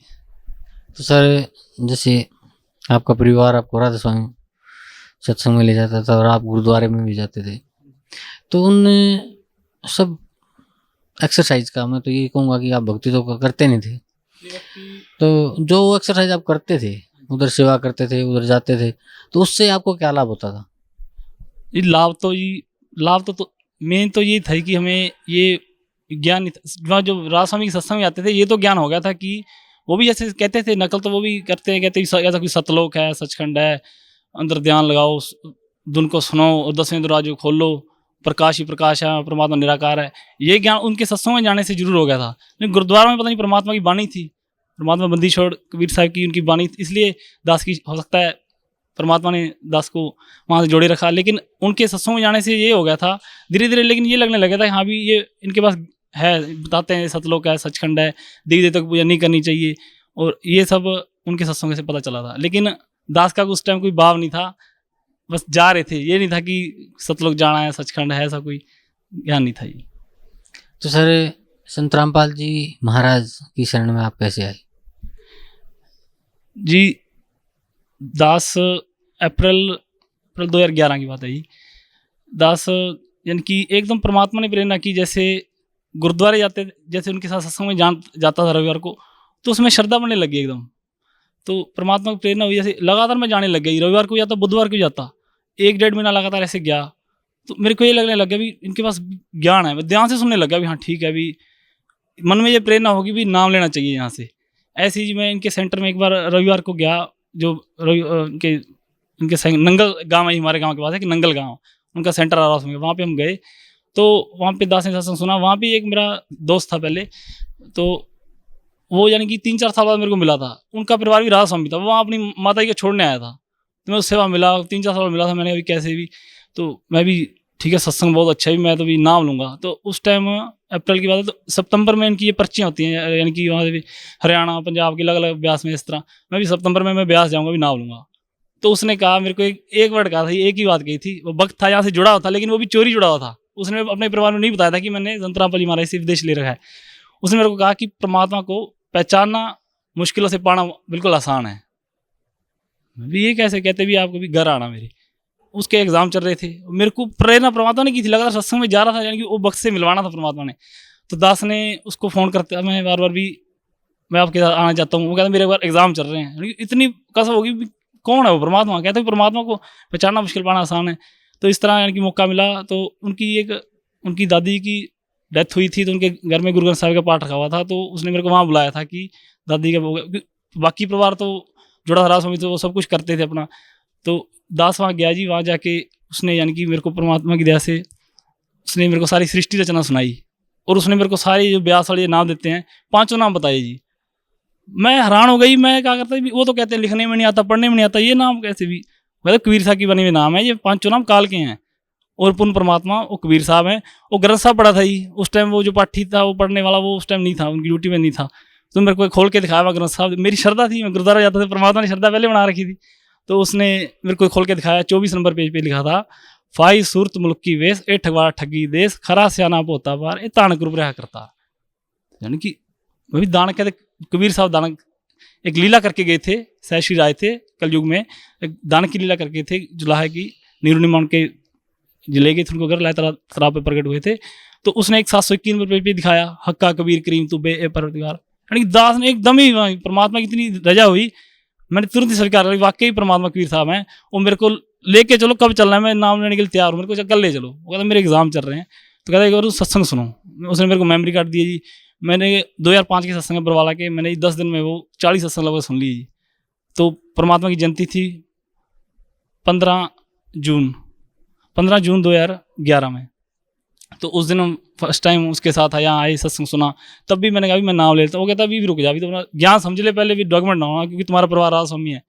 तो सर जैसे आपका परिवार आपको राधा स्वामी सत्संग में ले जाता था और आप गुरुद्वारे में भी जाते थे, तो उन सब एक्सरसाइज का मैं तो ये कहूँगा कि आप भक्ति तो करते नहीं थे, तो जो एक्सरसाइज आप करते थे, उधर सेवा करते थे, उधर जाते थे, तो उससे आपको क्या लाभ होता था? ये लाभ तो मेन तो ये था कि हमें ये ज्ञान जो राधा स्वामी के सत्संग में आते थे, ये तो ज्ञान हो गया था कि वो भी जैसे कहते थे नकल, तो वो भी करते हैं, कहते ऐसा कोई सतलोक है, सचखंड है, अंदर ध्यान लगाओ, धुन को सुनो और 10वें दरवाजे खोलो, प्रकाश ही प्रकाश है, परमात्मा निराकार है, ये ज्ञान उनके सत्संग में जाने से जरूर हो गया था। लेकिन गुरुद्वारा में पता नहीं परमात्मा की वाणी थी, परमात्मा बंदी छोड़ कबीर साहब की उनकी वाणी, इसलिए दास की हो सकता है परमात्मा ने दास को वहाँ से जोड़े रखा। लेकिन उनके सत्संग में जाने से ये हो गया था धीरे धीरे, लेकिन ये लगने लगा था कि हाँ भी ये इनके पास है, बताते हैं सतलोक है, सचखंड है, देवी देवता की पूजा नहीं करनी चाहिए, और ये सब उनके सत्संग से पता चला था। लेकिन दास का उस टाइम कोई भाव नहीं था, बस जा रहे थे, ये नहीं था कि सतलोक जाना है, सचखंड है, ऐसा कोई ज्ञान नहीं था ये। तो सर संत रामपाल जी महाराज की शरण में आप कैसे आए? जी दास अप्रैल 2011 की बात है जी। दास यानी कि एकदम परमात्मा ने प्रेरणा की, जैसे गुरुद्वारे जाते, जैसे उनके साथ सत्संग में जाता था रविवार को, तो उसमें श्रद्धा बढ़ने लगी एकदम। तो परमात्मा की प्रेरणा हुई, जैसे लगातार मैं जाने लग गई, रविवार को जाता, बुधवार को जाता, 1-1.5 महीना लगातार ऐसे गया। तो मेरे को ये लगने लग गया भी इनके पास ज्ञान है, मैं ध्यान से सुनने लग गया भी हाँ ठीक है, भी मन में ये प्रेरणा होगी भी नाम लेना चाहिए यहाँ से। ऐसे ही मैं इनके सेंटर में एक बार रविवार को गया, जो इनके नंगल गाँव है, हमारे गाँव के पास है कि नंगल गाँव, उनका सेंटर आ रहा उसमें, वहाँ पे हम गए। तो वहाँ पे दास ने सत्संग सुना। वहाँ पे एक मेरा दोस्त था पहले, तो वो यानी कि 3-4 साल बाद मेरे को मिला था, उनका परिवार भी राधा स्वामी था, वो वहाँ अपनी माता जी को छोड़ने आया था, तो मैं उससे वहाँ मिला, 3-4 साल मिला था मैंने, अभी कैसे भी, तो मैं भी ठीक है सत्संग बहुत अच्छा है, मैं तो भी नाम लूँगा। तो उस टाइम अप्रैल की बात है, तो सितंबर में इनकी ये पर्चियाँ होती हैं, यानी कि वहाँ से भी हरियाणा पंजाब की अलग अलग ब्यास में, इस तरह मैं भी सितंबर में मैं ब्यास जाऊँगा, भी नाम लूँगा। तो उसने कहा मेरे को एक वर्ड कहा था, एक ही बात कही थी, वो वक्त था यहाँ से जुड़ा हुआ था, लेकिन वो भी चोरी जुड़ा हुआ था। उसने अपने परिवार में नहीं बताया था कि मैंने संत रामपाल जी महाराज से विदेश ले रखा है। उसने मेरे को कहा कि परमात्मा को पहचानना मुश्किलों से पाना बिल्कुल आसान है। भी ये कैसे कहते भी, आपको भी घर आना, मेरे उसके एग्जाम चल रहे थे, मेरे को प्रेरणा परमात्मा ने की थी, लगातार सत्संग में जा रहा था, यानी कि वो वक्त से मिलवाना था परमात्मा ने। तो दास ने उसको फ़ोन करते, मैं बार बार भी मैं आपके साथ आना चाहता हूँ, वो कहता मेरे बार एग्जाम चल रहे हैं, यानी इतनी कसम होगी भी कौन है वो परमात्मा, कहते हैं परमात्मा को पहचानना मुश्किल पाना आसान है। तो इस तरह यानी कि मौका मिला। तो उनकी दादी की डेथ हुई थी, तो उनके घर में गुरु ग्रंथ साहिब का पाठ रखा हुआ था, तो उसने मेरे को वहाँ बुलाया था कि दादी का, बाकी परिवार तो जुड़ा था स्वामी, तो वो सब कुछ करते थे अपना। तो दास वहाँ गया जी, वहाँ जाके उसने यानी कि मेरे को परमात्मा की दया से उसने मेरे को सारी सृष्टि रचना सुनाई, और उसने मेरे को सारे जो ब्यास वाले नाम देते हैं 5 नाम बताए जी। मैं हैरान हो गई, मैं क्या करता, वो तो कहते हैं लिखने में नहीं आता, पढ़ने में नहीं आता, ये नाम कैसे भी, मतलब कबीर साहब की बने हुए नाम है, ये 5 नाम काल के हैं, और पूर्ण परमात्मा वो कबीर साहब हैं। वो ग्रंथ साहब पढ़ा था ही उस टाइम, वो जो पाठी था वो पढ़ने वाला वो उस टाइम नहीं था, उनकी ड्यूटी में नहीं था, तो मेरे को खोल के दिखाया हुआ ग्रंथ साहब। मेरी श्रद्धा थी, मैं गुरुद्वारा जाता था, परमात्मा ने श्रद्धा पहले बना रखी थी, तो उसने मेरे को खोल के दिखाया। 24 नंबर पेज पे लिखा था, फाई सूरत मुल्क की वेश, ए ठगवा ठगी देश, खरा स्याना पोता पार, ए तान ग्रुप रहा करता। यानी कि वही दान कहते, कबीर साहब दान एक लीला करके गए थे, सहश्री राय थे कलयुग में, एक दान की लीला करके थे, जुलाहा की निर्णिमा उनके ले गए थे, उनको घर लाए, तालाब पे प्रकट हुए थे। तो उसने एक 721 नंबर पेज पे दिखाया, हक्का कबीर करीम तू बे ए परवरदिगार, यानी दास ने एकदम ही परमात्मा की इतनी रजा हुई, मैंने तुरंत ही स्वीकार कर, वाकई परमात्मा कबीर साहब हैं, वो मेरे को लेके चलो, कब चलना है, मैं नाम लेने के लिए तैयार हूँ, मेरे को कल ले चलो। वो कहता मेरे एग्जाम चल रहे हैं, तो कहता एक बार सत्संग सुनो। उसने मेरे को मेमोरी कार्ड दिया जी, मैंने 2005 के सत्संग बरवाला के, मैंने 10 दिन में वो 40 सत्संग लगभग सुन ली। तो परमात्मा की जयंती थी 15 जून 2011 में, तो उस दिन हम फर्स्ट टाइम उसके साथ आया, आए सत्संग सुना, तब भी मैंने कहा भी मैं नाम ले लेता हूँ। वो कहता अभी भी रुक जा, अभी तो अपना ज्ञान समझ ले पहले, भी डॉक्यूमेंट ना होना, क्योंकि तुम्हारा परिवार राधा स्वामी है।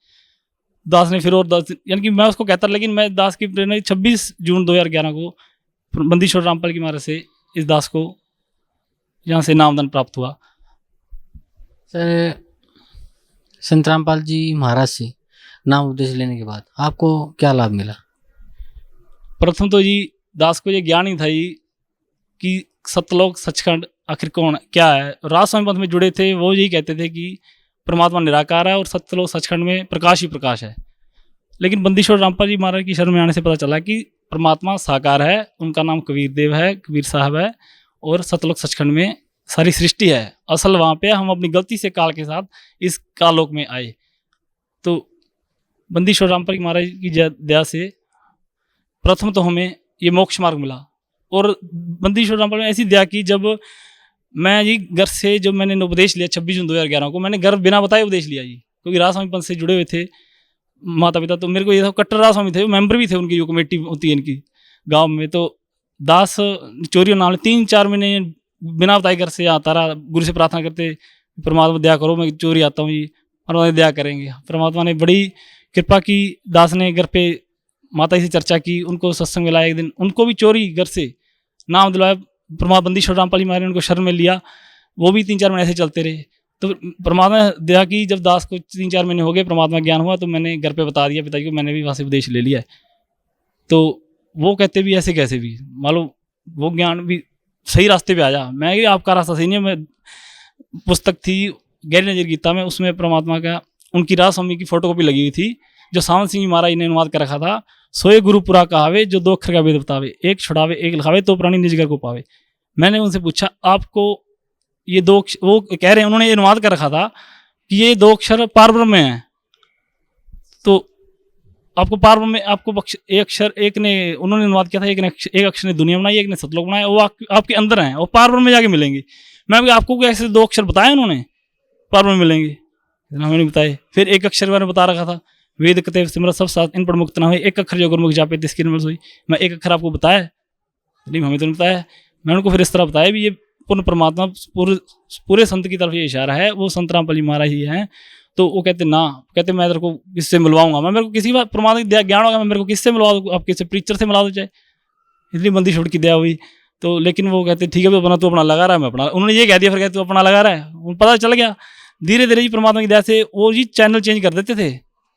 दास ने फिर और 10 दिन, यानी कि मैं उसको कहता, लेकिन मैं दास की प्रेरणा 26 जून 2011 को बंदी छोड़ रामपाल की महाराज से इस दास को यहाँ से नामदान प्राप्त हुआ। सर संत रामपाल जी महाराज से नाम उपदेश लेने के बाद आपको क्या लाभ मिला? प्रथम तो जी दास को ये ज्ञान ही था जी कि सतलोक सचखंड आखिर कौन क्या है। राधा स्वामी पंथ में जुड़े थे, वो यही कहते थे कि परमात्मा निराकार है और सतलोक सचखंड में प्रकाश ही प्रकाश है। लेकिन बंदीश्वर रामपाल जी महाराज की शरण में आने से पता चला कि परमात्मा साकार है, उनका नाम कबीर देव है, कबीर साहब है, और सतलोक सचखंड में सारी सृष्टि है। असल वहाँ पे हम अपनी गलती से काल के साथ इस कालोक में आए। तो बंदीश्वर रामपाल महाराज की दया से प्रथम तो हमें ये मोक्ष मार्ग मिला, और बंदीश्वर रामपाल ने ऐसी दया की, जब मैं जी घर से जब मैंने उपदेश लिया 26 जून 2011 को, मैंने घर बिना बताए उपदेश लिया जी, क्योंकि राधा स्वामी पंथ से जुड़े हुए थे माता पिता, तो मेरे को ये था कट्टर राधा स्वामी थे, मेंबर भी थे उनकी, जो कमेटी होती है इनकी गांव में। तो दास चोरी नाम 3-4 महीने बिना बताए घर से आता रहा, गुरु से प्रार्थना करते परमात्मा दया करो, मैं चोरी आता हूँ जी, परमात्मा दया करेंगे। परमात्मा ने बड़ी कृपा की, दास ने घर पे माता जी से चर्चा की, उनको सत्संग मिलाया एक दिन, उनको भी चोरी घर से नाम दिलवाया, परमात्मा बंदी रामपाल जी महाराज उनको शरण में लिया, वो भी 3-4 महीने ऐसे चलते रहे। तो परमात्मा दया की, जब दास को 3-4 महीने हो गए, परमात्मा ज्ञान हुआ, तो मैंने घर पे बता दिया पिताजी को, मैंने भी वहाँ से उपदेश ले लिया है। तो वो कहते भी ऐसे कैसे भी, मान लो वो ज्ञान भी सही रास्ते पे आ जा। मैं कि आपका रास्ता सही नहीं है। मैं पुस्तक थी गहरी नजर गीता में, उसमें परमात्मा का उनकी राज स्वामी की फोटो कॉपी लगी हुई थी, जो सावन सिंह महाराज ने अनुवाद कर रखा था, सोए गुरु पुरा कहावे, जो 2 अक्षर का वेद बतावे, एक छुड़ावे एक लिखावे, तो प्राणी निज घर को पावे। मैंने उनसे पूछा आपको ये 2 वो कह रहे हैं, उन्होंने ये अनुवाद कर रखा था कि ये 2 अक्षर पारब्रह्म में है, तो आपको पारब्रह्म में आपको एक अक्षर, एक ने उन्होंने अनुवाद किया था, एक अक्षर ने दुनिया बनाई, एक ने सतलोक बनाया, वो आपके अंदर हैं, वो पारब्रह्म में जाके मिलेंगे। मैं आपको ऐसे 2 अक्षर बताए उन्होंने पारब्रह्म में मिलेंगे, हमें नहीं बताए। फिर एक अक्षर मैंने बता रखा था, वेद कते सिमरत सब साथ इन पर मुक्त ना हुए, एक अक्षर जो गुरमुख जापे तिसकी निर्मल सोई। मैं एक अक्षर आपको बताया नहीं, हमें तो नहीं बताया। मैं उनको फिर इस तरह बताया भी ये पूर्ण परमात्मा पूरे संत की तरफ ये इशारा है, वो संत रामपाल जी महाराज ही हैं। तो वो कहते ना, कहते मैं तेरे को किससे मिलवाऊंगा, मैं मेरे को किसी बात परमात्मा की दया ज्ञान होगा, मैं मेरे को किससे मिलवा दूँ, आप किसी प्रीचर से मिला दो चाहे, इतनी बंदी छोड़ की दया हुई। तो लेकिन वो कहते ठीक है तो अपना, तू अपना लगा रहा है, मैं अपना, उन्होंने ये कह दिया, फिर कहते तू अपना लगा रहा है, उनको पता चल गया। धीरे धीरे जी परमात्मा की दया से वो जी चैनल चेंज कर देते थे।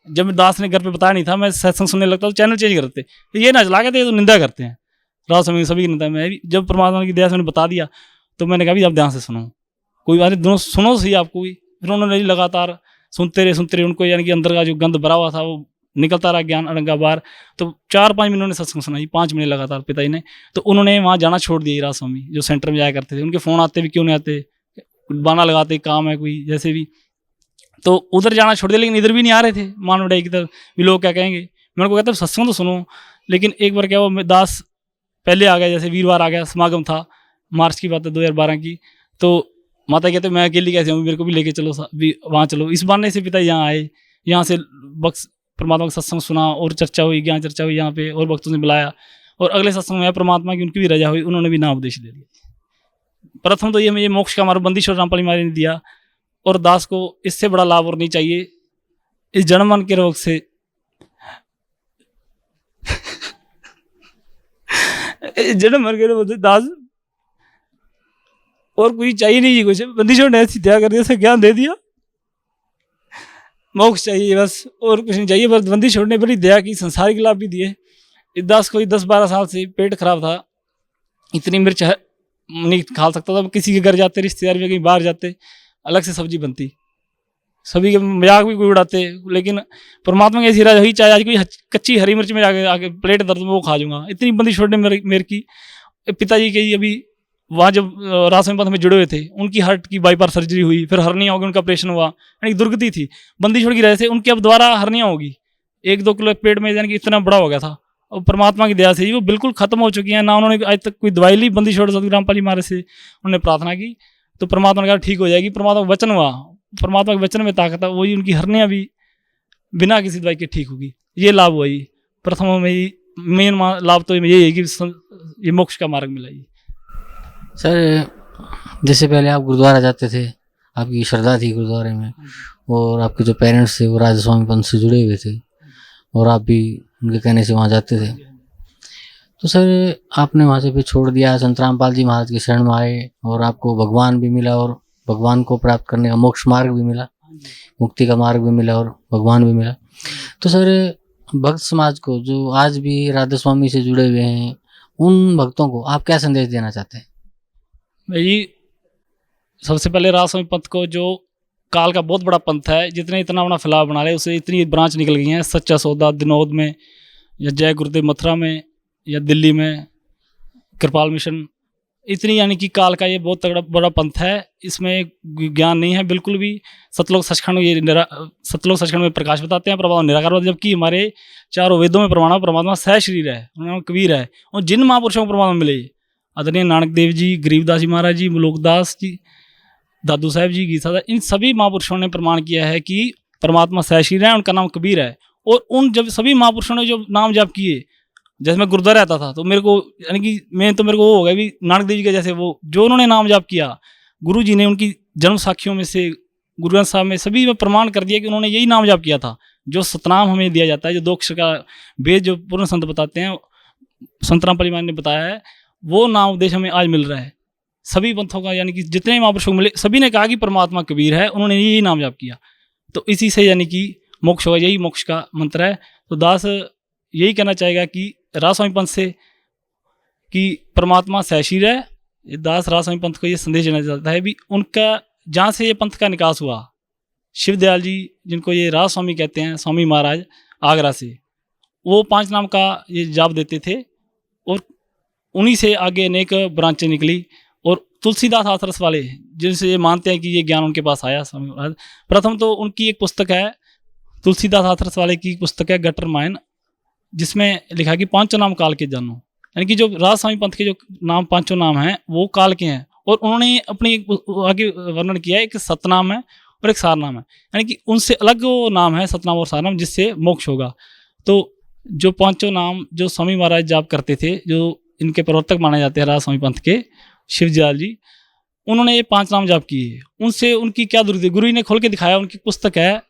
जब दास ने घर पे बताया नहीं था, मैं सत्संग सुनने लगता तो चैनल चेंज करते, तो ये ना चला के थे तो निंदा करते हैं, रात समय सभी की निंदा। मैं भी जब परमात्मा की दया से उन्होंने बता दिया, तो मैंने कहा भी आप ध्यान से सुनो, कोई बात नहीं, दोनों सुनो सही आपको भी। फिर उन्होंने लगातार सुनते रहे उनको, यानी कि अंदर का जो गंध भरा हुआ था वो निकलता रहा, ज्ञान अड़ंगा बार। तो 4-5 महीने उन्होंने सत्संग सुना जी, 5 महीने लगातार पिताजी ने। तो उन्होंने वहाँ जाना छोड़ दिया, राज स्वामी जो सेंटर में जाया करते थे, उनके फ़ोन आते भी क्यों नहीं आते, बाना लगाते, काम है कोई जैसे भी, तो उधर जाना छोड़ दिया। लेकिन इधर भी नहीं आ रहे थे मानवडाई की तरफ, भी लोग क्या कहेंगे। मैं उनको कहता सत्संग तो सुनो। लेकिन एक बार क्या हुआ, दास पहले आ गया, जैसे वीरवार आ गया, समागम था, मार्च की बात है 2012 की। तो माता कहते मैं अकेली कैसे हूँ, मेरे को भी लेके चलो भी वहाँ चलो। इस बहाने से पिता यहाँ आए, यहाँ से बख्श परमात्मा का सत्संग सुना और चर्चा हुई, ज्ञान चर्चा हुई यहाँ पे, और भक्तों ने बुलाया। और अगले सत्संग में परमात्मा की उनकी भी रजा हुई, उन्होंने भी नाम उपदेश दे दिया। प्रथम तो ये मोक्ष का हमारा बंदी रामपाल महाराज ने दिया, और दास को इससे बड़ा लाभ और नहीं चाहिए। इस जन्म मन के रोग से जन्म मर के रोग दास और कुछ चाहिए नहीं जी, कुछ बंदी छोड़ ने ऐसी दया कर दिया, ज्ञान दे दिया, मोक्ष चाहिए बस, और कुछ नहीं चाहिए। बस बंदी छोड़ ने बड़ी दया की, संसारिक लाभ भी दिए। इस दास को 10-12 साल से पेट खराब था, इतनी मिर्च नहीं खा सकता था। किसी के घर जाते, रिश्तेदार में कहीं बाहर जाते, अलग से सब्जी बनती, सभी के मजाक भी कोई उड़ाते। लेकिन परमात्मा की ऐसी राज हुई, चाहे आज कोई कच्ची हरी मिर्च में आके प्लेट दर्द में वो खा जाऊंगा, इतनी बंदी छोड़ने मेरे की। पिताजी के अभी वहाँ जब राशन पथ में जुड़े हुए थे, उनकी हार्ट की बाईपास सर्जरी हुई, फिर हर्निया होगी, उनका ऑपरेशन हुआ, यानी दुर्गति थी, बंदी छोड़ की रहे थे उनकी, अब दोबारा हर्निया होगी, 1-2 किलो पेट में, यानी कि इतना बड़ा हो गया था। और परमात्मा की दया से वो बिल्कुल खत्म हो चुकी है ना, उन्होंने आज तक कोई दवाई ली। बंदी छोड़ सतगुरु रामपाल जी महाराज से उन्होंने प्रार्थना की, तो परमात्मा ने कहा ठीक हो जाएगी। परमात्मा का वचन हुआ, परमात्मा के वचन में ताकत है, वही उनकी हर्निया भी बिना किसी दवाई के ठीक होगी। ये लाभ हुआ ही प्रथम में ही, मेन लाभ तो यही है कि ये मोक्ष का मार्ग मिला। सर जैसे पहले आप गुरुद्वारा जाते थे, आपकी श्रद्धा थी गुरुद्वारे में, और आपके जो पेरेंट्स थे वो राधा स्वामी पंथ से जुड़े हुए थे, और आप भी उनके कहने से वहाँ जाते थे। तो सर आपने वहाँ से फिर छोड़ दिया, संत रामपाल जी महाराज के शरण में आए, और आपको भगवान भी मिला, और भगवान को प्राप्त करने का मोक्ष मार्ग भी मिला, मुक्ति का मार्ग भी मिला, और भगवान भी मिला। तो सर भक्त समाज को जो आज भी राधा स्वामी से जुड़े हुए हैं, उन भक्तों को आप क्या संदेश देना चाहते हैं? भाई सबसे पहले राधा स्वामी पंथ को, जो काल का बहुत बड़ा पंथ है, जितने इतना बड़ा फैलाव बना रहे, उससे इतनी ब्रांच निकल गई हैं। सच्चा सौदा दिनोद में, या जय गुरुदेव मथुरा में, या दिल्ली में कृपाल मिशन, इतनी, यानी कि काल का ये बहुत तगड़ा बड़ा पंथ है। इसमें ज्ञान नहीं है बिल्कुल भी। सतलोक सचखंड, ये सतलोक सचखंड में प्रकाश बताते हैं, प्रभाव निराकार, जबकि हमारे चारों वेदों में प्रमाण परमात्मा सह शरीर है, उन्होंने कबीर है। और जिन महापुरुषों को परमात्मा मिले, आदरणीय नानक देव जी, गरीबदास जी महाराज जी, मुलोकदास जी, दादू साहब जी, गीता साहब, इन सभी महापुरुषों ने प्रमाण किया है कि परमात्मा सह शरीर है, उनका नाम कबीर है। और उन जब सभी महापुरुषों ने जो नाम जाप किए, जैसे मैं गुरुद्वारा रहता था तो मेरे को यानी कि मेरे को वो हो गया भी नानक देव जी का जैसे वो जो उन्होंने नाम जाप किया, गुरु जी ने उनकी जन्म साखियों में से गुरु ग्रंथ साहब में सभी में प्रमाण कर दिया कि उन्होंने यही नाम जाप किया था। जो सतनाम हमें दिया जाता है, जो 2 अक्षर का वेद जो पूर्ण संत बताते हैं, संत रामपाल जी ने बताया है, वो नाम उपदेश हमें आज मिल रहा है। सभी पंथों का यानी कि जितने महापुरुषों को मिले सभी ने कहा कि परमात्मा कबीर है, उन्होंने यही नाम जाप किया। तो इसी से यानी कि मोक्ष होगा, यही मोक्ष का मंत्र है। तो दास यही कहना चाहेगा कि राजस्वामी पंथ से कि परमात्मा सहशील है। दास राजस्वामी पंथ को ये संदेश देना चाहता है भी उनका जहाँ से ये पंथ का निकास हुआ, शिव दयाल जी जिनको ये राजस्वामी कहते हैं, स्वामी महाराज आगरा से, वो 5 नाम का ये जाप देते थे और उन्हीं से आगे अनेक ब्रांचें निकली। और तुलसीदास हाथरस वाले जिनसे ये मानते हैं कि ये ज्ञान उनके पास आया स्वामी महाराज, प्रथम तो उनकी एक पुस्तक है, तुलसीदास हाथरस वाले की पुस्तक है गटर मायन, जिसमें लिखा है कि 5 नाम काल के जानो। यानी कि जो राजस्वामी पंथ के जो नाम 5 नाम हैं वो काल के हैं। और उन्होंने अपनी आगे वर्णन किया है, एक सतनाम है और एक सारनाम है, यानी कि उनसे अलग वो नाम है सतनाम और सारनाम, जिससे मोक्ष होगा। तो जो 5 नाम जो स्वामी महाराज जाप करते थे, जो इनके प्रवर्तक माने जाते हैं राजस्वामी पंथ के शिवदयाल जी, उन्होंने ये 5 नाम जाप किए। उनसे उनकी क्या दूरी थी, गुरु जी ने खोल के दिखाया। उनकी पुस्तक है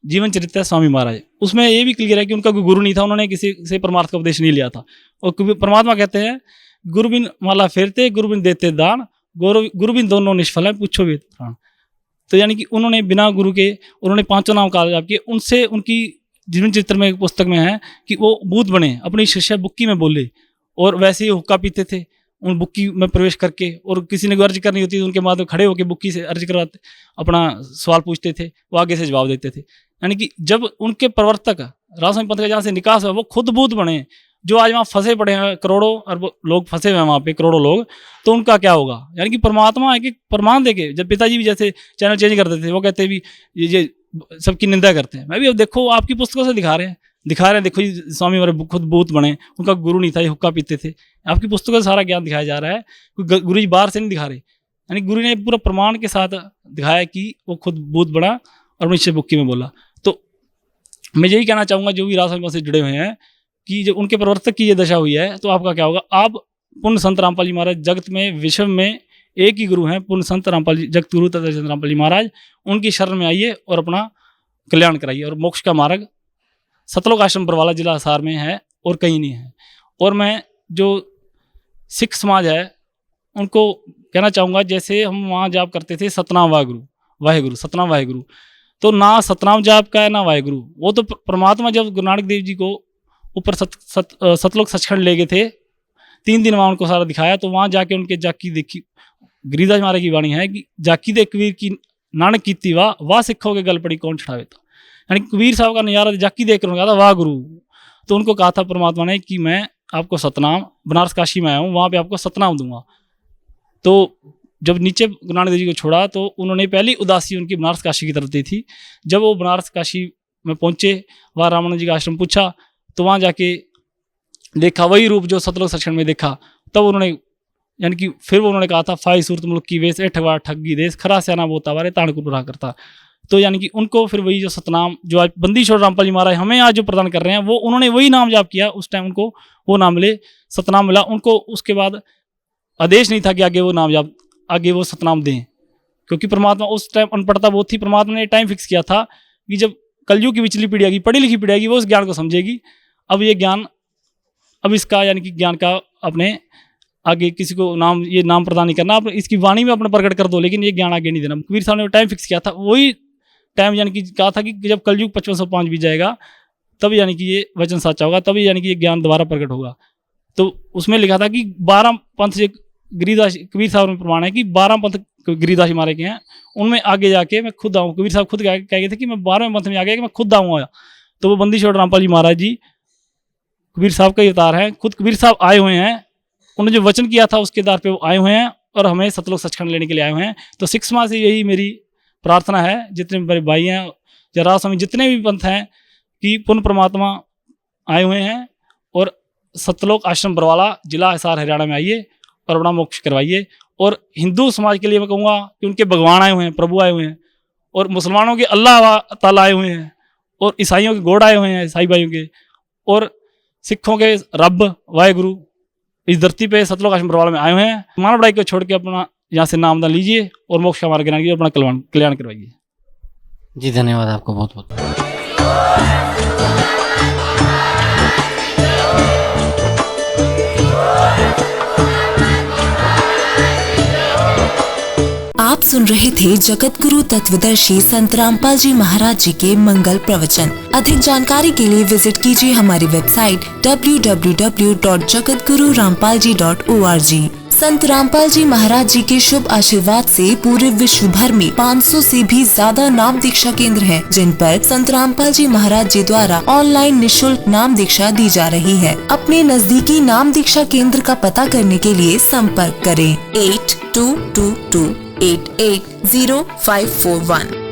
जीवन चरित्र स्वामी महाराज, उसमें ये भी क्लियर है कि उनका कोई गुरु नहीं था, उन्होंने किसी से परमार्थ का उपदेश नहीं लिया था। और परमात्मा कहते हैं गुरु बिन माला फेरते, गुरु बिन देते दान, गुरु बिन दोनों निष्फल है, पूछो भी प्राण। तो यानी कि उन्होंने बिना गुरु के उन्होंने 5 नाम का जाप किए। उनसे उनकी जीवन चरित्र में एक पुस्तक में है कि वो भूत बने, अपनी शिष्या बुक्की में बोले, और वैसे ही हुक्का पीते थे उन बुक्की में प्रवेश करके, और किसी ने अर्ज करनी होती तो उनके माध्यम खड़े होकर बुक्की से अर्ज करवाते, अपना सवाल पूछते थे, वो आगे से जवाब देते थे। यानी कि जब उनके प्रवर्तक राजस्वामी पंथ का जहाँ से निकास हुआ, वो खुद भूत बने, जो आज वहाँ फंसे पड़े हैं, करोड़ों अरबों लोग फंसे हुए हैं वहाँ पे, करोड़ों लोग, तो उनका क्या होगा। यानी कि परमात्मा एक प्रमाण देके, जब पिताजी भी जैसे चैनल चेंज करते थे, वो कहते भी ये सबकी निंदा करते हैं, मैं भी अब देखो आपकी पुस्तकों से दिखा रहे हैं, देखो स्वामी हमारे खुद भूत बने, उनका गुरु नहीं था, ये हुक्का पीते थे। आपकी पुस्तकों से सारा ज्ञान दिखाया जा रहा है, गुरु जी बाहर से नहीं दिखा रहे। यानी गुरु ने पूरा प्रमाण के साथ दिखाया कि वो खुद भूत बना और अपनी बुक्की में बोला। तो मैं यही कहना चाहूँगा जो भी राजस्वामी से जुड़े हुए हैं कि जब उनके प्रवर्तक की ये दशा हुई है, तो आपका क्या होगा। आप पूर्ण संत रामपाल जी महाराज जगत में विश्व में एक ही गुरु हैं, पूर्ण संत रामपाल जी, जगत गुरु तथा संत रामपाल जी महाराज, उनकी शरण में आइए और अपना कल्याण कराइए। और मोक्ष का मार्ग सतलोक आश्रम बरवाला जिला हिसार में है और कहीं नहीं है। और मैं जो सिख समाज है उनको कहना चाहूँगा, जैसे हम वहाँ जाप करते थे सतनाम वाहेगुरु सतनाम वाहेगुरु, तो ना सतनाम जाप का है ना वाहेगुरु। वो तो परमात्मा जब गुरु नानक देव जी को ऊपर सतलोक सचखंड ले गए थे, 3 दिन वहाँ उनको सारा दिखाया, तो वहाँ जाके उनके जाकी देखी, गिरिदास महाराज की वाणी है कि जाकी दे कबीर की नानक कीती वाह सिखोगे गल पड़ी कौन चढ़ावे था। यानी कबीर साहब का नज़ारा जाकी देख कर उन्होंने कहा था वाह गुरु। तो उनको कहा था परमात्मा ने कि मैं आपको सतनाम, बनारस काशी में आया हूँ, वहाँ पे आपको सतनाम दूंगा। तो जब नीचे गुरु नानक देव जी को छोड़ा, तो उन्होंने पहली उदासी उनकी बनारस काशी की तरफ दी थी। जब वो बनारस काशी में पहुँचे, वहाँ रामानंद जी का आश्रम पूछा, तो वहाँ जाके देखा वही रूप जो सतलोक सचखंड में देखा। तब उन्होंने यानी कि फिर वो उन्होंने कहा था फाई सूरत मुल्क की वेश ठगवा ठगी देश खरा स्याना बोता वारे ताणकुर रहा करता। तो यानी कि उनको फिर वही जो सतनाम जो आज बंदी छोड़ रामपाल जी महाराज हमें आज जो प्रदान कर रहे हैं, वो उन्होंने वही नाम जाप किया, उस टाइम उनको वो नाम मिले, सतनाम मिला उनको। उसके बाद आदेश नहीं था कि आगे वो नाम जाप, आगे वो सतनाम दें, क्योंकि परमात्मा उस टाइम अनपढ़ता बहुत थी। परमात्मा ने टाइम फिक्स किया था कि जब कलयुग की पिछली पीढ़ी आएगी, पढ़ी लिखी पीढ़ी आएगी, वो उस ज्ञान को समझेगी। अब ये ज्ञान, अब इसका यानी कि ज्ञान का अपने आगे किसी को नाम, ये नाम प्रदान नहीं करना, आप इसकी वाणी में अपना प्रकट कर दो, लेकिन ये ज्ञान आगे नहीं देना। कबीर साहब ने टाइम फिक्स किया था, वही टाइम यानी कि कहा था कि जब कलयुग 5505 भी जाएगा, तब यानी कि ये वचन सच्चा होगा, तभी यानी कि ये ज्ञान दोबारा प्रकट होगा। तो उसमें लिखा था कि 12 पंथ से गिरिदास, कबीर साहब में प्रमाण है कि 12 पंथ गिरिदास मारे के हैं, उनमें आगे जाके मैं खुद आऊँ। कबीर साहब खुद कह गए थे कि मैं 12वें पंथ में आ गया कि मैं खुद आऊँगा। तो वो बंदी छोड़ रामपाल जी महाराज जी कबीर साहब का ही अवतार है, खुद कबीर साहब आए हुए हैं, उन्होंने जो वचन किया था उसके आधार पे वो आए हुए हैं और हमें सतलोक सचखंड लेने के लिए आए हुए हैं। तो सिख समाज से यही मेरी प्रार्थना है, जितने मेरे भाई हैं या राजस्वामी जितने भी पंथ हैं, कि पूर्ण परमात्मा आए हुए हैं और सतलोक आश्रम बरवाला जिला हिसार हरियाणा में आइए और अपना मोक्ष करवाइए। और हिंदू समाज के लिए मैं कहूँगा कि उनके भगवान आए हुए हैं, प्रभु आए हुए हैं, और मुसलमानों के अल्लाह ताला आए हुए हैं, और ईसाइयों के गॉड आए हुए हैं, ईसाई भाइयों के, और सिखों के रब वाहेगुरु इस धरती पे सतलोक आश्रम बरवाला में आए हुए हैं। मानव बढ़ाई को छोड़ के अपना यहाँ से नामदान लीजिए और मोक्ष का मार्ग कीजिए, अपना कल्याण करवाइए। जी धन्यवाद आपको बहुत बहुत। आप सुन रहे थे जगत गुरु तत्वदर्शी संत रामपाल जी महाराज जी के मंगल प्रवचन। अधिक जानकारी के लिए विजिट कीजिए हमारी वेबसाइट www.jagatgururampalji.org। संत रामपाल जी महाराज जी के शुभ आशीर्वाद से पूरे विश्व भर में 500 से भी ज्यादा नाम दीक्षा केंद्र हैं, जिन पर संत रामपाल जी महाराज जी द्वारा ऑनलाइन निशुल्क नाम दीक्षा दी जा रही है। अपने नजदीकी नाम दीक्षा केंद्र का पता करने के लिए संपर्क करें 8222880541।